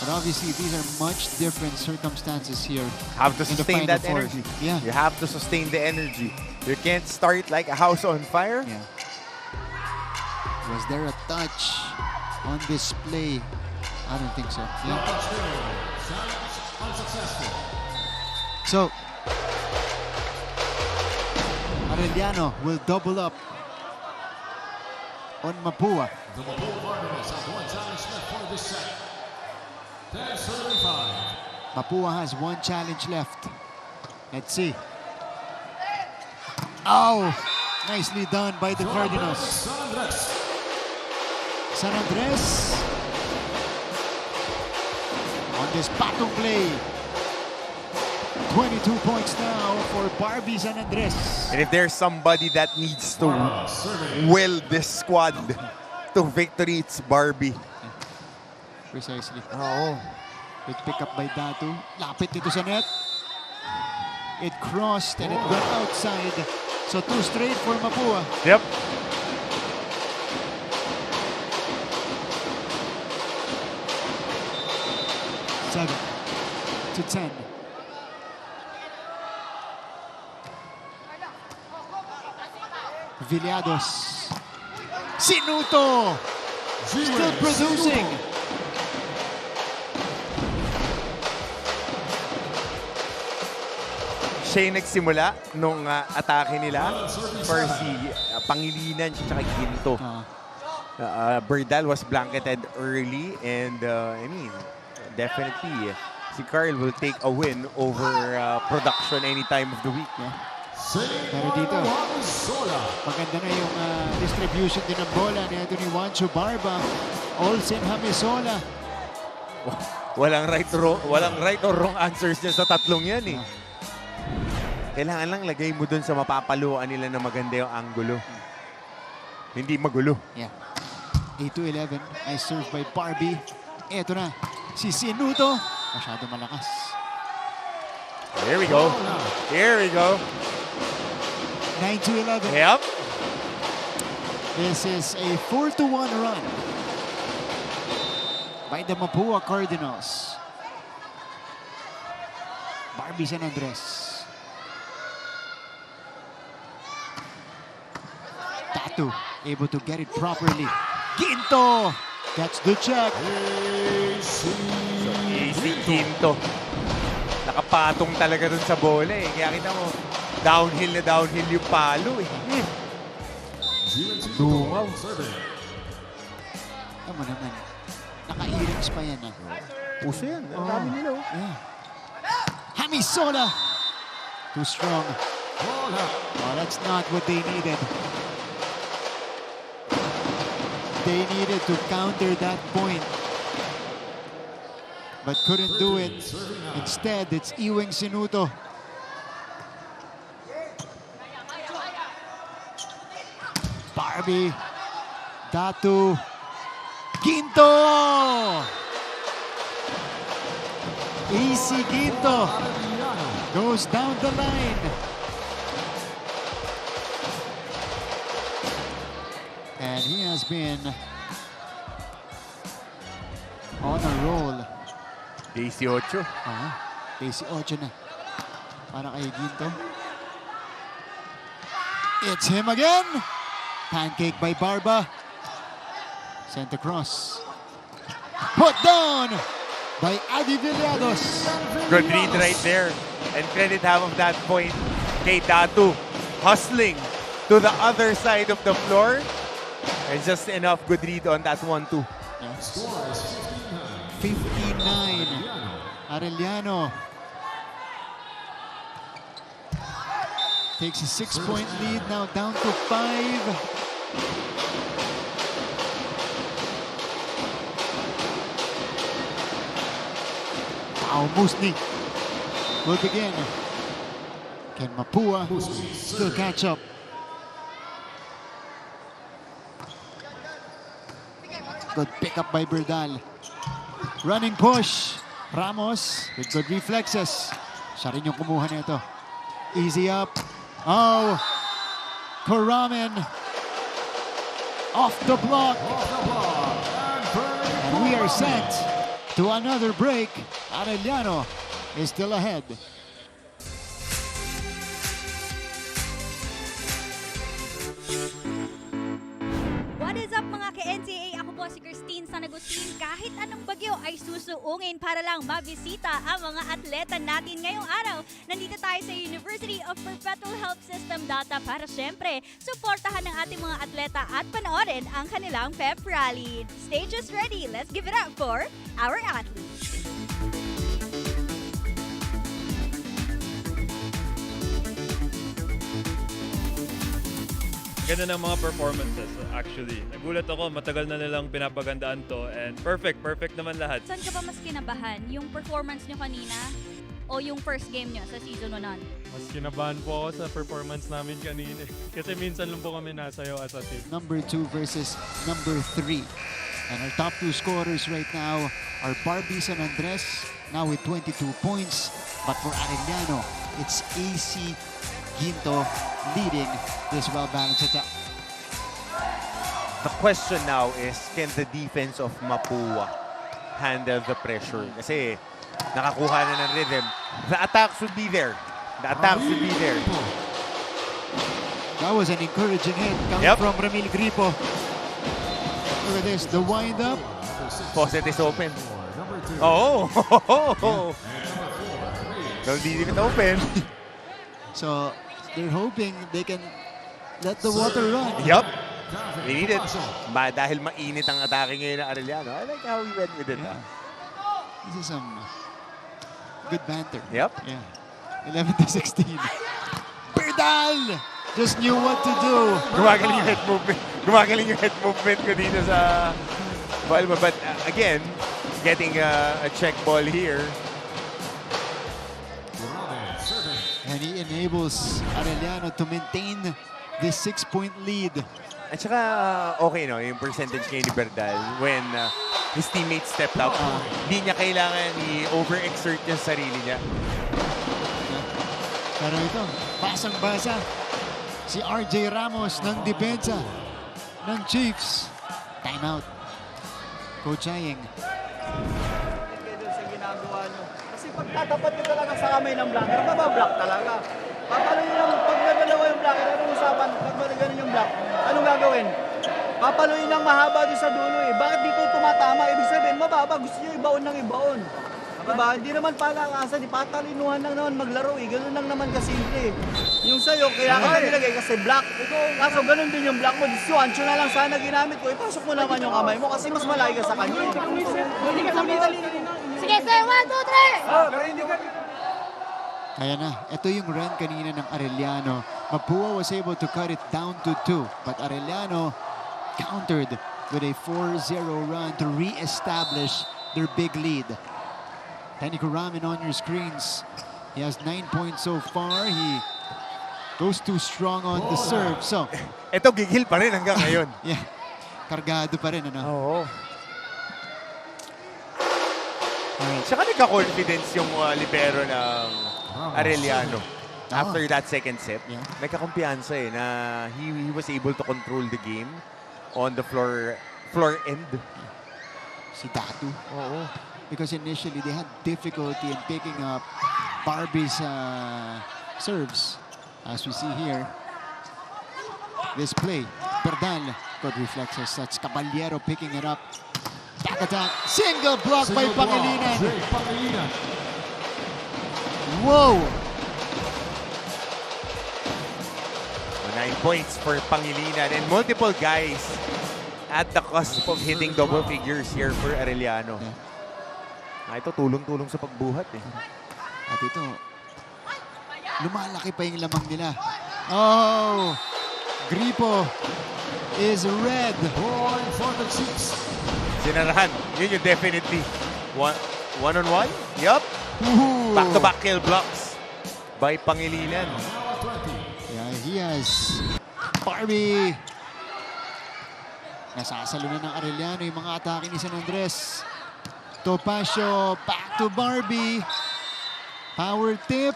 But obviously, these are much different circumstances here. Have to sustain that Four. energy. Yeah. You have to sustain the energy. You can't start like a house on fire. Yeah. Was there a touch on display? I don't think so. Yeah. So, Arellano will double up on Mapua. The Mapua Cardinals have one challenge left for this set. 10:35. Mapua has one challenge left. Let's see. Oh, nicely done by the Cardinals. San Andres on this battle play. 22 points now for Barbie San Andres. And if there's somebody that needs to will this squad to victory, it's Barbie. Precisely. Oo. Big pick up by Datu. Lapit dito sa net. It crossed and it went outside. So 2 straight for Mapua. Yep. Seven to 10. Villados. Sinuto. Still producing. Siya yung nagsimula nung atake nila for si Pangilinan at Ginto. Berdal was blanketed early and I mean, definitely si Carl will take a win over production any time of the week. Pero dito, maganda na yung distribution din ng bola ni Anthony Juancho Barba. Olsen Hamisola. Walang right or wrong answers niya sa tatlong yan eh. Kailangan lang lagay mo dun sa mapapaluan nila na maganda yung angulo. Hindi magulo. Yeah. 8-11. Nice serve by Barbie. Eto na. Si Sinuto. Masyado malakas. Here we go. Here we go. 9-11. Yep. This is a 4-1 run by the Mapua Cardinals. Barbie San Andres. Datu able to get it properly. Ginto gets the check. Easy Ginto. Nakapatong talaga dun sa bola eh. Kaya kita mo, downhill na downhill yung palo eh. Dungaw. Tama naman. Naka-earrings pa yan ah. Puso yan. Ang dami nila oh. Yeah. Hamisola. Too strong. Oh, that's not what they needed. They needed to counter that point, but couldn't do it. Instead, it's Ewing Sinuto. Barbie, Datu, Ginto! Easy Ginto goes down the line. And he has been on a roll. 18. 18 na. Para kay Ginto. It's him again. Pancake by Barba. Sent across. Put down by Adi Villados. Good read right there. And credit half of that point kay Datu. Hustling to the other side of the floor. And just enough good read on that 1-2. Yes. 59. Arellano takes a 6-point lead now down to 5. Wow, Musni will begin. Can Mapua still catch up? Good pick up by Berdal. Running push. Ramos with good reflexes. Siya rin yung kumuha nito. Easy up. Oh, Karaman off the block. And we are set to another break. Arellano is still ahead. What is up mga ka-NCAA? Ako po si Christine Christine San Agustin, kahit anong bagyo ay susuungin para lang mabisita ang mga atleta natin ngayong araw. Nandito tayo sa University of Perpetual Health System Data para syempre, suportahan ng ating mga atleta at panoorin ang kanilang pep rally. Stage is ready. Let's give it up for our athletes. Ganda ng mga performances, actually. Nagulat ako, matagal na nilang pinapagandaan to and perfect naman lahat. Saan ka ba mas kinabahan? Yung performance nyo kanina o yung first game nyo sa season 1? Mas kinabahan po ako sa performance namin kanina. Kasi minsan lang po kami nasayaw as a team. Number 2 versus number 3. And our top 2 scorers right now are Barbie San Andres, now with 22 points. But for Arellano, it's AC Ginto leading this well-balanced attack. The question now is, can the defense of Mapua handle the pressure? Kasi nakakuha na ng rhythm. The attacks would be there. That was an encouraging hit coming from Ramil Gripo. Look at this, the wind-up. Faucet is open. Oh! Don't leave it open. So, they're hoping they can let the water run. Yup. They need it. Dahil mainit ang atake ngayon ng Arellano. I like how he went with it. This is some good banter. Yep. Yeah. 11-16. Berdal just knew what to do. Gumagaling yung head movement ko dito sa ball. But again, getting a check ball here. And he enables Arellano to maintain this 6-point lead. At saka, okay no, yung percentage ngayon ni Berdal when his teammates stepped up. Hindi niya kailangan i-overexert yung sarili niya. Pero ito, basang-basa si RJ Ramos ng depensa ng Chiefs. Timeout. Coach Aying. Sa ginagawa nyo. Kasi pag tatapat nyo talaga sa kamay ng blocker, mabablock talaga. Papalo nyo lang, pag nagdalawa yung blocker, anong usapan? Pag ganun yung block, anong gagawin? Papaluin ng mahaba doon sa dulo eh. Bakit dito tumatama? Ibig sabihin, mababa. Gusto nyo ibaon ng ibaon. Diba? Hindi naman palakasan, patalinuhan lang naman maglaro eh. Ganun lang naman kasimple. Yung sa'yo, kaya ka nilagay kasi block. Kaso ganun din yung block mo. Diso, ancho na lang sana ginamit ko. Ipasok mo naman yung kamay mo kasi mas malayo ka sa kanya. Sige, say 1, 2, 3! Kaya na, ito yung run kanina ng Arellano. Mapua was able to cut it down to 2. But Arellano countered with a 4-0 run to re-establish their big lead. Danny Kuramin on your screens. He has 9 points so far. He goes too strong on the serve. So, ito gigil pa rin hanggang ngayon. Yeah. Kargado pa rin, ano? Oo. Tsaka nagka-confidence yung libero ng Arellano. After that second set, nagkakumpiyansa eh na he was able to control the game on the floor end. Si Datu. Oo. Because initially they had difficulty in picking up Barbie's serves. As we see here, this play, Berdal, good reflexes. That's Caballero picking it up. Back attack, single block by Pangilinan. Whoa! 9 points for Pangilinan and multiple guys at the cusp of hitting double figures here for Arellano. Ito tulong-tulong sa pagbuhat eh. At ito, lumalaki pa yung lamang nila. Oh! Gripo is red. Point for the Chiefs. Sinarahan. Yun yung definitely. One-on-one? Yup. Back-to-back kill blocks by Pangilinan. Yeah, he has Barbie. Nasasalo na ng Arellano yung mga atake ni San Andres. Topacio back to Barbie. Power tip.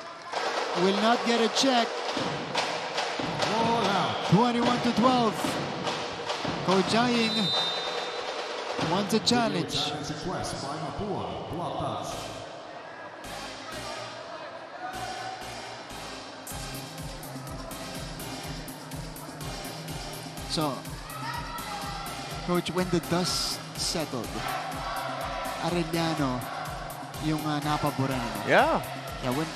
Will not get a check. 21-12. Coach Aying wants a challenge. So, Coach, when the dust settled. Arellano yung napaboran. Yeah. Yeah, when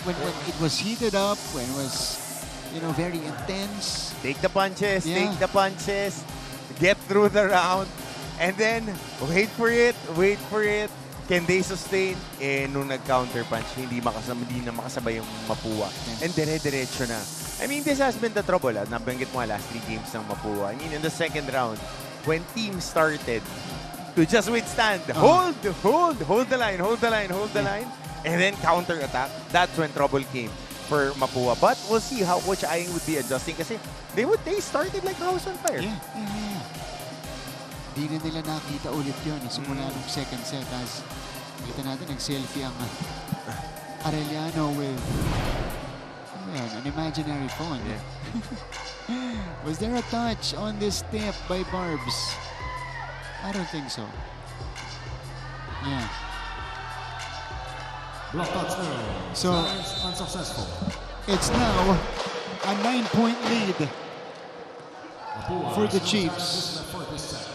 it was heated up, when it was, very intense. Take the punches, Yeah. take the punches, get through the round, and then wait for it. Can they sustain? Nung nag-counter punch, hindi na makasabay yung Mapua. And dire-diretso na. I mean, this has been the trouble. Nabanggit mo last 3 games ng Mapua. I mean, in the second round, when teams started to just withstand, hold the line, and then counter-attack, that's when trouble came for Mapua. But we'll see how Coach Aying would be adjusting kasi they started like the house on fire. Yeah. Di na nila nakita ulit yun. Simula ng second set as kita natin nag-selfie ang Arellano with an imaginary phone. Yeah. Was there a touch on this tip by Barbs? I don't think so. Yeah. Block touch no. So, unsuccessful. It's now a 9-point lead for the Chiefs.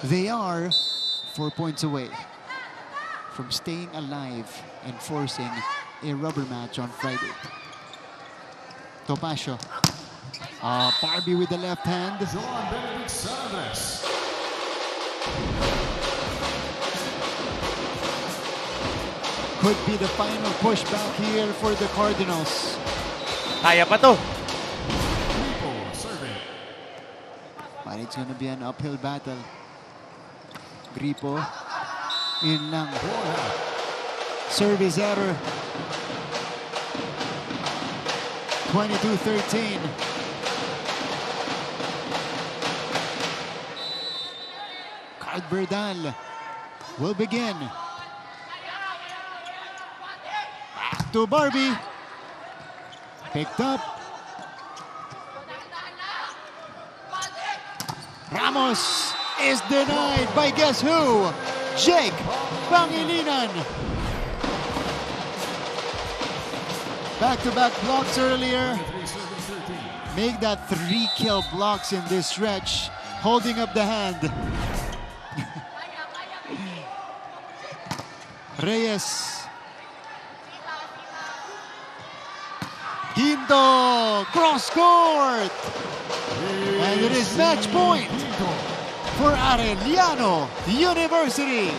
They are 4 points away from staying alive and forcing a rubber match on Friday. Topacio. Barbie with the left hand. John Benedict Sanders. Could be the final pushback here for the Cardinals. Kaya pa to. But it's gonna be an uphill battle. Gripo. In lang. Service error. 22-13. Card Verdal will begin. Back to Barbie. Picked up. Ramos is denied by guess who? Jake Pangilinan. Back-to-back blocks earlier. Make that 3 kill blocks in this stretch. Holding up the hand. Reyes. Quinto. Cross court. And it is match point for Arellano University.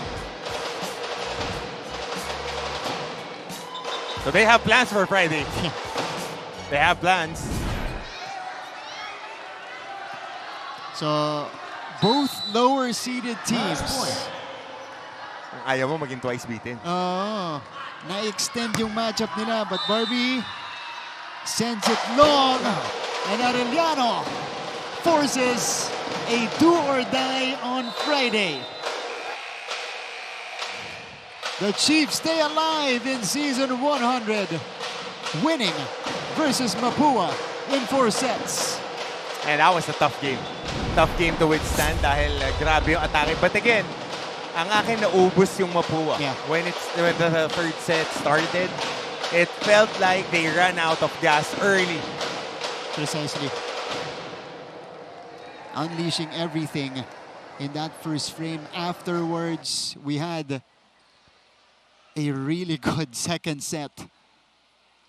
So they have plans for Friday. They have plans. So both lower seeded teams. Ayaw mo maging twice beaten. Na-extend yung matchup nila, but Barbie sends it long. And Arellano forces a do or die on Friday. The Chiefs stay alive in season 100, winning versus Mapua in 4 sets. And that was a tough game. Tough game to withstand dahil grabe yung atake. But again, ang akin naubos yung Mapua. Yeah. When the third set started, it felt like they ran out of gas early. Precisely. Unleashing everything in that first frame. Afterwards, we had a really good second set.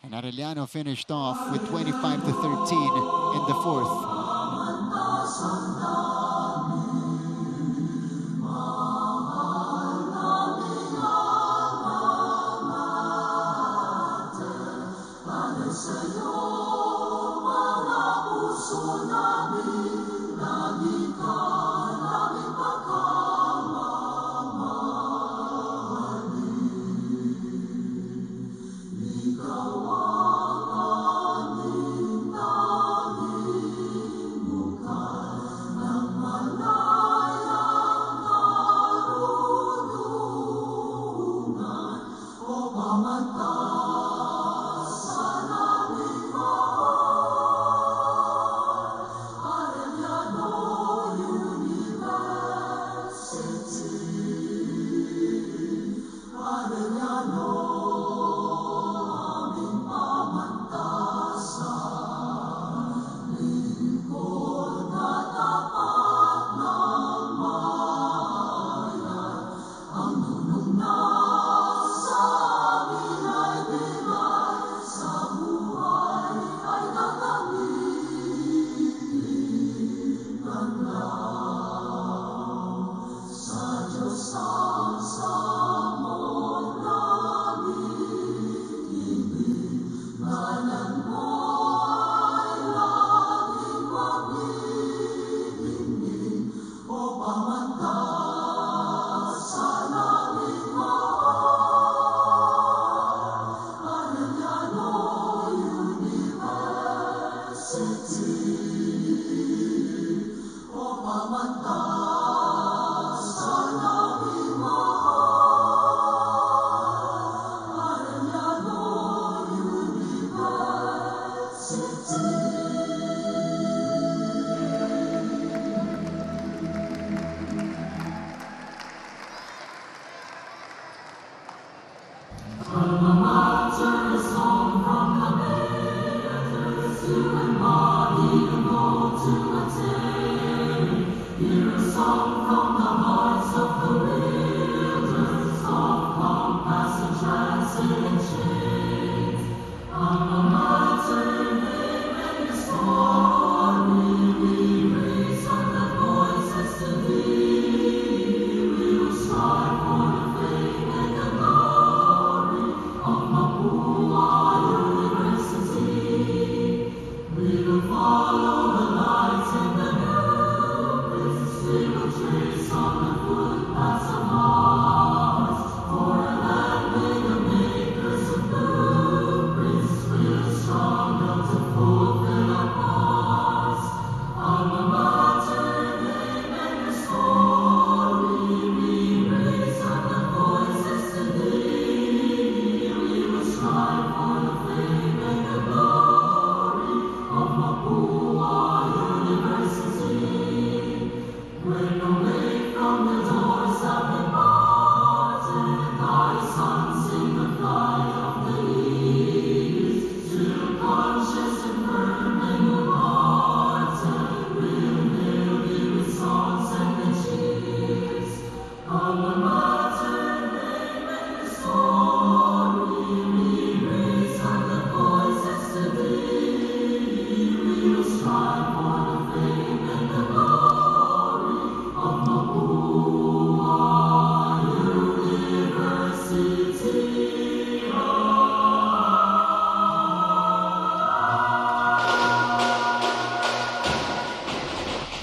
And Arellano finished off with 25-13 in the 4th.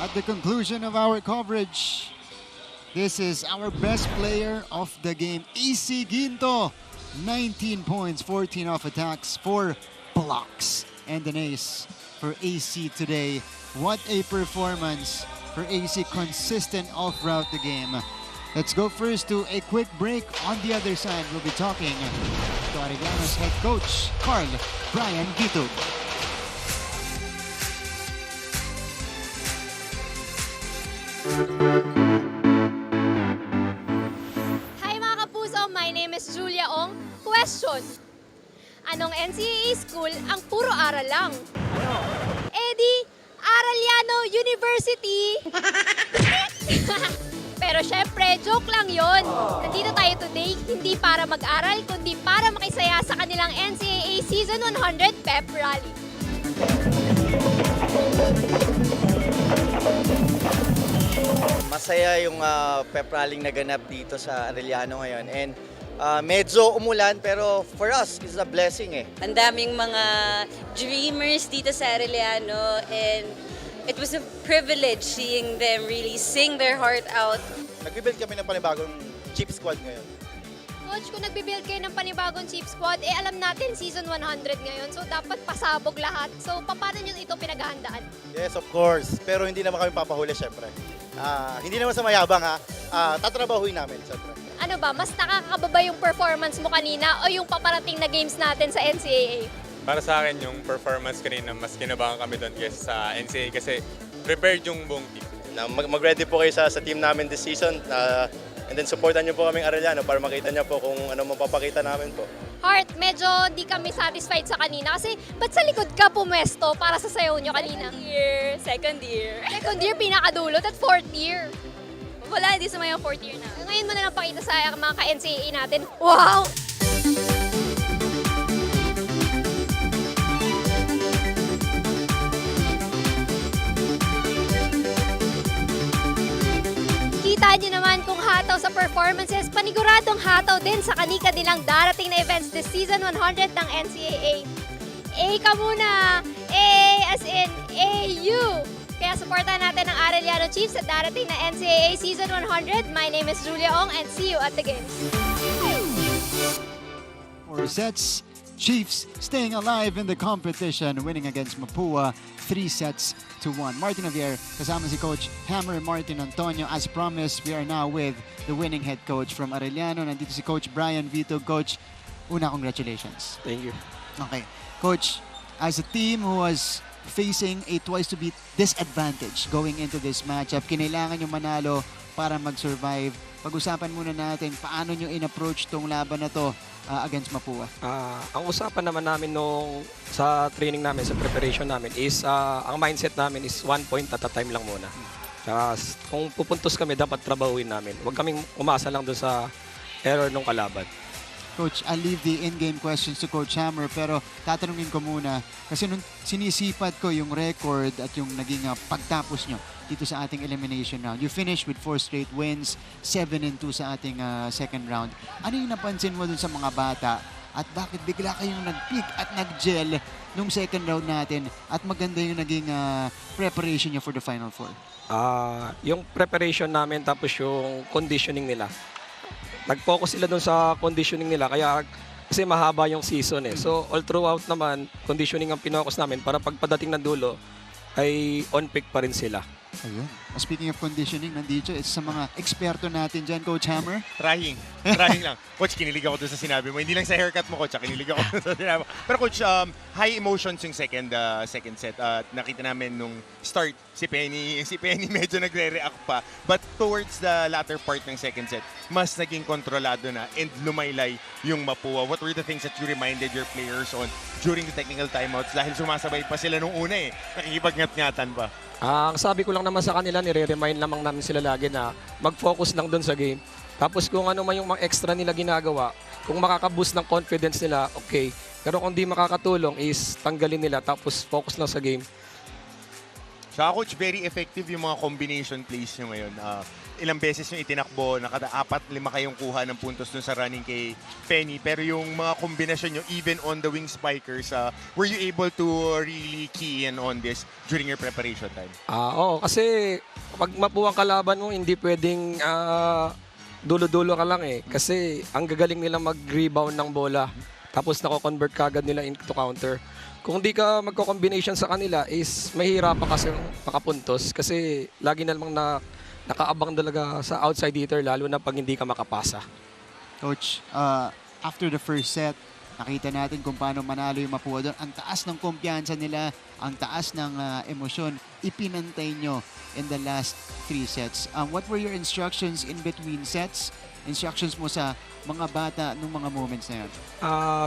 At the conclusion of our coverage, this is our best player of the game, AC Ginto. 19 points, 14 off attacks, 4 blocks, and an ace for AC today. What a performance for AC, consistent all throughout the game. Let's go first to a quick break. On the other side, we'll be talking to Arellano's head coach, Carl Brian Gitug. Hi mga kapuso, my name is Julia Ong. Question: anong NCAA school ang puro aral lang? Eddie Arellano University. Pero syempre, joke lang yon. Nandito tayo today, hindi para mag-aral, kundi para makisaya sa kanilang NCAA Season 100 Pep Rally. Masaya yung pep rallying naganap dito sa Arellano ngayon. And medyo umulan pero for us, it's a blessing eh. Ang daming mga dreamers dito sa Arellano, and it was a privilege seeing them really sing their heart out. Nag-build kami ng panibagong chip squad ngayon. Coach, kung nagbe-build kayo ng panibagong chip squad, alam natin season 100 ngayon, so dapat pasabog lahat. So, paano nyo ito pinaghahandaan? Yes, of course. Pero hindi naman kami papahuli, syempre. Hindi naman sa mayabang ha. Tatrabahuin namin, syempre. Ano ba, mas nakakababa yung performance mo kanina o yung paparating na games natin sa NCAA? Para sa akin, yung performance kanina, mas kinabahan kami doon kaysa sa NCAA kasi prepared yung buong team. Mag-ready po kayo sa team namin this season. And then supportan niyo po kaming Arellano para makita niyo po kung ano mapapakita namin po. Heart, medyo di kami satisfied sa kanina kasi ba't sa likod ka pumesto para sa sayaw nyo kanina? Second year. Second year, pinakadulo, at fourth year. Wala, hindi sumayang fourth year na. Ngayon mo na lang pakita sa mga ka-NCAA natin. Wow! Kita nyo naman kung hot hataw sa performances, paniguradong hataw din sa kanika-nilang darating na events this Season 100 ng NCAA. A ka muna! A as in AU! Kaya supportan natin ang Arellano Chiefs sa darating na NCAA Season 100. My name is Julia Ong and see you at the games. 4 sets. Chiefs staying alive in the competition, winning against Mapua 3-1. Martin Javier, kasama si Coach Hammer Martin Antonio. As promised, we are now with the winning head coach from Arellano. Nandito si Coach Brian Vito. Coach, una, congratulations. Thank you. Okay. Coach, as a team who was facing a twice-to-beat disadvantage going into this matchup, kinailangan yung manalo para mag-survive. Pag-usapan muna natin, paano nyo in-approach tong laban na to against Mapua? Ang usapan naman namin sa training namin, sa preparation namin is ang mindset namin is 1 point at a time lang muna. Kung pupuntos kami, dapat trabahuin namin. Huwag kaming umasa lang doon sa error ng kalaban. Coach, I'll leave the in-game questions to Coach Hammer, pero tatanungin ko muna kasi nung sinisipat ko yung record at yung naging pagtapos nyo dito sa ating elimination round. You finished with 4 straight wins, 7-2 sa ating second round. Ano yung napansin mo dun sa mga bata at bakit bigla kayong nag-peak at nag-gel nung second round natin at maganda yung naging preparation nyo for the Final Four? Yung preparation namin tapos yung conditioning nila. Nag-focus sila doon sa conditioning nila kasi mahaba yung season eh. So all throughout naman, conditioning ang pinocus namin para pagpadating ng dulo ay on peak pa rin sila. Ayun. Speaking of conditioning, nandito sa mga eksperto natin dyan, Coach Hammer. Trying lang. Coach, kinilig ako doon sa sinabi mo. Hindi lang sa haircut mo, Coach. Kinilig ako doon sa sinabi mo. Pero Coach, high emotions yung second set. Nakita namin nung start, si Penny medyo nagre-react pa. But towards the latter part ng second set, mas naging kontrolado na and lumaylay yung Mapua. What were the things that you reminded your players on during the technical timeouts? Dahil sumasabay pa sila nung una eh. Nakikipag-ngat-ngatan pa. Ang sabi ko lang naman sa kanila, nire-remind lamang namin sila lagi na mag-focus lang doon sa game. Tapos kung ano man yung mga extra nila ginagawa, kung makaka-boost ng confidence nila, okay. Pero kung di makakatulong is tanggalin nila tapos focus lang sa game. Sa Coach, very effective yung mga combination plays nyo ngayon. Ilang beses yung itinakbo, 4-5 kayong kuha ng puntos dun sa running kay Penny. Pero yung mga kombinasyon nyo, even on the wing spikers, were you able to really key in on this during your preparation time? Oo, kasi pag mapuwang kalaban mo, hindi pwedeng dulo-dulo ka lang eh. Kasi ang gagaling nila mag-rebound ng bola. Tapos nako-convert kagad nila into counter. Kung di ka magko-combination sa kanila is mahirapan kasi makapuntos. Kasi lagi na namang nakaabang talaga sa outside hitter lalo na pag hindi ka makapasa. Coach, after the first set, nakita natin kung paano manalo yung Mapua doon. Ang taas ng kumpiyansa nila, ang taas ng emosyon, ipinantay nyo in the last 3 sets. What were your instructions in between sets? Instructions mo sa mga bata nung mga moments na yun?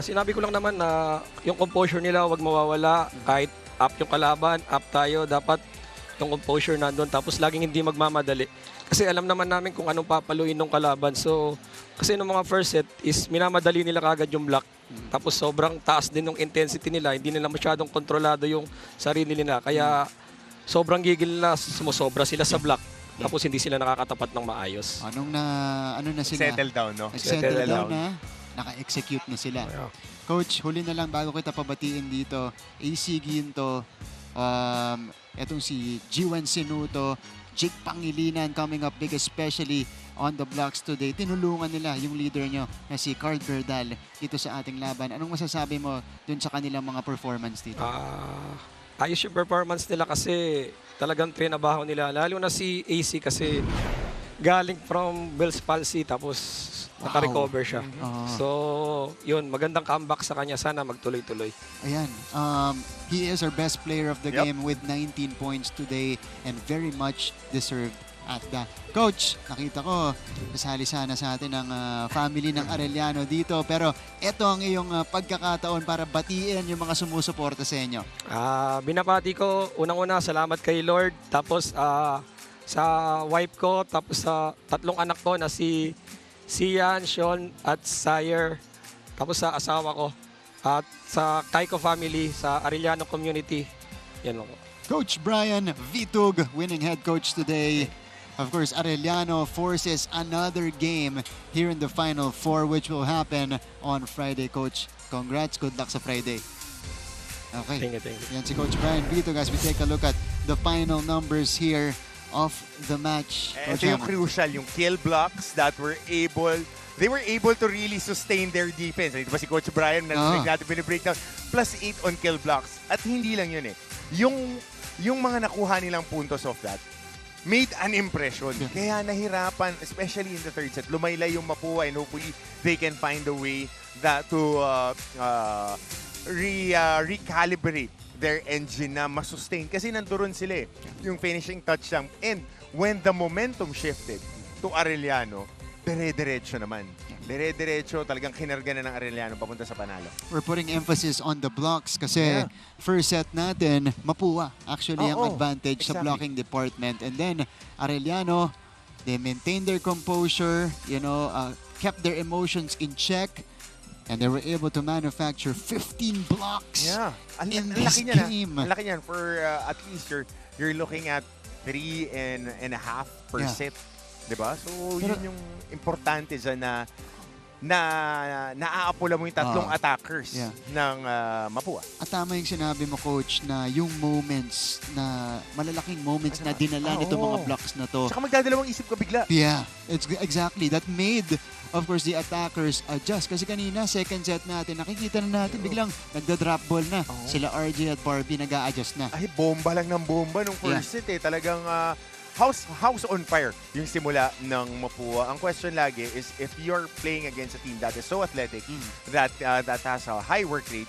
Sinabi ko lang naman na yung composure nila huwag mawawala. Kahit up yung kalaban, up tayo, dapat yung composure nandun. Tapos laging hindi magmamadali. Kasi alam naman namin kung anong papaluin ng kalaban. So, kasi nung mga first set is minamadali nila kagad yung block. Tapos sobrang taas din ng intensity nila. Hindi nila masyadong kontrolado yung sarili nila. Kaya sobrang gigil nila, sumusobra sila sa block. Tapos hindi sila nakakatapat ng maayos. Ano na sila? Settle down, no? Settle down na. Naka-execute na sila. Coach, huli na lang bago kita pabatiin dito. AC Ginto, etong si Jiwan Sinuto, Jake Pangilinan coming up big, especially on the blocks today. Tinulungan nila yung leader nyo na si Carl Berdal dito sa ating laban. Anong masasabi mo dun sa kanilang mga performance dito? Ayos yung performance nila kasi talagang trinabaho nila. Lalo na si AC kasi galing from Bell's palsy tapos naka-recover siya. So, yun, magandang comeback sa kanya. Sana magtuloy-tuloy. Ayan. He is our best player of the game with 19 points today and very much deserved at that. Coach, nakita ko, kasali sana sa atin ang family ng Arellano dito. Pero ito ang iyong pagkakataon para batiin yung mga sumusuporta sa inyo. Binabati ko, unang-una, salamat kay Lord. Tapos sa wife ko, tapos sa 3 anak ko na si Sian, Sean, at Sire. Tapos sa asawa ko. At sa Taiko family, sa Arellano community. Yan lang. Coach Brian Vitug, winning head coach today. Of course, Arellano forces another game here in the Final Four, which will happen on Friday, Coach. Congrats. Good luck sa Friday. Okay. Thank you. Yan si Coach Brian Vito. Guys, we take a look at the final numbers here of the match. Ito yung crucial, yung kill blocks that they were able to really sustain their defense. Ito ba si Coach Brian na natin binibreakdown? +8 on kill blocks. At hindi lang yun eh. Yung mga nakuha nilang puntos of that made an impression. Kaya nahirapan, especially in the third set. Lumaylay yung Mapua and hopefully they can find a way to recalibrate their engine na masustain. Kasi nandoon sila eh. Yung finishing touch lang. And when the momentum shifted to Arellano, dire-diretso naman. Dire-diretso, talagang kinarga na ng Arellano papunta sa panalo. We're putting emphasis on the blocks kasi first set natin, Mapua actually ang advantage sa blocking department. And then Arellano, they maintained their composure, kept their emotions in check, and they were able to manufacture 15 blocks in this game. Ang laki niyan. For at least you're looking at 3.5 per set. Diba? So, yun yung importante dyan na naaapula mo yung tatlong attackers ng Mapua. At tama yung sinabi mo, Coach, na yung moments malalaking moments na dinala nito mga blocks na to. Tsaka magdadalawang isip ka bigla. Yeah, it's exactly. That made, of course, the attackers adjust. Kasi kanina, second set natin, nakikita na natin biglang nagda-drop ball na. Sila RJ at Barbie nag-a-adjust na. Ay, bomba lang ng bomba nung first set eh. Talagang house on fire yung simula ng Mapua. Ang question lagi is if you're playing against a team that is so athletic, that has a high work rate,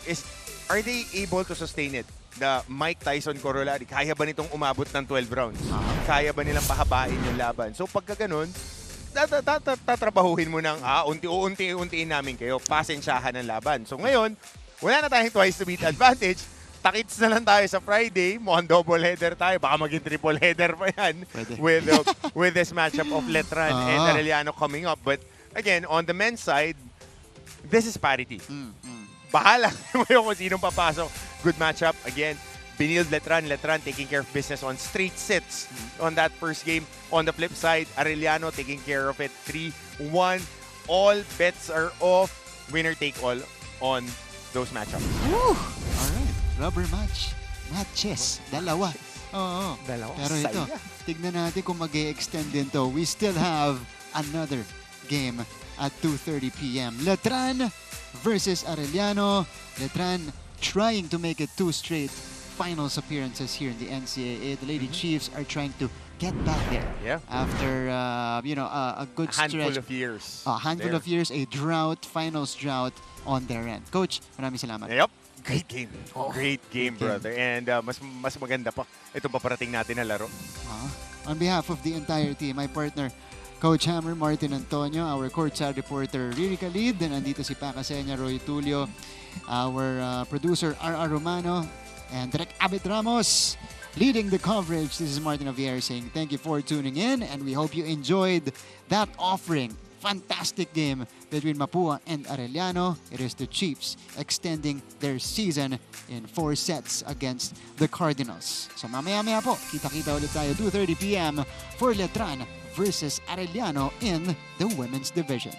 are they able to sustain it? The Mike Tyson Corolari, kaya ba nitong umabot ng 12 rounds? Kaya ba nilang pahabain yung laban? So pagka ganun, tatrabahuhin mo ng unti-untiin namin kayo, pasensyahan ng laban. So ngayon, wala na tayong twice to beat advantage. Takits na lang tayo sa Friday. Mukhang double header tayo. Baka maging triple header pa yan with this matchup of Letran and Arellano coming up. But again, on the men's side, this is parity. Bahala kayo kung sinong papasok. Good matchup. Again, Benilde Letran taking care of business on straight sets on that first game. On the flip side, Arellano taking care of it 3-1. All bets are off. Winner take all on those matchups. Woo! Alright. Rubber matches. Dalawa. Oo. Pero ito, tignan natin kung mag-e-extend din to. We still have another game at 2:30 p.m. Letran versus Arellano. Letran trying to make it 2 straight finals appearances here in the NCAA. The Lady Chiefs are trying to get back there after a good stretch. Handful of years. A handful of years, a drought, finals drought on their end. Coach, maraming salamat. Yep. Great game. Great game, brother. And mas maganda pa itong paparating natin na laro. On behalf of the entire team, my partner, Coach Hammer, Martin Antonio, our courtside reporter, Riri Khalid, and andito si Pacasenya, Roy Tulio, our producer, R.R. Romano, and Direk Abit Ramos, leading the coverage. This is Martin Javier saying thank you for tuning in, and we hope you enjoyed that offering. Fantastic game between Mapua and Arellano. It is the Chiefs extending their season in 4 sets against the Cardinals. So mamaya-maya po, kita-kita ulit tayo 2:30 p.m. for Letran versus Arellano in the women's division.